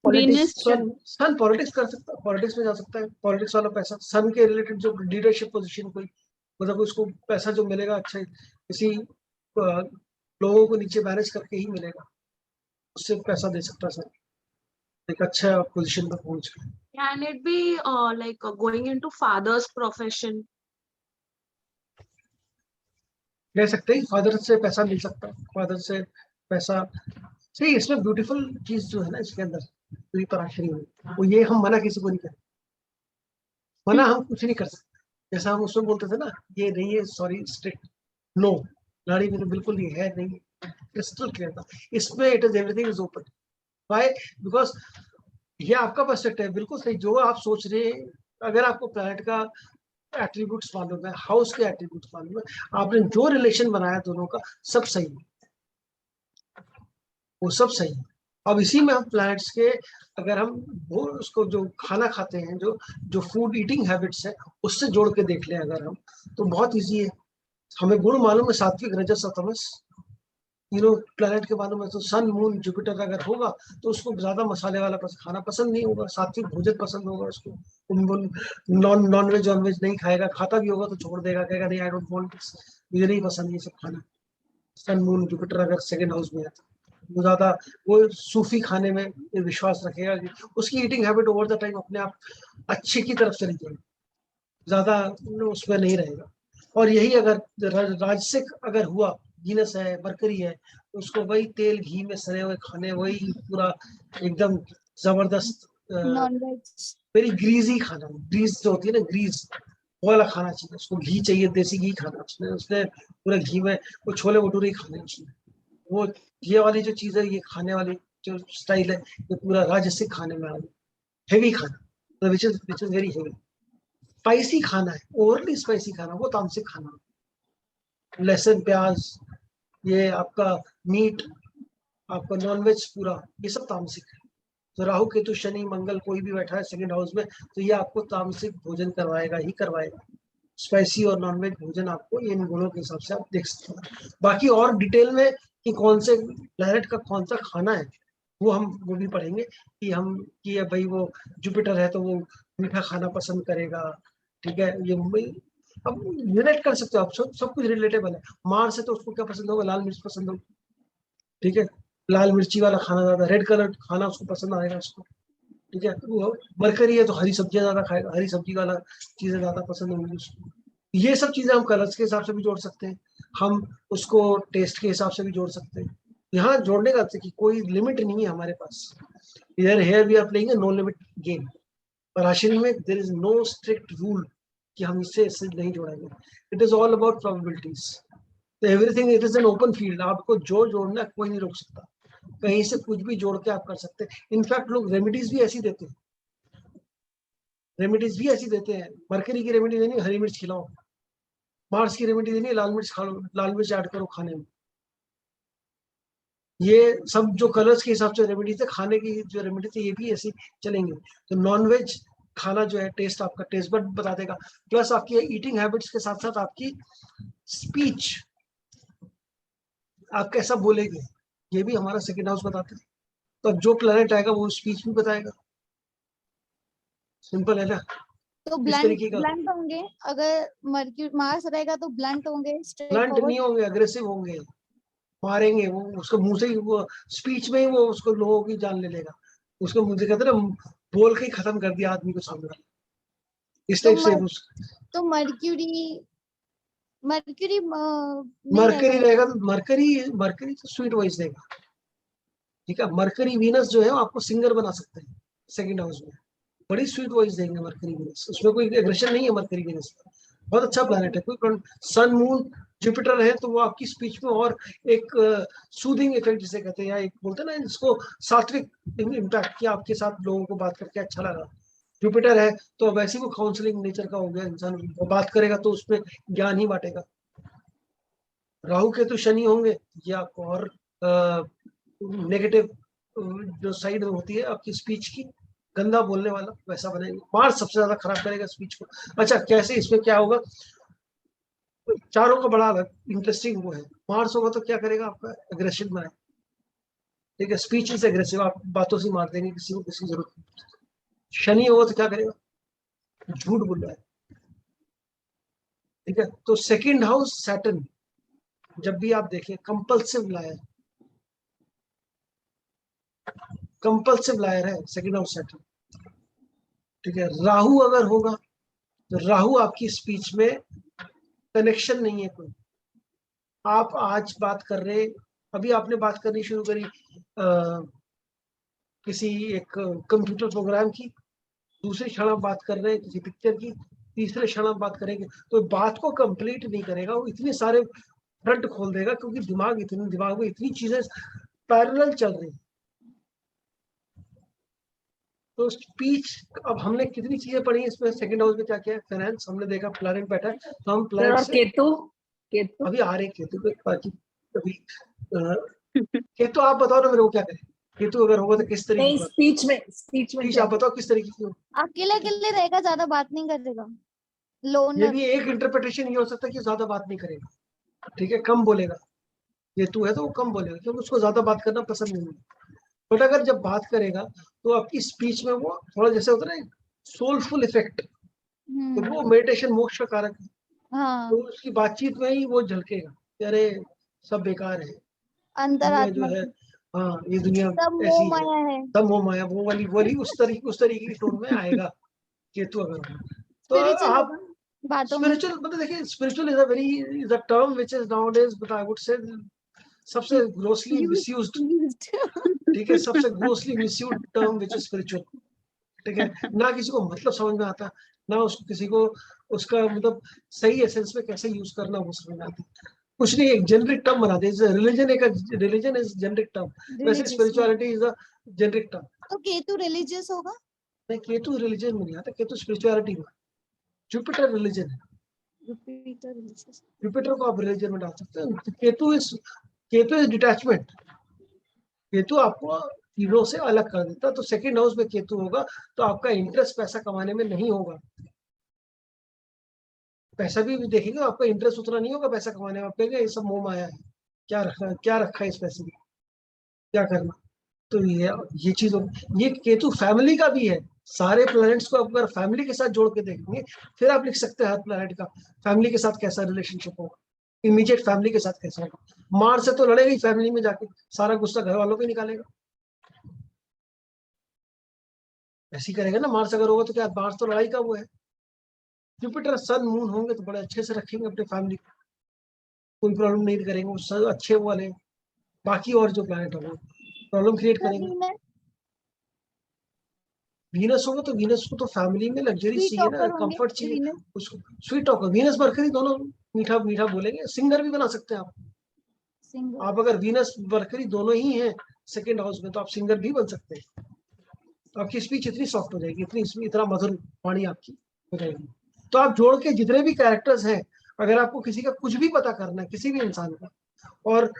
S4: Venus
S1: सन पॉलिटिक्स कर सकता है, पॉलिटिक्स में जा सकता है, पॉलिटिक्स वाला पैसा, सन के रिलेटेड जो लीडरशिप पोजीशन, कोई मतलब उसको पैसा जो मिलेगा अच्छा किसी लोगों को नीचे मैनेज करके ही मिलेगा, उससे पैसा दे सकता है सर, एक अच्छा पोजीशन पर पहुंच के।
S5: Can it be like going into father's profession?
S1: कह सकते हैं फादर से पैसा मिल सकता है, फादर से पैसा सही। इसमें ब्यूटीफुल चीज जो है ना इसके अंदर पूरी पराशरी में, वो ये हम मना किसी को नहीं करें, मना हम कुछ नहीं कर सकते। जैसा हम उसमें बोलते थे ना, ये नहीं है, सॉरी, स्ट्रिक्ट, नो, गाड़ी में तो बिल्कुल नहीं है, नहीं, क्रिस्टल क्लियर था। इसमें it is everything is open. Why? Because ये आपका पर्सपेक्टिव है, बिल्कुल सही जो आप सोच रहे हैं। अगर आपको प्लैनेट का एट्रीब्यूट्स मालूम है, हाउस के एट्रीब्यूट्स मालूम है, आपने जो रिलेशन बनाया दोनों का, सब सही है, वो सब सही है। अब इसी में हम प्लैनेट्स के, अगर हम वो उसको जो खाना खाते हैं, जो जो फूड ईटिंग हैबिट्स है, उससे जोड़ के देख लें अगर हम, तो बहुत इजी है। हमें गुण मालूम है, सात्विक, रजस और तमस, प्लेनेट के मालूम है। तो सन, मून, जुपिटर अगर होगा तो उसको ज्यादा मसाले वाला खाना पसंद नहीं होगा, सात्विक भोजन पसंद होगा उसको। नॉन वेज नहीं खाएगा, खाता भी होगा तो छोड़ देगा, कहेगा नहीं आई डोंट वांट, मुझे नहीं पसंद ये सब खाना। सन, मून, जुपिटर अगर सेकंड हाउस में है तो वो ज्यादा, वो सूफी खाने में विश्वास रखेगा, उसकी eating habit over the time अपने आप अच्छे की तरफ चली जाएगी, ज्यादा उसमें नहीं रहेगा। और यही अगर राजसिक अगर हुआ, जीनस है, मरकरी है, तो उसको वही तेल घी में सने हुए खाने, वही पूरा एकदम जबरदस्त
S2: नॉन वेज,
S1: वेरी ग्रीजी खाना, ग्रीस जो होती है ना, ग्रीस वाला खाना चाहिए उसको, घी चाहिए, देसी घी खाना, उसने पूरा घी में वो छोले भटूरे ही खाने उसने। वो ये वाली जो चीज है, ये खाने वाली जो स्टाइल है, ये पूरा राजसिक खाने में आ गई, हेवी खाना, which is very heavy. Spicy खाना है, ओवरली स्पाइसी खाना, वो तामसिक खाना, लहसुन, प्याज, ये आपका मीट, आपका नॉनवेज पूरा, ये सब तामसिक है। तो राहु, केतु, शनि, मंगल कोई भी बैठा है सेकंड हाउस में, तो ये आपको तामसिक भोजन करवाएगा ही करवाएगा। स्पाइसी और नॉनवेज भोजन आपको इन गुणों के हिसाब से आप देख सकते हैं। बाकी और डिटेल में कि कौन से प्लैनेट का कौन सा खाना है, वो भी पढ़ेंगे कि भाई वो जुपिटर है तो वो मीठा खाना पसंद करेगा, ठीक है। ये अब रिलेट कर सकते हो आप, सब कुछ रिलेटेबल है। मार्स है तो उसको क्या पसंद होगा, लाल मिर्च पसंद होगी, ठीक है, लाल मिर्ची वाला खाना ज्यादा, रेड कलर खाना उसको पसंद आएगा उसको, ठीक है। वो मरकरी है तो हरी सब्जियां ज्यादा खाएगा, हरी सब्जी वाला चीजें ज्यादा पसंद होंगी उसको। ये सब चीजें हम कलर्स के हिसाब से भी जोड़ सकते हैं, हम उसको टेस्ट के हिसाब से भी जोड़ सकते हैं। यहाँ जोड़ने का कि कोई लिमिट नहीं है हमारे पास। इधर here we are playing no limit game, पर राशि में there is no strict rule कि हम इससे नहीं जोड़ेंगे। It is all about probabilities, तो everything it is an open field. आपको जो जोड़ना कोई नहीं रोक सकता, कहीं से कुछ भी जोड़ के आप कर सकते हैं। इनफैक्ट लोग रेमेडीज भी ऐसी देते हैं, मरकरी की रेमेडी देनी हरी मिर्च खिलाओ, मार्स की रेमेडी देनी लाल मिर्च खा लो, लाल मिर्च ऐड करो खाने में। ये सब जो कलर्स के हिसाब से रेमेडीज है, खाने की जो रेमेडीज है ये भी ऐसी चलेंगे। तो नॉनवेज खाना जो है टेस्ट आपका टेस्ट बड बता देगा, प्लस आपकी ईटिंग हैबिट्स के साथ साथ आपकी स्पीच, आप कैसा बोलेंगे ये भी हमारा सेकंड हाउस बताता है। तो अब जो प्लेनेट आएगा वो स्पीच भी बताएगा, सिंपल है ना।
S2: तो
S1: इस
S2: ब्लंट
S1: तरीके का
S2: ब्लंट होंगे, अगर मर्क्यूरी मार्स रहेगा तो ब्लंट होंगे, स्ट्रेट
S1: ब्लंट
S2: फॉरवर्ड।
S1: नहीं होंगे, अग्रेसिव होंगे, मारेंगे। वो उसको मुंह से ही, वो स्पीच में ही वो उसको लोगों की जान ले लेगा। उसको मुझे कहते हैं ना, बोल के ही खत्म कर दिया आदमी को सामने वाले। इस
S2: तो
S1: टाइप से
S2: तो मर्क्यूरी मर्क्यूरी नहीं
S1: मरकरी
S2: रहेगा।
S1: रहेगा तो मरकरी तो स्वीट वॉइस देगा, ठीक है। मरकरी वीनस जो है वो आपको सिंगर बना सकते हैं सेकंड हाउस में, बड़ी स्वीट वॉइस देंगे मरकरी वीनस, उसमें कोई एग्रेशन नहीं है मरकरी वीनस का, बहुत अच्छा प्लैनेट है। कोई सन मून जुपिटर है तो वो आपकी स्पीच में और एक सूदिंग इफेक्ट जिसे कहते हैं, या एक बोलते हैं ना जिसको सात्विक इम्पैक्ट, कि आपके साथ लोगों को बात करके अच्छा लगा। जुपिटर है तो वैसे ही वो काउंसलिंग नेचर का हो गया, इंसान बात करेगा तो उसमें ज्ञान ही बांटेगा। राहु केतु शनि होंगे, ये आपको और नेगेटिव जो साइड होती है आपकी स्पीच की, गंदा बोलने वाला वैसा बनेगा। मार्स सबसे ज्यादा खराब करेगा स्पीच को। अच्छा कैसे, इसमें क्या होगा, चारों का बड़ा इंटरेस्टिंग वो है। मार्स होगा तो क्या करेगा, आपका एग्रेसिव बनाए, ठीक है, स्पीच से एग्रेसिव, आप बातों से मार देंगे किसी को, किसी की जरूरत नहीं। शनि होगा तो क्या करेगा, झूठ बोल रहा है, ठीक है। तो सेकंड हाउस सैटर्न जब भी आप देखें कंपल्सिव लायर है सेकंड हाउस सैटर्न, ठीक है। राहु अगर होगा तो राहु आपकी स्पीच में कनेक्शन नहीं है कोई। आप आज बात कर रहे, अभी आपने बात करनी शुरू करी किसी एक कंप्यूटर प्रोग्राम की, दूसरे क्षण आप बात कर रहे हैं किसी पिक्चर की, तीसरे क्षण आप बात करेंगे, तो बात को कंप्लीट नहीं करेगा वो, इतने सारे फ्रंट खोल देगा, क्योंकि दिमाग में इतनी चीजें पैरेलल चल रही। तो स्पीच, अब हमने कितनी चीजें पढ़ी इसमें, सेकंड हाउस में क्या क्या है, फाइनेंस हमने देखा, प्लैनेट बैठा है, तो हम प्लैनेट
S3: और
S1: से
S3: केतु
S1: अभी आ रहे केतु पे बाकी अभी केतु आप बताओ ना मेरे को क्या करें, केतु अगर होगा तो किस तरीके
S3: नहीं,
S1: का
S3: स्पीच में
S1: स्पीच,
S3: क्या
S1: आप बताओ किस तरीके की हो।
S2: अकेले अकेले रहेगा, ज्यादा बात नहीं करेगा,
S1: ये
S2: लोनर।
S1: भी एक इंटरप्रिटेशन ये हो सकता है कि ज्यादा बात नहीं करेगा, ठीक है, कम बोलेगा। केतु है तो वो कम बोलेगा क्योंकि उसको ज्यादा बात करना पसंद नहीं है। बट अगर जब बात करेगा तो आपकी स्पीच में वो थोड़ा जैसे होता है ना सोलफुल इफेक्ट, तो वो मेडिटेशन मोक्ष का कारक है।
S2: हाँ,
S1: तो उसकी बातचीत में ही वो झलकेगा कि अरे सब बेकार है, दुनिया जो
S2: अंतरात्मा
S1: है, हाँ ये दुनिया
S2: सब मोह
S1: ऐसी है,
S2: माया है।
S1: सब मोह माया, वो वाली उस तरीके की टोन में आएगा केतु अगर होगा। तो
S2: स्पिरिचुअल
S1: आप
S2: होगा बातों में।
S1: स्पिरिचुअल, मतलब देखिए spiritual is a very is a term which is nowadays, but I would say सबसे ग्रोसली मिसयूज्ड, ठीक है, सबसे grossly misused term which is spiritual, ठीक है। ना किसी को मतलब समझ में आता, ना उसको किसी को उसका मतलब सही एसेंस में कैसे यूज करना वो समझ में आता। कुछ नहीं, एक जेनरिक टर्म बना दे, रिलीजन इज जेनरिक टर्म, वैसे
S2: religious.
S1: Spirituality is a generic term.
S2: तो केतु रिलीजियस होगा।
S1: नहीं, केतु रिलीजन में नहीं आता, केतु स्पिरिचुअलिटी में, जुपिटर रिलीजन है,
S2: जुपिटर रिलीजियस।
S1: जुपिटर को आप रिलीजन में डाल सकते हैं। केतु इज डिटैचमेंट, केतु आपको चीजों से अलग कर देता है। तो सेकंड हाउस में केतु होगा तो आपका इंटरेस्ट पैसा कमाने में नहीं होगा, पैसा भी देखेंगे आपका इंटरेस्ट उतना नहीं होगा पैसा कमाने में, आप कहेंगे ये सब मोह माया है, क्या रखा है इस पैसे में, क्या करना। तो ये चीज ये केतु फैमिली का भी है, सारे प्लैनेट्स को अगर फैमिली के साथ जोड़ के देखेंगे फिर आप लिख सकते हैं हर प्लैनेट का फैमिली के साथ कैसा रिलेशनशिप होगा, इमीडिएट फैमिली के साथ कैसा होगा। मार्स से तो लड़ेगा ही फैमिली में जाके, सारा गुस्सा घर वालों पे निकालेगा, ऐसे ही करेगा ना। मार्स अगर होगा तो क्या, मार्स तो लड़ाई का वो है। जुपिटर सन मून होंगे तो बड़े अच्छे से रखेंगे अपने फैमिली को, कोई प्रॉब्लम नहीं करेंगे, वो सब अच्छे वाले। बाकी और जो प्लैनेट होंगे प्रॉब्लम क्रिएट करेंगे। वीनस होगा तो वीनस को तो फैमिली में लग्जरी
S2: स्वीट
S1: चाहिए ना,
S2: टॉकर होंगे
S1: कंफर्ट चाहिए
S2: वीनस।
S1: उसको। स्वीट टॉकर वीनस मरकरी दोनों मीठा मीठा बोलेंगे, सिंगर भी बना सकते हैं आप।
S2: सिंगर।
S1: आप अगर वीनस मरकरी दोनों ही हैं सेकंड हाउस में तो आप सिंगर भी बन सकते हैं। आपकी स्पीच इतनी सॉफ्ट हो जाएगी, इतना मधुर वाणी आपकी हो जाएगी। तो आप जोड़ के जितने भी कैरेक्टर्स हैं, अगर आपको किसी का कुछ भी पता करना है, किसी भी इंसान का, और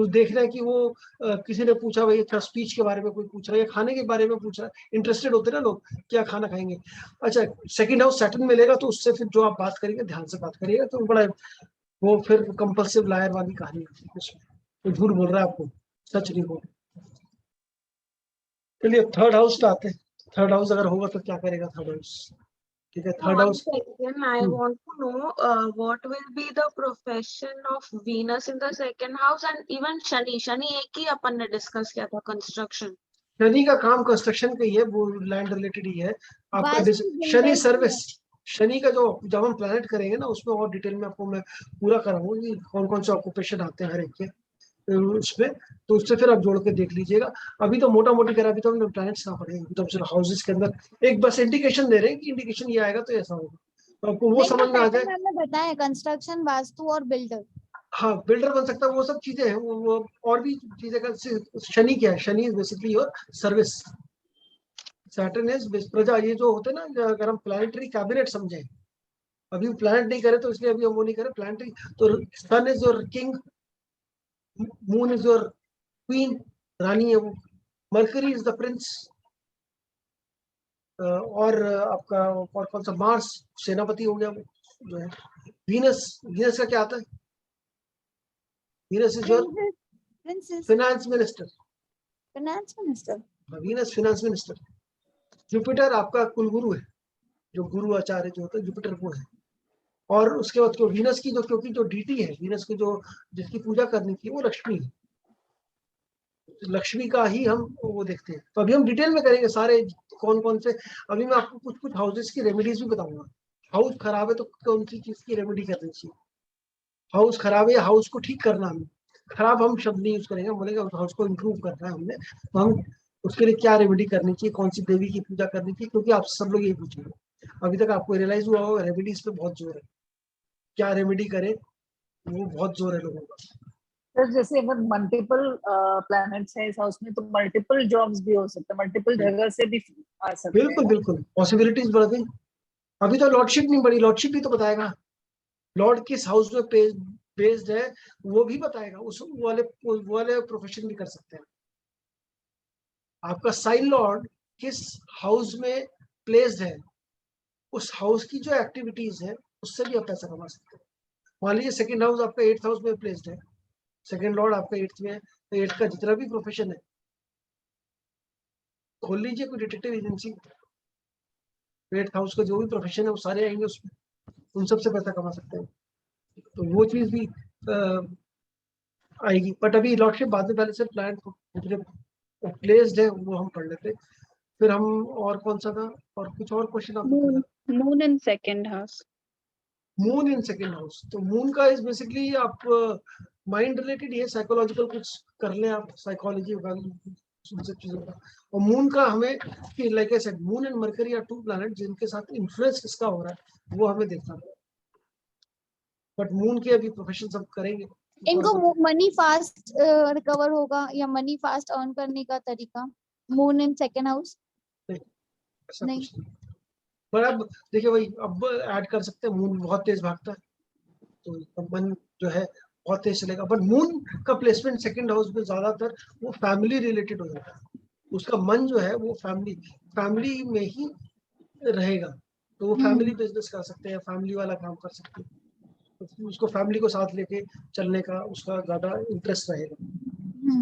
S1: देखना है कि वो किसी ने पूछा भाई अच्छा स्पीच के बारे में कोई पूछ रहा है या खाने के बारे में पूछ रहा है, इंटरेस्टेड होते हैं ना लोग, क्या खाना खाएंगे। अच्छा सेकंड हाउस सैटर्न मिलेगा तो उससे फिर जो आप बात करेंगे ध्यान से बात करिएगा, तो बड़ा वो फिर कंपल्सिव लायर वाली कहानी होती है उसमें, तो झूठ बोल रहा है आपको, सच नहीं बोल। चलिए थर्ड हाउस पे आते हैं। थर्ड हाउस अगर होगा तो क्या करेगा थर्ड हाउस। ठीक है, third
S5: One
S1: house.
S5: second, I want to know what will be the profession of Venus in the second house and even Shani. Shani एक ही अपन ने डिस्कस किया था, कंस्ट्रक्शन।
S1: शनि का काम कंस्ट्रक्शन का ही है, वो लैंड रिलेटेड ही है आपका।
S2: वास्तु
S1: शनि
S2: builders
S1: सर्विस, शनि का जो जब हम प्लानट करेंगे ना उसमें और डिटेल में आपको मैं पूरा कराऊंगा कि कौन कौन से ऑक्यूपेशन आते हैं हर एक के उसमें, तो उससे फिर आप जोड़ के देख लीजिएगा। अभी तो मोटा मोटी करा, अभी तो हमने प्लैनेट्स कहाँ पढ़े, तो सिर्फ हाउसेस के अंदर एक बस इंडिकेशन दे रहे हैं कि इंडिकेशन ये आएगा तो ऐसा होगा, तो आपको वो
S2: नहीं,
S1: समझ में आ जाए।
S2: पैटर्न हमने बताया, कंस्ट्रक्शन, वास्तु और बिल्डर।
S1: हाँ बिल्डर बन सकता है, वो सब चीजें हैं, वो और भी चीजें का। शनि क्या है, Shani basically your service. Saturn is प्रजा, ये जो होते हैं ना, अगर हम प्लानिटरी कैबिनेट समझे, अभी प्लानट नहीं करे तो इसलिए अभी हम वो नहीं करे प्लानिटरी। तो sun is your king, moon is your queen, रानी है वो, मरकरी इज द प्रिंस, और आपका और कौन सा, मार्स सेनापति हो गया वो जो है। वीनस, वीनस का क्या आता है, Venus is your
S2: princess,
S1: finance minister,
S2: finance minister.
S1: Venus finance minister. Jupiter आपका कुलगुरु है, जो गुरु आचार्य जो होता है जुपिटर वो है। और उसके बाद जो वीनस की जो, क्योंकि जो डीटी है वीनस की जो जिसकी पूजा करनी थी वो लक्ष्मी है, लक्ष्मी का ही हम वो देखते हैं। तो अभी हम डिटेल में करेंगे सारे कौन कौन से। अभी मैं आपको कुछ कुछ हाउसेस की रेमेडीज भी बताऊंगा। हाउस खराब है तो कौन सी चीज की रेमेडी करनी चाहिए, हाउस खराब है या हाउस को ठीक करना, हमें खराब हम शब्द नहीं यूज करेंगे, हम बोलेंगे हाउस को इम्प्रूव करना है हमने, तो हम उसके लिए क्या रेमेडी करनी चाहिए, कौन सी देवी की पूजा करनी चाहिए, क्योंकि आप सब लोग यही पूछेंगे। अभी तक आपको रियलाइज हुआ होगा रेमेडीज पे बहुत जोर है, क्या रेमेडी करें, वो बहुत जोर है लोगों का।
S3: सर जैसे अगर मल्टीपल प्लैनेट्स है इस हाउस में तो मल्टीपल जॉब्स भी हो सकते हैं, मल्टीपल जगह से भी आ सकते
S1: बिल्कुल
S3: हैं।
S1: बिल्कुल पॉसिबिलिटीज बढ़ गई। अभी तो लॉर्डशिप नहीं बढ़ी, लॉर्डशिप भी तो बताएगा, लॉर्ड किस हाउस में बेस्ड है वो भी बताएगा, उस वाले प्रोफेशन भी कर सकते हैं। आपका साइन लॉर्ड किस हाउस में प्लेस्ड है, उस हाउस की जो एक्टिविटीज है उससे भी आप पैसा कमा सकते हैं। मान लीजिए सेकंड हाउस आपका 8th हाउस में प्लेस्ड है, सेकंड लॉर्ड आपका 8th में है, तो 8th का जितना भी प्रोफेशन है खोल लीजिए कोई डिटेक्टिव एजेंसी, 8th हाउस का जो भी प्रोफेशन है वो सारे आएंगे उसमें, उन सबसे पैसा कमा सकते हैं। तो वो चीज भी आएगी, बट अभी लॉर्डशिप बाद में, पहले से प्लान प्लेस्ड है वो हम पढ़ लेते। फिर हम और कौन सा था, और कुछ और क्वेश्चन आप
S4: moon, moon in second house.
S1: Moon in second house, तो मून का इज बेसिकली आप माइंड रिलेटेड ये साइकोलॉजिकल कुछ कर लें आप, साइकोलॉजी उन सब चीजों का। और मून का हमें कि like I said moon and Mercury are 2 planet जिनके साथ इन्फ्लुएंस किसका हो रहा है वो हमें देखना है। बट मून के अभी प्रोफेशन सब करेंगे।
S2: इनको मनी फास्ट रिकवर होगा या मनी फास्ट अर्न करने का तरीका, मून इन सेकंड हाउस।
S1: ऐसा
S2: नहीं।
S1: कुछ नहीं, पर अब देखिए भाई अब ऐड कर सकते हैं, मून बहुत तेज भागता है तो मन जो है बहुत तेज चलेगा, बट मून का प्लेसमेंट सेकंड हाउस में ज्यादातर वो फैमिली रिलेटेड हो जाता है, उसका मन जो है वो फैमिली में ही रहेगा, तो वो फैमिली बिजनेस कर सकते हैं, फैमिली वाला काम कर सकते हैं, तो उसको फैमिली को साथ लेके चलने का उसका ज्यादा इंटरेस्ट रहेगा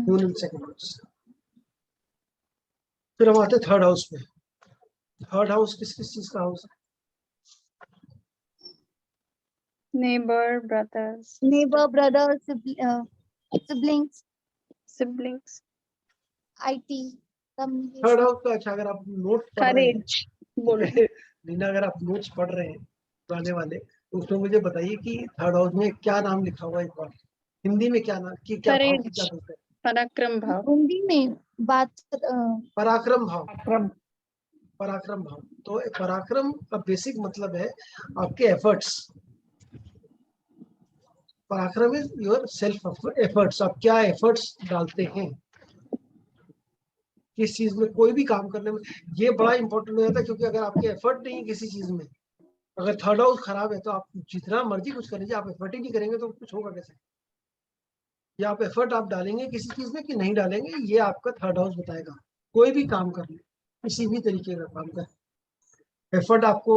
S1: मून इन सेकंड हाउस। फिर हम आते हैं थर्ड हाउस में। थर्ड हाउस किस चीज का हाउस है?
S4: Neighbour, brothers,
S2: Neighbor, brother, siblings,
S4: siblings,
S2: IT,
S1: third
S2: communication.
S1: House का, अच्छा अगर आप नोट्स पढ़ रहे हैं,
S4: करेज बोलो।
S1: नीना अगर आप नोट्स पढ़ रहे हैं पुराने वाले, तो उसमें मुझे बताइए कि थर्ड हाउस में क्या नाम लिखा हुआ है, एक बार हिंदी में क्या नाम, कि क्या भाव की क्या
S4: करेज,
S1: बोलते हैं?
S4: पराक्रम भाव।
S2: हिंदी में बात
S1: पराक्रम भाव।
S3: अक्रम
S1: पराक्रम भाव, तो पराक्रम का बेसिक मतलब है आपके एफर्ट्स। पराक्रम इज योर सेल्फ एफर्ट्स, आप क्या एफर्ट्स डालते हैं किस चीज में, कोई भी काम करने में। ये बड़ा इंपॉर्टेंट हो जाता है, क्योंकि अगर आपके एफर्ट नहीं है किसी चीज में, अगर थर्ड हाउस खराब है, तो आप जितना मर्जी कुछ कर लीजिए, आप एफर्ट ही नहीं करेंगे तो कुछ होगा कैसे? या आप एफर्ट आप डालेंगे किसी चीज में कि नहीं डालेंगे, ये आपका थर्ड हाउस बताएगा। कोई भी काम कर ले, किसी भी तरीके का काम कर, एफर्ट आपको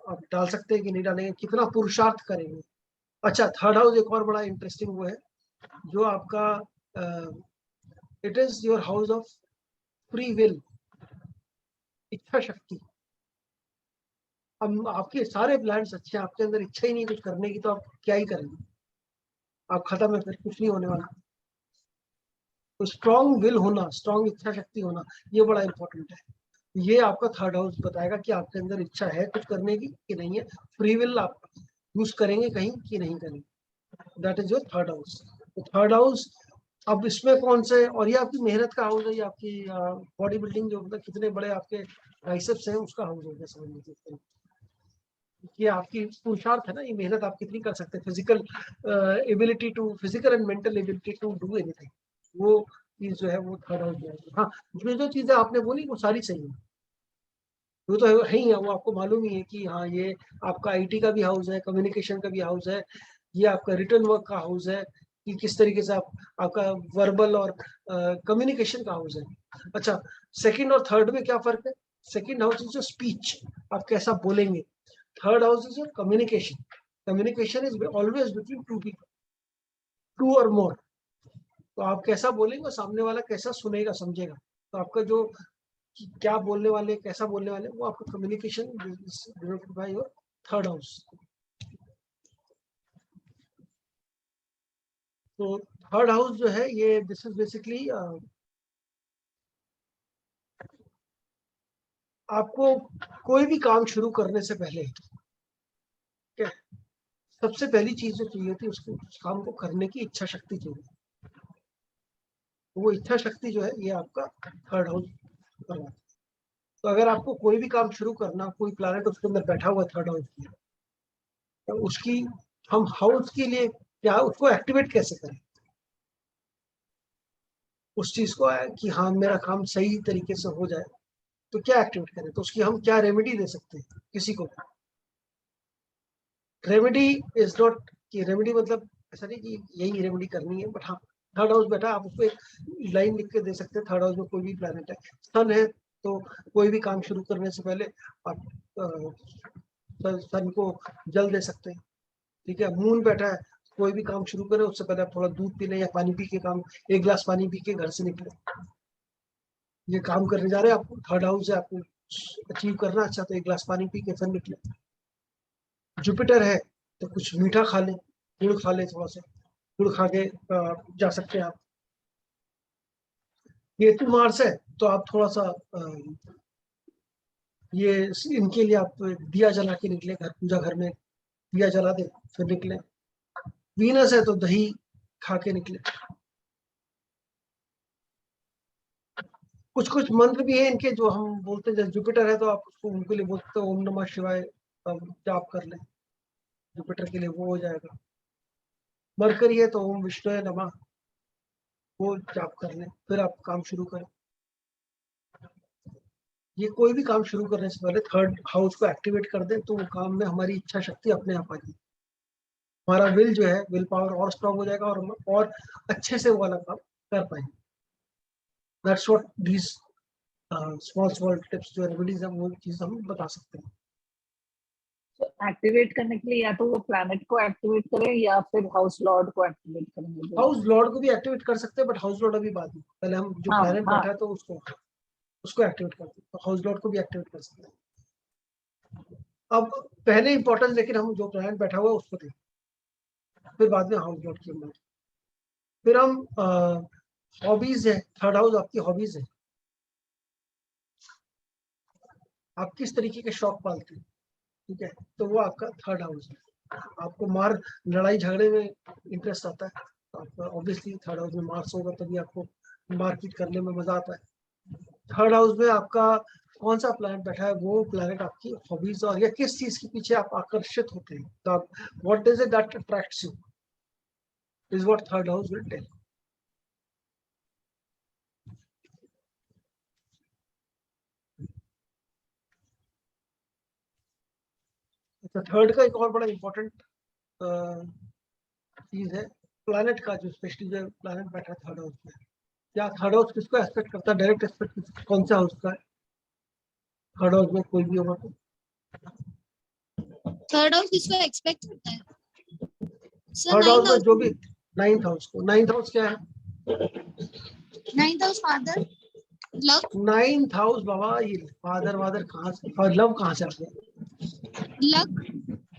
S1: आप डाल सकते हैं कि नहीं डालेंगे, कितना पुरुषार्थ करेंगे। अच्छा, थर्ड हाउस एक और बड़ा इंटरेस्टिंग वो है, जो आपका it is your house of free will, इच्छा शक्ति। अब आपके सारे प्लान्स अच्छे हैं, आपके अंदर इच्छा ही नहीं कुछ करने की, तो आप क्या ही करेंगे? आप खत्म है, फिर कुछ नहीं होने वाला। तो स्ट्रॉन्ग विल होना, स्ट्रॉन्ग इच्छा शक्ति होना, ये बड़ा इंपॉर्टेंट है। ये आपका थर्ड हाउस बताएगा कि आपके अंदर इच्छा है कुछ करने की कि नहीं है, फ्री विल आप यूज करेंगे कहीं कि नहीं करेंगे। That is your third house. तो थर्ड हाउस, अब इसमें कौन से, और ये आपकी मेहनत का हाउस है, ये आपकी बॉडी बिल्डिंग, जो मतलब कितने बड़े आपके बाइसेप्स हैं उसका हाउस हो गया, समझ लीजिए। ये आपकी पुरुषार्थ है ना, ये मेहनत आप कितनी कर सकते हैं, physical ability to, physical and mental ability to do anything, वो चीज जो है वो थर्ड हाउस में है। हाँ, जो चीजें आपने बोली वो सारी सही है, वो तो है ही है, वो आपको मालूम ही है कि हाँ, ये आपका आईटी का भी हाउस है, कम्युनिकेशन का भी हाउस है, ये आपका रिटर्न वर्क का हाउस है, कि किस तरीके से आपका वर्बल और कम्युनिकेशन का हाउस है। अच्छा, सेकंड और थर्ड में क्या फर्क है? Second house is your speech, आप कैसा बोलेंगे। Third house is your communication, communication is always between two people, two और मोर। तो आप कैसा बोलेंगे, सामने वाला कैसा सुनेगा समझेगा। तो आपका जो क्या बोलने वाले, कैसा बोलने वाले, वो आपका communication denoted by your third house. तो थर्ड हाउस जो है ये, दिस इज बेसिकली आपको कोई भी काम शुरू करने से पहले, ठीक है, सबसे पहली चीज जो चाहिए थी, उसको उस काम को करने की इच्छा शक्ति चाहिए। वो इच्छा शक्ति जो है ये आपका थर्ड हाउस करवाता है। तो अगर आपको कोई भी काम शुरू करना, कोई प्लैनेट उसके अंदर बैठा हुआ थर्ड हाउस में, तो उसकी हम हाउस के लिए क्या, उसको एक्टिवेट कैसे करें, उस चीज को है कि हाँ मेरा काम सही तरीके से हो जाए, तो क्या एक्टिवेट करें, तो उसकी हम क्या रेमेडी दे सकते हैं किसी को। रेमेडी इज नॉट कि रेमेडी मतलब ऐसा नहीं कि यही रेमेडी करनी है, बट हाँ, थर्ड हाउस बैठा, आप उसको एक लाइन लिख के दे सकते हैं। थर्ड हाउस में कोई भी प्लैनेट है, सन है, तो कोई भी काम शुरू करने से पहले आप सन को जल दे सकते हैं, ठीक है। मून बैठा है, कोई भी काम शुरू करें उससे पहले आप थोड़ा दूध पी लें या पानी पी के काम, एक गिलास पानी पी के घर से निकले। ये काम करने जा रहे हैं, आपको थर्ड हाउस है, आपको अचीव करना, अच्छा तो एक गिलास पानी पी के फिर निकले। जुपिटर है तो कुछ मीठा खा लें, गुड़ खा लें, थोड़ा सा गुड़ खा के जा सकते हैं आप। केतु मार्स है तो आप थोड़ा सा ये इनके लिए आप दिया जला के निकले, घर पूजा घर में दिया जला दे फिर निकले। वीनस है तो दही खा के निकले। कुछ कुछ मंत्र भी है इनके जो हम बोलते हैं, जैसे जुपिटर है तो आप उसको उनके लिए बोलते हो ओम नमः शिवाय, जाप कर लें, जुपिटर के लिए वो हो जाएगा। मरकरी है तो ओम विष्णु नमः, वो जाप कर लें, फिर आप काम शुरू करें। ये कोई भी काम शुरू करने से पहले थर्ड हाउस को एक्टिवेट कर दें, तो वो काम में हमारी इच्छा शक्ति अपने आप आ जाएगी, हमारा विल जो है, विल पावर और स्ट्रांग हो जाएगा, और हम और अच्छे से वो वाला काम कर पाएंगे। That's what these small small tips जो रेमेडीज है, वो चीज हम बता सकते हैं।
S3: एक्टिवेट करने के लिए या तो वो प्लैनेट को एक्टिवेट करें या फिर हाउस लॉर्ड को एक्टिवेट करेंगे।
S1: हाउस लॉर्ड को भी एक्टिवेट कर सकते हैं, बट हाउस लॉर्ड अभी बाद में, पहले हम जो
S3: हाँ
S1: प्लैनेट
S3: हाँ
S1: बैठा है तो उसको। उसको एक्टिवेट कर सकते हैं, हाउस लॉर्ड को भी एक्टिवेट कर सकते हैं। अब पहले इंपॉर्टेंस लेकिन हम जो प्लैनेट बैठा हुआ है उसको देखें, फिर बाद में हाउस लॉर्ड की बात। फिर हम हॉबीज है, थर्ड हाउस आपकी हॉबीज है, आप किस तरीके के शौक पालते हैं, ठीक है, तो वो आपका थर्ड हाउस है। आपको मार लड़ाई झगड़े में इंटरेस्ट आता है तो आपका ऑब्वियसली थर्ड हाउस में मार्स होगा, तभी आपको मारपीट करने में मजा आता है। थर्ड हाउस में आपका कौन सा प्लैनेट बैठा है, वो प्लैनेट आपकी हॉबीज और या किस चीज के पीछे आप आकर्षित होते हैं, तो आप what is it that attracts you is what third house will tell. तो थर्ड का एक और बड़ा इंपॉर्टेंट चीज है प्लैनेट का, जो स्पेशली जो प्लैनेट बैठा है थर्ड हाउस में, क्या थर्ड हाउस किसको एस्पेक्ट करता है, डायरेक्ट एस्पेक्ट कौन सा हाउस का है, थर्ड हाउस में कोई भी होगा तो
S2: थर्ड हाउस किसको एक्सपेक्ट करता है? सर
S1: थर्ड हाउस
S2: नाइन्थ
S1: में जो
S2: हाउस,
S1: भी नाइन्थ हाउस को, नाइन्थ हाउस क्या है,
S2: ninth house father, love,
S1: ninth house बाबा, ये फादर वादर कहाँ से, लव कहाँ से आ गया,
S2: लक,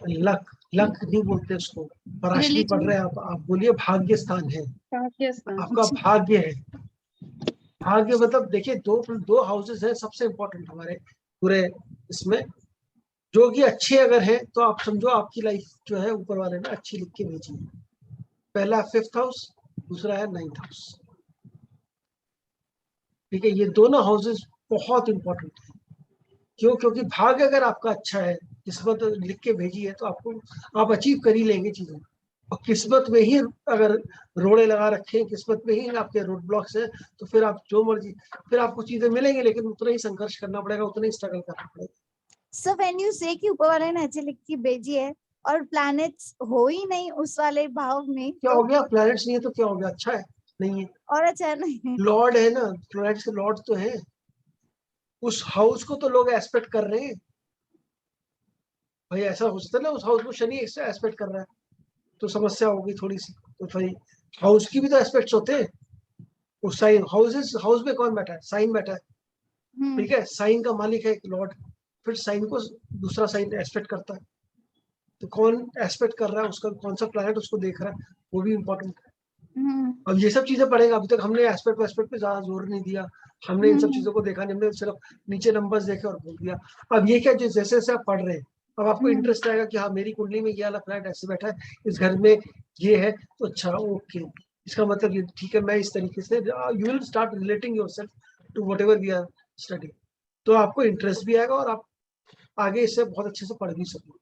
S1: लक, लक नहीं बोलते उसको, पराशरी पढ़ रहे हैं आप बोलिए भाग्य स्थान है,
S4: पाकिस्तान।
S1: आपका भाग्य है। भाग्य मतलब देखिए दो दो हाउसेस हैं सबसे इंपॉर्टेंट हमारे पूरे इसमें, जो कि अच्छे अगर है तो आप समझो आपकी लाइफ जो है ऊपर वाले ने अच्छी लिख के भेजी है। पहला फिफ्थ हाउस, दूसरा है नाइन्थ हाउस, ठीक है, ये दोनों हाउसेस बहुत इंपॉर्टेंट है। क्यों? क्योंकि भाग्य अगर आपका अच्छा है, किस्मत लिख के भेजी है, तो आपको आप अचीव कर ही लेंगे चीजें। और किस्मत में ही अगर रोड़े लगा रखे हैं, किस्मत में ही आपके रोड ब्लॉक्स हैं, तो फिर आप जो मर्जी, फिर आपको चीजें मिलेंगी, लेकिन उतना ही संघर्ष करना पड़ेगा, उतना ही स्ट्रगल करना पड़ेगा।
S6: सो व्हेन यू से कि ऊपर वाले ने अच्छे लिख के भेजी है और प्लैनेट्स हो ही नहीं उस वाले भाव में,
S1: क्या हो गया, प्लैनेट्स नहीं है तो क्या हो गया, अच्छा है नहीं है,
S6: और अच्छा नहीं।
S1: लॉर्ड है ना, प्लैनेट्स के लॉर्ड तो है, उस हाउस को तो लोग एस्पेक्ट कर रहे हैं भाई, ऐसा हो सकता है ना उस हाउस को शनि एस्पेक्ट कर रहा है तो समस्या होगी थोड़ी सी, तो भाई हाउस की भी तो एस्पेक्ट्स होते हैं। उस साइन हाउस में कौन बैठा है, साइन बैठा है, ठीक है, साइन का मालिक है एक लॉर्ड, फिर साइन को दूसरा साइन एस्पेक्ट करता है, तो कौन एस्पेक्ट कर रहा है उसका, कौन सा प्लैनेट उसको देख रहा है, वो भी इम्पोर्टेंट है। अब ये सब चीजें पढ़ेगा, अभी तक हमने एस्पेक्ट पे ज्यादा जोर नहीं दिया, हमने इन सब चीजों को देखा नहीं, हमने सिर्फ नीचे नंबर्स देखे और बोल दिया। अब ये क्या, जैसे जैसे आप पढ़ रहे हैं अब आपको इंटरेस्ट आएगा कि हाँ मेरी कुंडली में ये वाला प्लैनेट ऐसे बैठा है, इस घर में ये है, तो अच्छा ओके, इसका मतलब ये ठीक है, मैं इस तरीके से you will start relating yourself to whatever we are studying, तो आपको इंटरेस्ट भी आएगा और आप आगे इससे बहुत अच्छे से पढ़ भी सकोगे।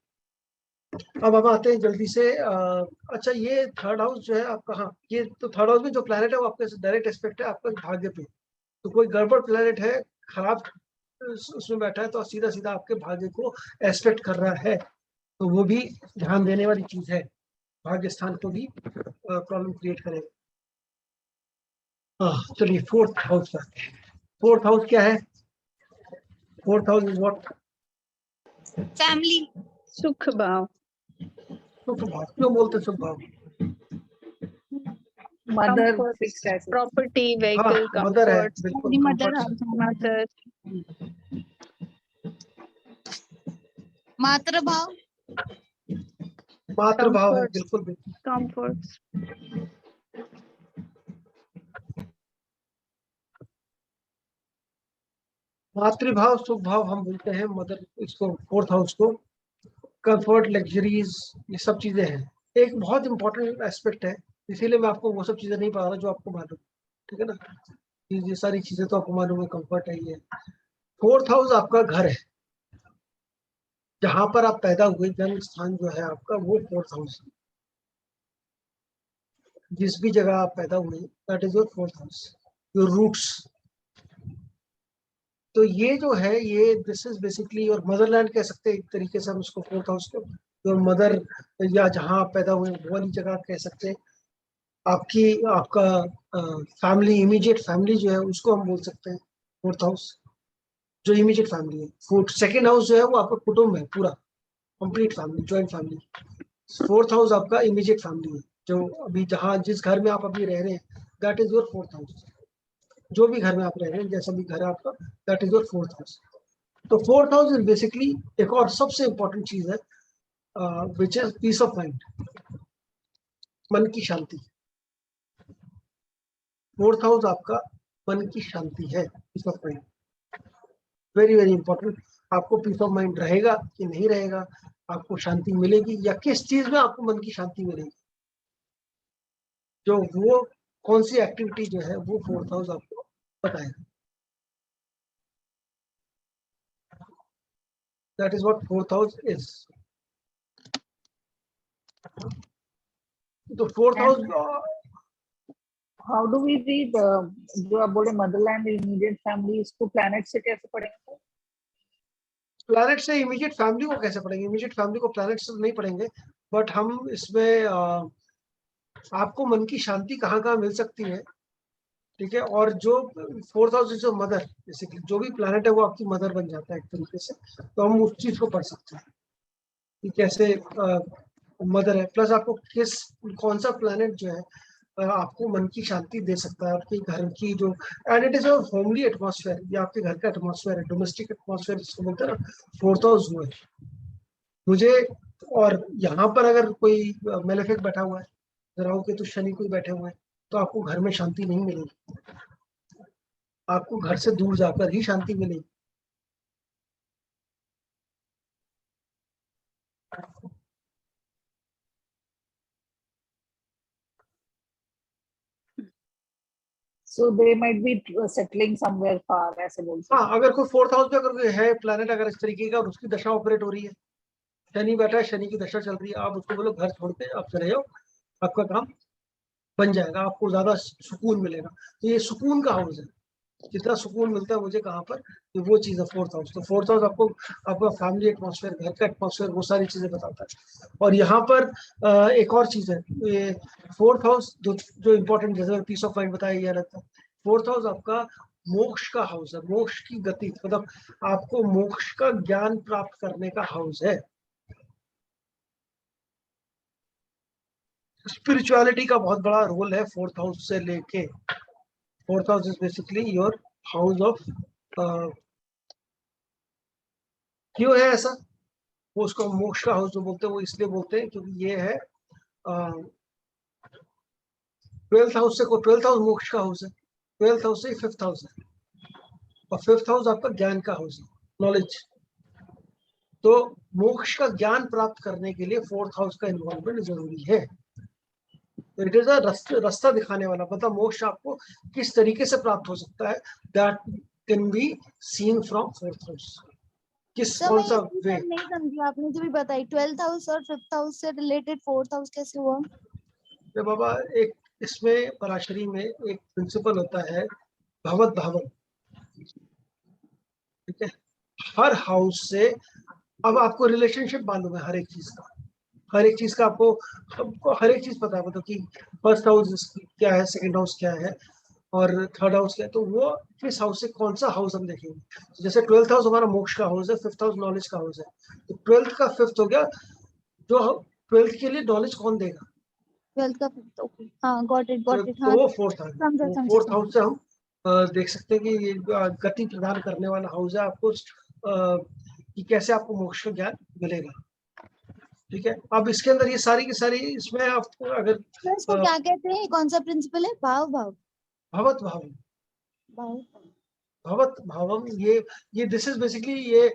S1: अब हम आते हैं जल्दी से अच्छा ये थर्ड हाउस जो है आपका, हाँ ये तो थर्ड हाउस में जो प्लैनेट है वो आपके डायरेक्ट एस्पेक्ट है आपका भाग्य पे, तो कोई गड़बड़ प्लैनेट है, खराब उसमें बैठा है, तो सीधा सीधा आपके भाग्य को एस्पेक्ट कर रहा है, तो वो भी ध्यान देने वाली चीज है, भाग्य स्थान को भी प्रॉब्लम क्रिएट करेगा। चलिए फोर्थ हाउस का, फोर्थ हाउस क्या है, fourth house is what,
S2: family,
S4: सुख भाव,
S1: सुख भाव, क्यों बोलते सुख भाव,
S3: mother fixed assets,
S4: property, vehicle,
S1: mother है,
S4: कंफर्ट,
S1: बिल्कुल
S2: मदर
S1: comforts है।
S4: मदर,
S2: मातृभाव,
S1: मातृभाव है,
S4: Comforts.
S1: बिल्कुल बिल्कुल,
S4: comforts,
S1: मातृभाव सुख भाव हम बोलते हैं, मदर इसको फोर्थ हाउस को, कंफर्ट लग्जरीज ये सब चीजें हैं, एक बहुत इंपॉर्टेंट एस्पेक्ट है, इसीलिए मैं आपको वो सब चीजें नहीं पढ़ा रहा जो आपको मालूम, ठीक है ना, ये सारी चीजें तो आपको मालूम है, कंफर्ट है ये। फोर्थ हाउस आपका घर है, जहां पर आप पैदा हुए, जन्म स्थान जो है आपका वो फोर्थ हाउस है, जिस भी जगह आप पैदा हुए that is your fourth house, your roots. तो ये जो है ये दिस इज बेसिकली और मदरलैंड कह सकते हैं एक तरीके से हम उसको, फोर्थ हाउस को योर मदर, या जहाँ आप पैदा हुए वो वाली जगह कह सकते हैं, आपकी आपका फैमिली, इमीडिएट फैमिली जो है उसको हम बोल सकते हैं फोर्थ हाउस, जो इमीडिएट फैमिली है। फोर्थ सेकेंड हाउस जो है वो आपका कुटुंब है, पूरा complete family, joint family. Fourth house आपका इमीडिएट फैमिली है, जो अभी जहाँ जिस घर में आप अभी रह रहे हैं that is your fourth house. जो भी घर में आप रह रहे हैं, जैसा भी घर है आपका, that is your fourth house. तो फोर्थ हाउस इज बेसिकली एक और सबसे इंपॉर्टेंट चीज है, which is peace of mind, मन की शांति। फोर्थ हाउस आपका मन की शांति है, peace of mind, very very important. आपको पीस ऑफ माइंड रहेगा कि नहीं रहेगा, आपको शांति मिलेगी या किस चीज में आपको मन की शांति मिलेगी, जो वो कौन सी एक्टिविटी जो है वो फोर्थ हाउस आपको बताएगा। That is what fourth house is. तो fourth house,
S3: how do we read जो आप बोले मदरलैंड, इमीडिएट फैमिली, इसको प्लैनेट से कैसे पढ़ेंगे?
S1: प्लैनेट से इमीडिएट फैमिली को कैसे पढ़ेंगे? इमीडिएट फैमिली को प्लैनेट से नहीं पढ़ेंगे, बट हम इसमें आपको मन की शांति कहाँ कहाँ मिल सकती है, ठीक है। और जो fourth house is mother, basically जो भी प्लैनेट है वो आपकी मदर बन जाता है एक तरीके से, तो हम उस चीज को पढ़ सकते हैं कि कैसे मदर है, प्लस आपको किस कौन सा प्लैनेट जो है आपको मन की शांति दे सकता है, आपके घर की जो, and it is a homely atmosphere, ये आपके घर का एटमॉस्फेयर है, डोमेस्टिक एटमॉस्फेयर जिसको बोलते हैं ना, फोर्थ हाउस हुआ है मुझे। और यहाँ पर अगर कोई मेलेफिक बैठा हुआ है, राहु केतु शनि कोई बैठे हुए हैं, तो आपको घर में शांति नहीं मिलेगी, आपको घर से दूर जाकर ही शांति मिलेगी।
S3: So they might be settling somewhere far, ऐसे बोल सकते
S1: हाँ, अगर कोई फोर्थ हाउस में अगर कोई है प्लैनेट अगर इस तरीके का और उसकी दशा ऑपरेट हो रही है, शनि बैठा है, शनि की दशा चल रही है, आप उसको बोलो घर छोड़ के आप चले जाओ, आपका काम बन जाएगा, आपको ज्यादा सुकून मिलेगा। तो ये सुकून का हाउस है, जितना सुकून मिलता है मुझे कहाँ पर, तो वो चीज़ है फोर्थ हाउस। तो फोर्थ हाउस आपको आपका फैमिली एटमॉस्फेयर, घर का एटमॉस्फेयर, वो सारी चीजें बताता है। और यहाँ पर एक और चीज है, ये फोर्थ हाउस जो इम्पोर्टेंट, जैसे पीस ऑफ माइंड बताया गया रहता है, फोर्थ हाउस आपका मोक्ष का हाउस है, मोक्ष की गति, मतलब आपको मोक्ष का ज्ञान प्राप्त करने का हाउस है। स्पिरिचुअलिटी का बहुत बड़ा रोल है फोर्थ हाउस से लेके। Fourth house is basically your house of, क्यों है ऐसा, वो उसको मोक्ष का हाउस जो बोलते हैं वो इसलिए बोलते हैं क्योंकि ये है ट्वेल्थ हाउस से, को ट्वेल्थ हाउस मोक्ष का हाउस है, ट्वेल्थ हाउस से फिफ्थ हाउस है, और फिफ्थ हाउस आपका ज्ञान का हाउस है, नॉलेज। तो मोक्ष का ज्ञान प्राप्त करने के लिए फोर्थ हाउस का इन्वॉल्वमेंट जरूरी है। इट इज अ रास्ता दिखाने वाला, मतलब मोक्ष आपको किस तरीके से प्राप्त हो सकता है, that can be seen from fourth house, किस
S6: सर
S1: कौन
S6: मैं
S1: सा
S6: ये चीज़
S1: वे।
S6: नहीं समझी, आपने जो भी बताई 12th हाउस और 5th हाउस से रिलेटेड 4th हाउस कैसे हुआ?
S1: तो बाबा एक इसमें पराशरी में एक प्रिंसिपल होता है, भवत भावन, ठीक है। हर हाउस से अब आपको रिलेशनशिप मालूम है, हर एक चीज का, हर एक चीज का आपको हर एक चीज पता है, मतलब कि फर्स्ट हाउस क्या है, सेकंड हाउस क्या है, और थर्ड हाउस क्या है, तो वो किस हाउस से कौन सा हाउस हम देखेंगे। तो जैसे ट्वेल्थ हाउस हमारा मोक्ष का हाउस है, फिफ्थ हाउस नॉलेज का हाउस है, तो ट्वेल्थ का फिफ्थ हो गया, जो ट्वेल्थ के लिए नॉलेज कौन देगा,
S6: 12th का 5th, ओके, हाँ गॉट इट
S1: तो
S6: हाँ।
S1: वो फोर्थ हाउस,
S6: समझा
S1: वो
S6: समझा
S1: फोर्थ
S6: समझा।
S1: हाउस से हम देख सकते हैं कि ये गति प्रदान करने वाला हाउस है आपको, कि कैसे आपको मोक्ष का ज्ञान मिलेगा, ठीक है। अब इसके अंदर ये सारी की सारी, इसमें आपको अगर
S6: तो इसको क्या कहते हैं, कौन सा प्रिंसिपल है? भाव भाव
S1: भवत भाव,
S6: भाव
S1: भवत भावम, ये दिस इज बेसिकली, ये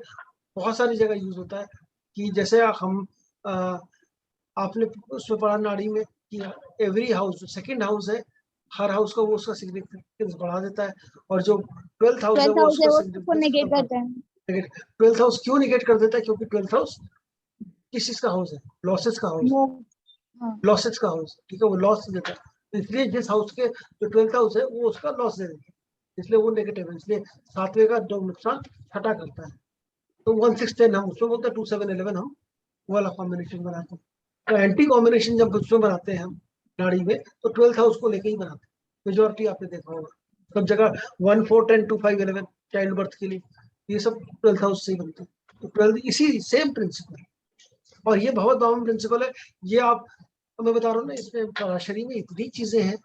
S1: बहुत सारी जगह यूज होता है, कि जैसे हम आपने उसमें पढ़ा नाड़ी में कि एवरी हाउस, जो सेकंड हाउस है, हर हाउस का वो उसका सिग्निफिकेंस बढ़ा देता है, और जो ट्वेल्थ हाउस है
S6: 12th
S1: वो
S6: हाउस है
S1: उसका
S6: वो उसको
S1: सिग्निफिकेंस
S6: नेगेट
S1: खत्म कर
S6: करते हैं।
S1: देता है। ट्वेल्थ हाउस क्यों निगेट कर देता है, क्योंकि ट्वेल्थ हाउस किस चीज का हाउस है, लॉसेस का हाउस,
S6: मो हाँ
S1: लॉसेस का हाउस, ठीक है, वो लॉस देता है। तो इसलिए जिस हाउस के जो ट्वेल्थ हाउस है वो उसका लॉस दे देता है, इसलिए वो नेगेटिव है, इसलिए सातवें का जो नुकसान छठा करता है। तो 1 6 10 हम उसमें बोलते हैं, 2 7 11 हम वो वाला कॉम्बिनेशन बनाते हैं। तो एंटी कॉम्बिनेशन जब उसमें बनाते हैं हम नाड़ी में, तो ट्वेल्थ हाउस को लेके ही बनाते हैं, मेजोरिटी आपने देखा होगा सब जगह 1 4 10 2 5 11 चाइल्ड बर्थ के लिए, ये सब ट्वेल्थ हाउस से ही बनते हैं। तो ट्वेल्थ इसी सेम प्रिंसिपल, और ये बहुत बाउंड प्रिंसिपल है। ये आप, मैं बता रहा हूँ ना, इसमें पराशरी में इतनी चीजें हैं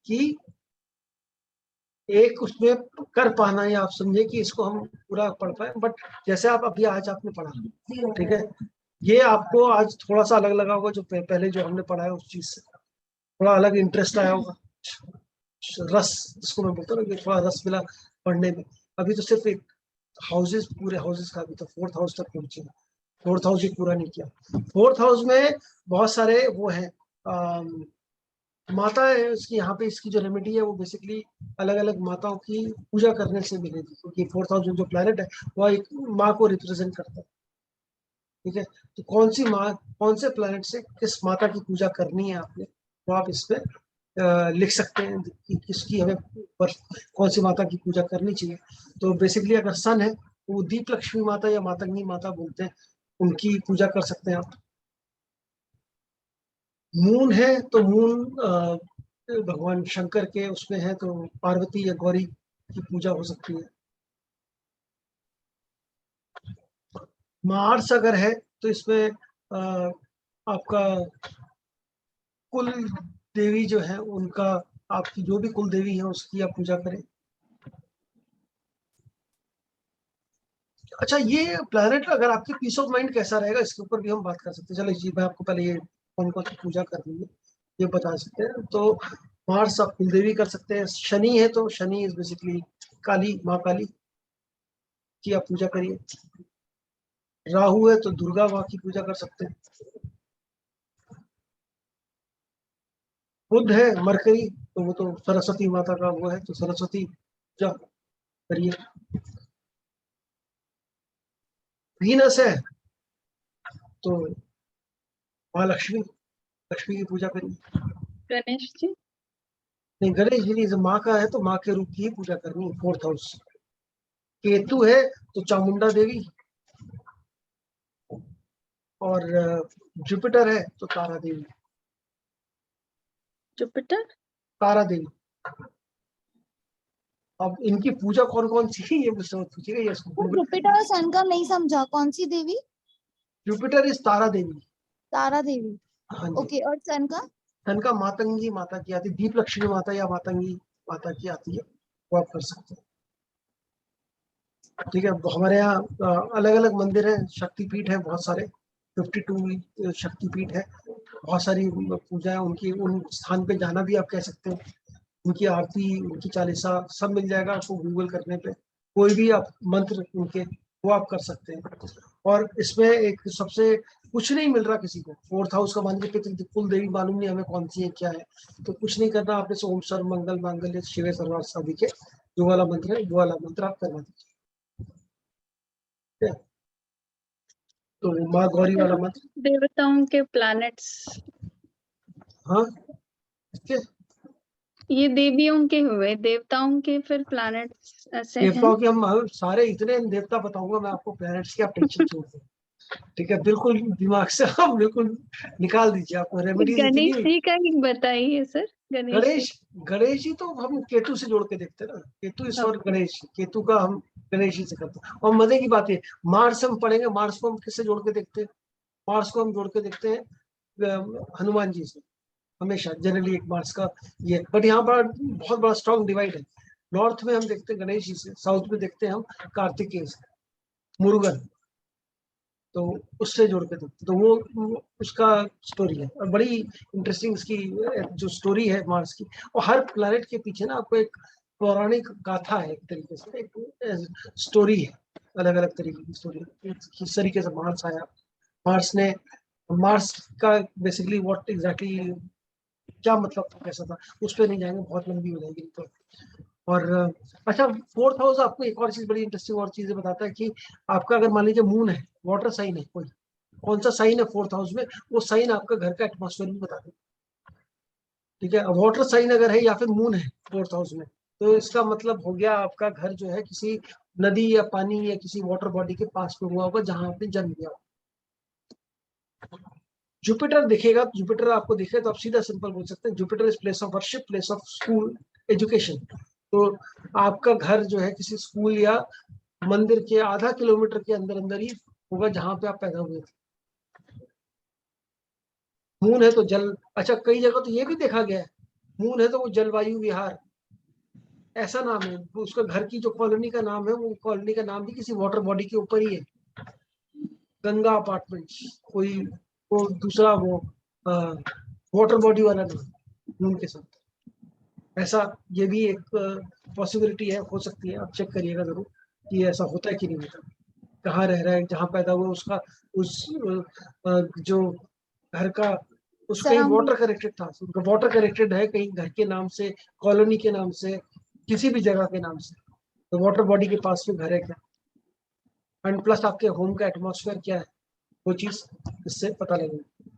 S1: कि एक उसमें कर पाना, या आप समझे कि इसको हम पूरा पढ़ पाए, बट जैसे आप अभी आज आपने पढ़ा, ठीक है, ये आपको आज थोड़ा सा अलग लगा होगा जो पहले जो हमने पढ़ा है उस चीज से, थोड़ा अलग इंटरेस्ट आया होगा, रस जिसको मैं बोलता हूँ ना, कि थोड़ा रस मिला पढ़ने में। अभी तो सिर्फ एक हाउसेस, पूरे हाउसेस का, अभी तो 4th हाउस तक पहुंचे, 4th हाउस ही पूरा नहीं किया। 4th हाउस में बहुत सारे वो हैं, माता है इसकी, यहाँ पे इसकी जो रेमेडी है वो बेसिकली अलग अलग माताओं की पूजा करने से मिलेगी, क्योंकि 4th हाउस में जो प्लैनेट है वह एक माँ को रिप्रेजेंट करता है, ठीक है। तो कौन सी माँ, कौन से प्लैनेट से किस माता की पूजा करनी है आपने, तो आप इस पे लिख सकते हैं कि किसकी हमें कौन सी माता की पूजा करनी चाहिए। तो बेसिकली अगर सन है तो वो दीप लक्ष्मी माता या मातंगी माता बोलते हैं, उनकी पूजा कर सकते हैं आप। मून है तो मून भगवान शंकर के उसमें है, तो पार्वती या गौरी की पूजा हो सकती है। मार्स अगर है तो इसमें आपका कुल देवी जो है उनका, आपकी जो भी कुल देवी है उसकी आप पूजा करें। अच्छा, ये प्लैनेट अगर आपके पीस ऑफ माइंड कैसा रहेगा इसके ऊपर भी हम बात कर सकते हैं। चलो जी, मैं आपको पहले ये कौन कौन सी पूजा करनी है ये बता सकते हैं। तो मार्स आप कुलदेवी कर सकते हैं। शनि है तो शनि इज बेसिकली काली, माँ काली की आप पूजा करिए। राहु है तो दुर्गा माँ की पूजा कर सकते हैं। बुध है, मरकरी, तो वो तो सरस्वती माता का वो है, तो सरस्वती पूजा करिए। वीनस है तो महालक्ष्मी, लक्ष्मी की पूजा करिए।
S4: गणेश जी।
S1: नहीं, गणेश जी नहीं, माँ का है तो माँ के रूप की ही पूजा करनी है, 4th हाउस। केतु है तो चामुंडा देवी, और जुपिटर है तो तारा देवी।
S4: जुपिटर।
S1: तारा देवी, अब इनकी पूजा कौन कौन सी है ये मुझसे मत पूछिएगा, ये इसको
S6: तो जुपिटर और सन का नहीं समझा, कौन सी देवी?
S1: जुपिटर इज तारा देवी।
S6: तारा देवी।
S1: हाँ जी।
S6: ओके, और सन का?
S1: सन का मातंगी माता की आती है, दीप लक्ष्मी माता या मातंगी माता की आती है, वो आप कर सकते हैं। ठीक है, हमारे यहाँ अलग अलग मंदिर हैं, शक्तिपीठ है बहुत सारे, 52 शक्तिपीठ है, बहुत सारी पूजा है उनकी। उन स्थान पे जाना भी आप कह सकते हैं, उनकी आरती, उनकी चालीसा सब मिल जाएगा आपको गूगल करने पे। कोई भी आप मंत्र उनके वो आप कर सकते हैं। और इसमें एक सबसे, कुछ नहीं मिल रहा किसी को, 4th हाउस का मान के कुल देवी मालूम नहीं हमें कौन सी है क्या है, तो कुछ नहीं करना आपने, ओम सर्व मंगल मांगल्य शिवे सर्वार्थ साधिके, जो वाला मंत्र है वो वाला मंत्र आप करवा दीजिए। ठीक है? तो माँ गौरी वाला मंत्र।
S4: देवताओं के प्लैनेट्स,
S1: हाँ, ठीक है।
S4: ये देवियों के हुए, देवताओं के फिर प्लैनेट्स ऐसे हैं।
S1: देवताओं के हम सारे इतने देवता बताऊंगा मैं आपको प्लैनेट्स की, आप टेंशन छोड़ दें। ठीक है, बिल्कुल दिमाग से आप बिल्कुल निकाल दीजिए, आपको रेमेडीज
S4: गणेश
S1: इतनी।
S4: जी का एक बताइए सर। गणेश जी।
S1: गणेश, गणेश जी तो हम केतु से जोड़ के देखते हैं ना, केतु ईश्वर
S4: Okay.
S1: गणेश, केतु का हम गणेश जी से करते हैं। और मजे की बात है, मार्स हम पढ़ेंगे, मार्स को हम किससे जोड़ के देखते हैं? मार्स को हम जोड़ के देखते हैं हनुमान जी से, हमेशा जनरली एक मार्स का ये। बट यहाँ पर बहुत बड़ा स्ट्रॉन्ग डिवाइड है। नॉर्थ में हम देखते हैं गणेश जी से, साउथ में देखते हैं हम कार्तिकेय से, मुरुगन, तो उससे जोड़ के देखते। तो वो उसका स्टोरी है, और बड़ी इंटरेस्टिंग इसकी जो स्टोरी है मार्स की। और हर प्लैनेट के पीछे ना आपको एक पौराणिक गाथा है, एक तरीके से एक स्टोरी है, अलग अलग तरीके की स्टोरी। किस तरीके से मार्स आया, मार्स ने, मार्स का बेसिकली व्हाट एग्जैक्टली क्या मतलब था, कैसा था, उस पर नहीं जाएंगे, बहुत लंबी हो जाएगी तो। और अच्छा, 4th हाउस आपको एक और चीज बड़ी इंटरेस्टिंग और चीजें बताता है कि आपका अगर मान लीजिए मून है, वाटर साइन है कोई, कौन सा साइन है 4th हाउस में, वो साइन आपका घर का एटमॉस्फेयर भी बता देगा। ठीक है, वाटर साइन अगर है या फिर मून है 4th हाउस में, तो इसका मतलब हो गया आपका घर जो है किसी नदी या पानी या किसी वाटर बॉडी के पास में हुआ होगा जहां आपने जन्म लिया होगा। जुपिटर दिखेगा, जुपिटर आपको दिखे तो आप सीधा सिंपल बोल सकते हैं, Jupiter is place of worship, place of school education. तो आपका घर जो है किसी स्कूल या मंदिर के आधा किलोमीटर के अंदर अंदर ही होगा जहां पे आप पैदा हुए थे। मून है तो जल, अच्छा कई जगह तो ये भी देखा गया है, मून है तो वो जलवायु विहार, ऐसा नाम है, वो उसका घर की जो कॉलोनी का नाम है, वो कॉलोनी का नाम भी किसी वाटर बॉडी के ऊपर ही है, गंगा अपार्टमेंट्स, कोई वो दूसरा वो वाटर बॉडी वाला नाम उनके साथ। ऐसा ये भी एक पॉसिबिलिटी है, हो सकती है, आप चेक करिएगा जरूर कि ऐसा होता है कि नहीं होता, कहाँ रह रहा है, जहाँ पैदा हुआ उसका उस जो घर का उसका ही
S6: Surrounding.
S1: वाटर कनेक्टेड था, उनका वाटर कनेक्टेड है कहीं घर के नाम से, कॉलोनी के नाम से, किसी भी जगह के नाम से, तो वाटर बॉडी के पास में घर है क्या, एंड प्लस आपके होम का एटमॉस्फेयर क्या है, वो चीज इससे पता लगेगी।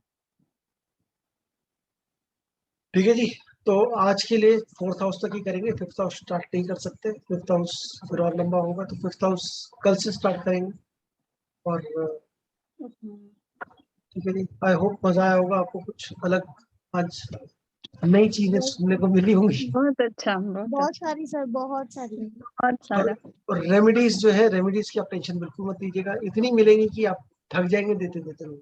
S1: ठीक है जी, तो आज के लिए 4th हाउस तक ही करेंगे, 5th हाउस स्टार्ट नहीं कर सकते, 5th हाउस फिर और लंबा होगा, तो 5th हाउस कल से स्टार्ट करेंगे। और ठीक है जी, आई होप मजा आया होगा आपको, कुछ अलग आज नई चीजें सुनने को मिली होंगी।
S4: बहुत अच्छा, बहुत
S6: बहुत
S4: अच्छा,
S6: सारी सर, बहुत सारी।
S4: बहुत सारा।
S1: और रेमेडीज जो है, रेमेडीज की आप टेंशन बिल्कुल मत लीजिएगा, इतनी मिलेंगी कि आप थक जाएंगे देते देते लोग।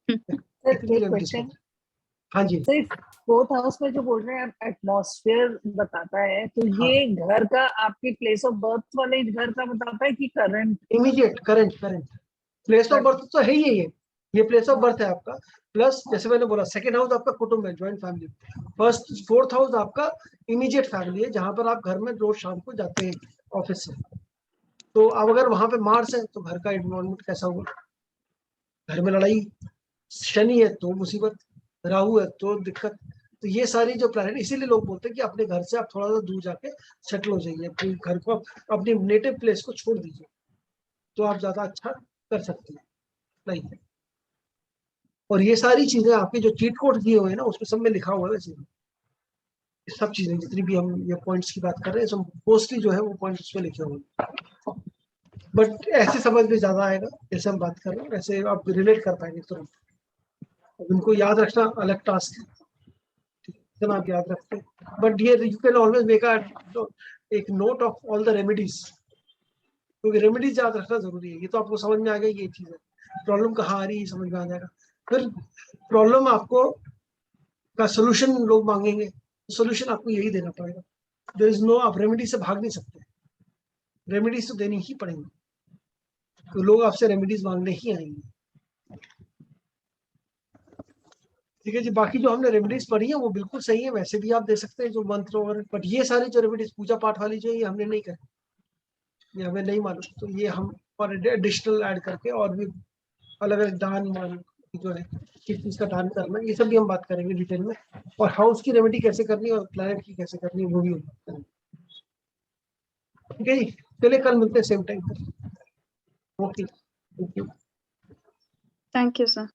S3: सर
S1: इतनी
S3: एक
S1: रेमेडीज।
S3: क्वेश्चन,
S1: हाँ जी,
S3: सर 4th हाउस में जो बोल रहे हैं एटमॉस्फेयर बताता है, तो ये घर का आपके प्लेस ऑफ बर्थ वाले घर का बताता है कि current?
S1: Immediate current place of birth तो है ही है, ये प्लेस ऑफ बर्थ है आपका, प्लस जैसे मैंने बोला सेकंड हाउस आपका कुटुंब है, ज्वाइंट फैमिली, 4th हाउस आपका इमीडिएट फैमिली है, जहां पर आप घर में रोज शाम को जाते हैं ऑफिस से, तो अब अगर वहां पे मार्स है तो घर का एनवायरनमेंट कैसा होगा, घर में लड़ाई, शनि है तो मुसीबत, राहु है तो दिक्कत, तो ये सारी जो प्लैनेट, इसीलिए लोग बोलते हैं कि अपने घर से आप थोड़ा सा दूर जाके सेटल हो जाइए, अपने घर को, अपनी नेटिव प्लेस को छोड़ दीजिए, तो आप ज्यादा अच्छा कर सकते हैं। नहीं, और ये सारी चीजें आपके जो चीट कोड दिए हुए हैं ना, उसमें सब में लिखा हुआ है वैसे, ये सब चीजें जितनी भी हम ये पॉइंट्स की बात कर रहे हैं, सब मोस्टली जो है वो पॉइंट्स उसमें लिखे हुए हैं, बट ऐसे समझ में ज्यादा आएगा जैसे हम बात कर रहे हैं, ऐसे आप रिलेट कर पाएंगे तुरंत। अब इनको याद रखना अलग टास्क है, इतना आप याद रखते हैं, बट ये यू कैन ऑलवेज मेक एक note of all the remedies, क्योंकि रेमेडीज याद रखना जरूरी है, ये तो आपको समझ में आ गया ये चीज है, प्रॉब्लम कहाँ आ रही है समझ में आ जाएगा, फिर प्रॉब्लम आपको का सोल्यूशन लोग मांगेंगे, सोल्यूशन आपको यही देना पड़ेगा, देयर इज नो, आप रेमेडी से भाग नहीं सकते, रेमेडीज तो देनी ही पड़ेंगी, तो लोग आपसे रेमेडीज मांगने ही आएंगे। ठीक है जी, बाकी जो हमने रेमेडीज पढ़ी है वो बिल्कुल सही है, वैसे भी आप दे सकते हैं जो मंत्र और, बट ये सारी जो रेमेडीज पूजा पाठ वाली जो है, ये हमने नहीं करी, ये हमें नहीं मालूम, तो ये हम और एडिशनल ऐड करके और भी अलग अलग दान मान जो है, किस चीज का दान करना, ये सब भी हम बात करेंगे डिटेल में, और हाउस की रेमेडी कैसे करनी है और प्लैनेट की कैसे करनी है वो भी हम बात करेंगे। ठीक है जी, चलिए कल मिलते हैं सेम टाइम पर। Okay, thank you.
S4: Thank you sir.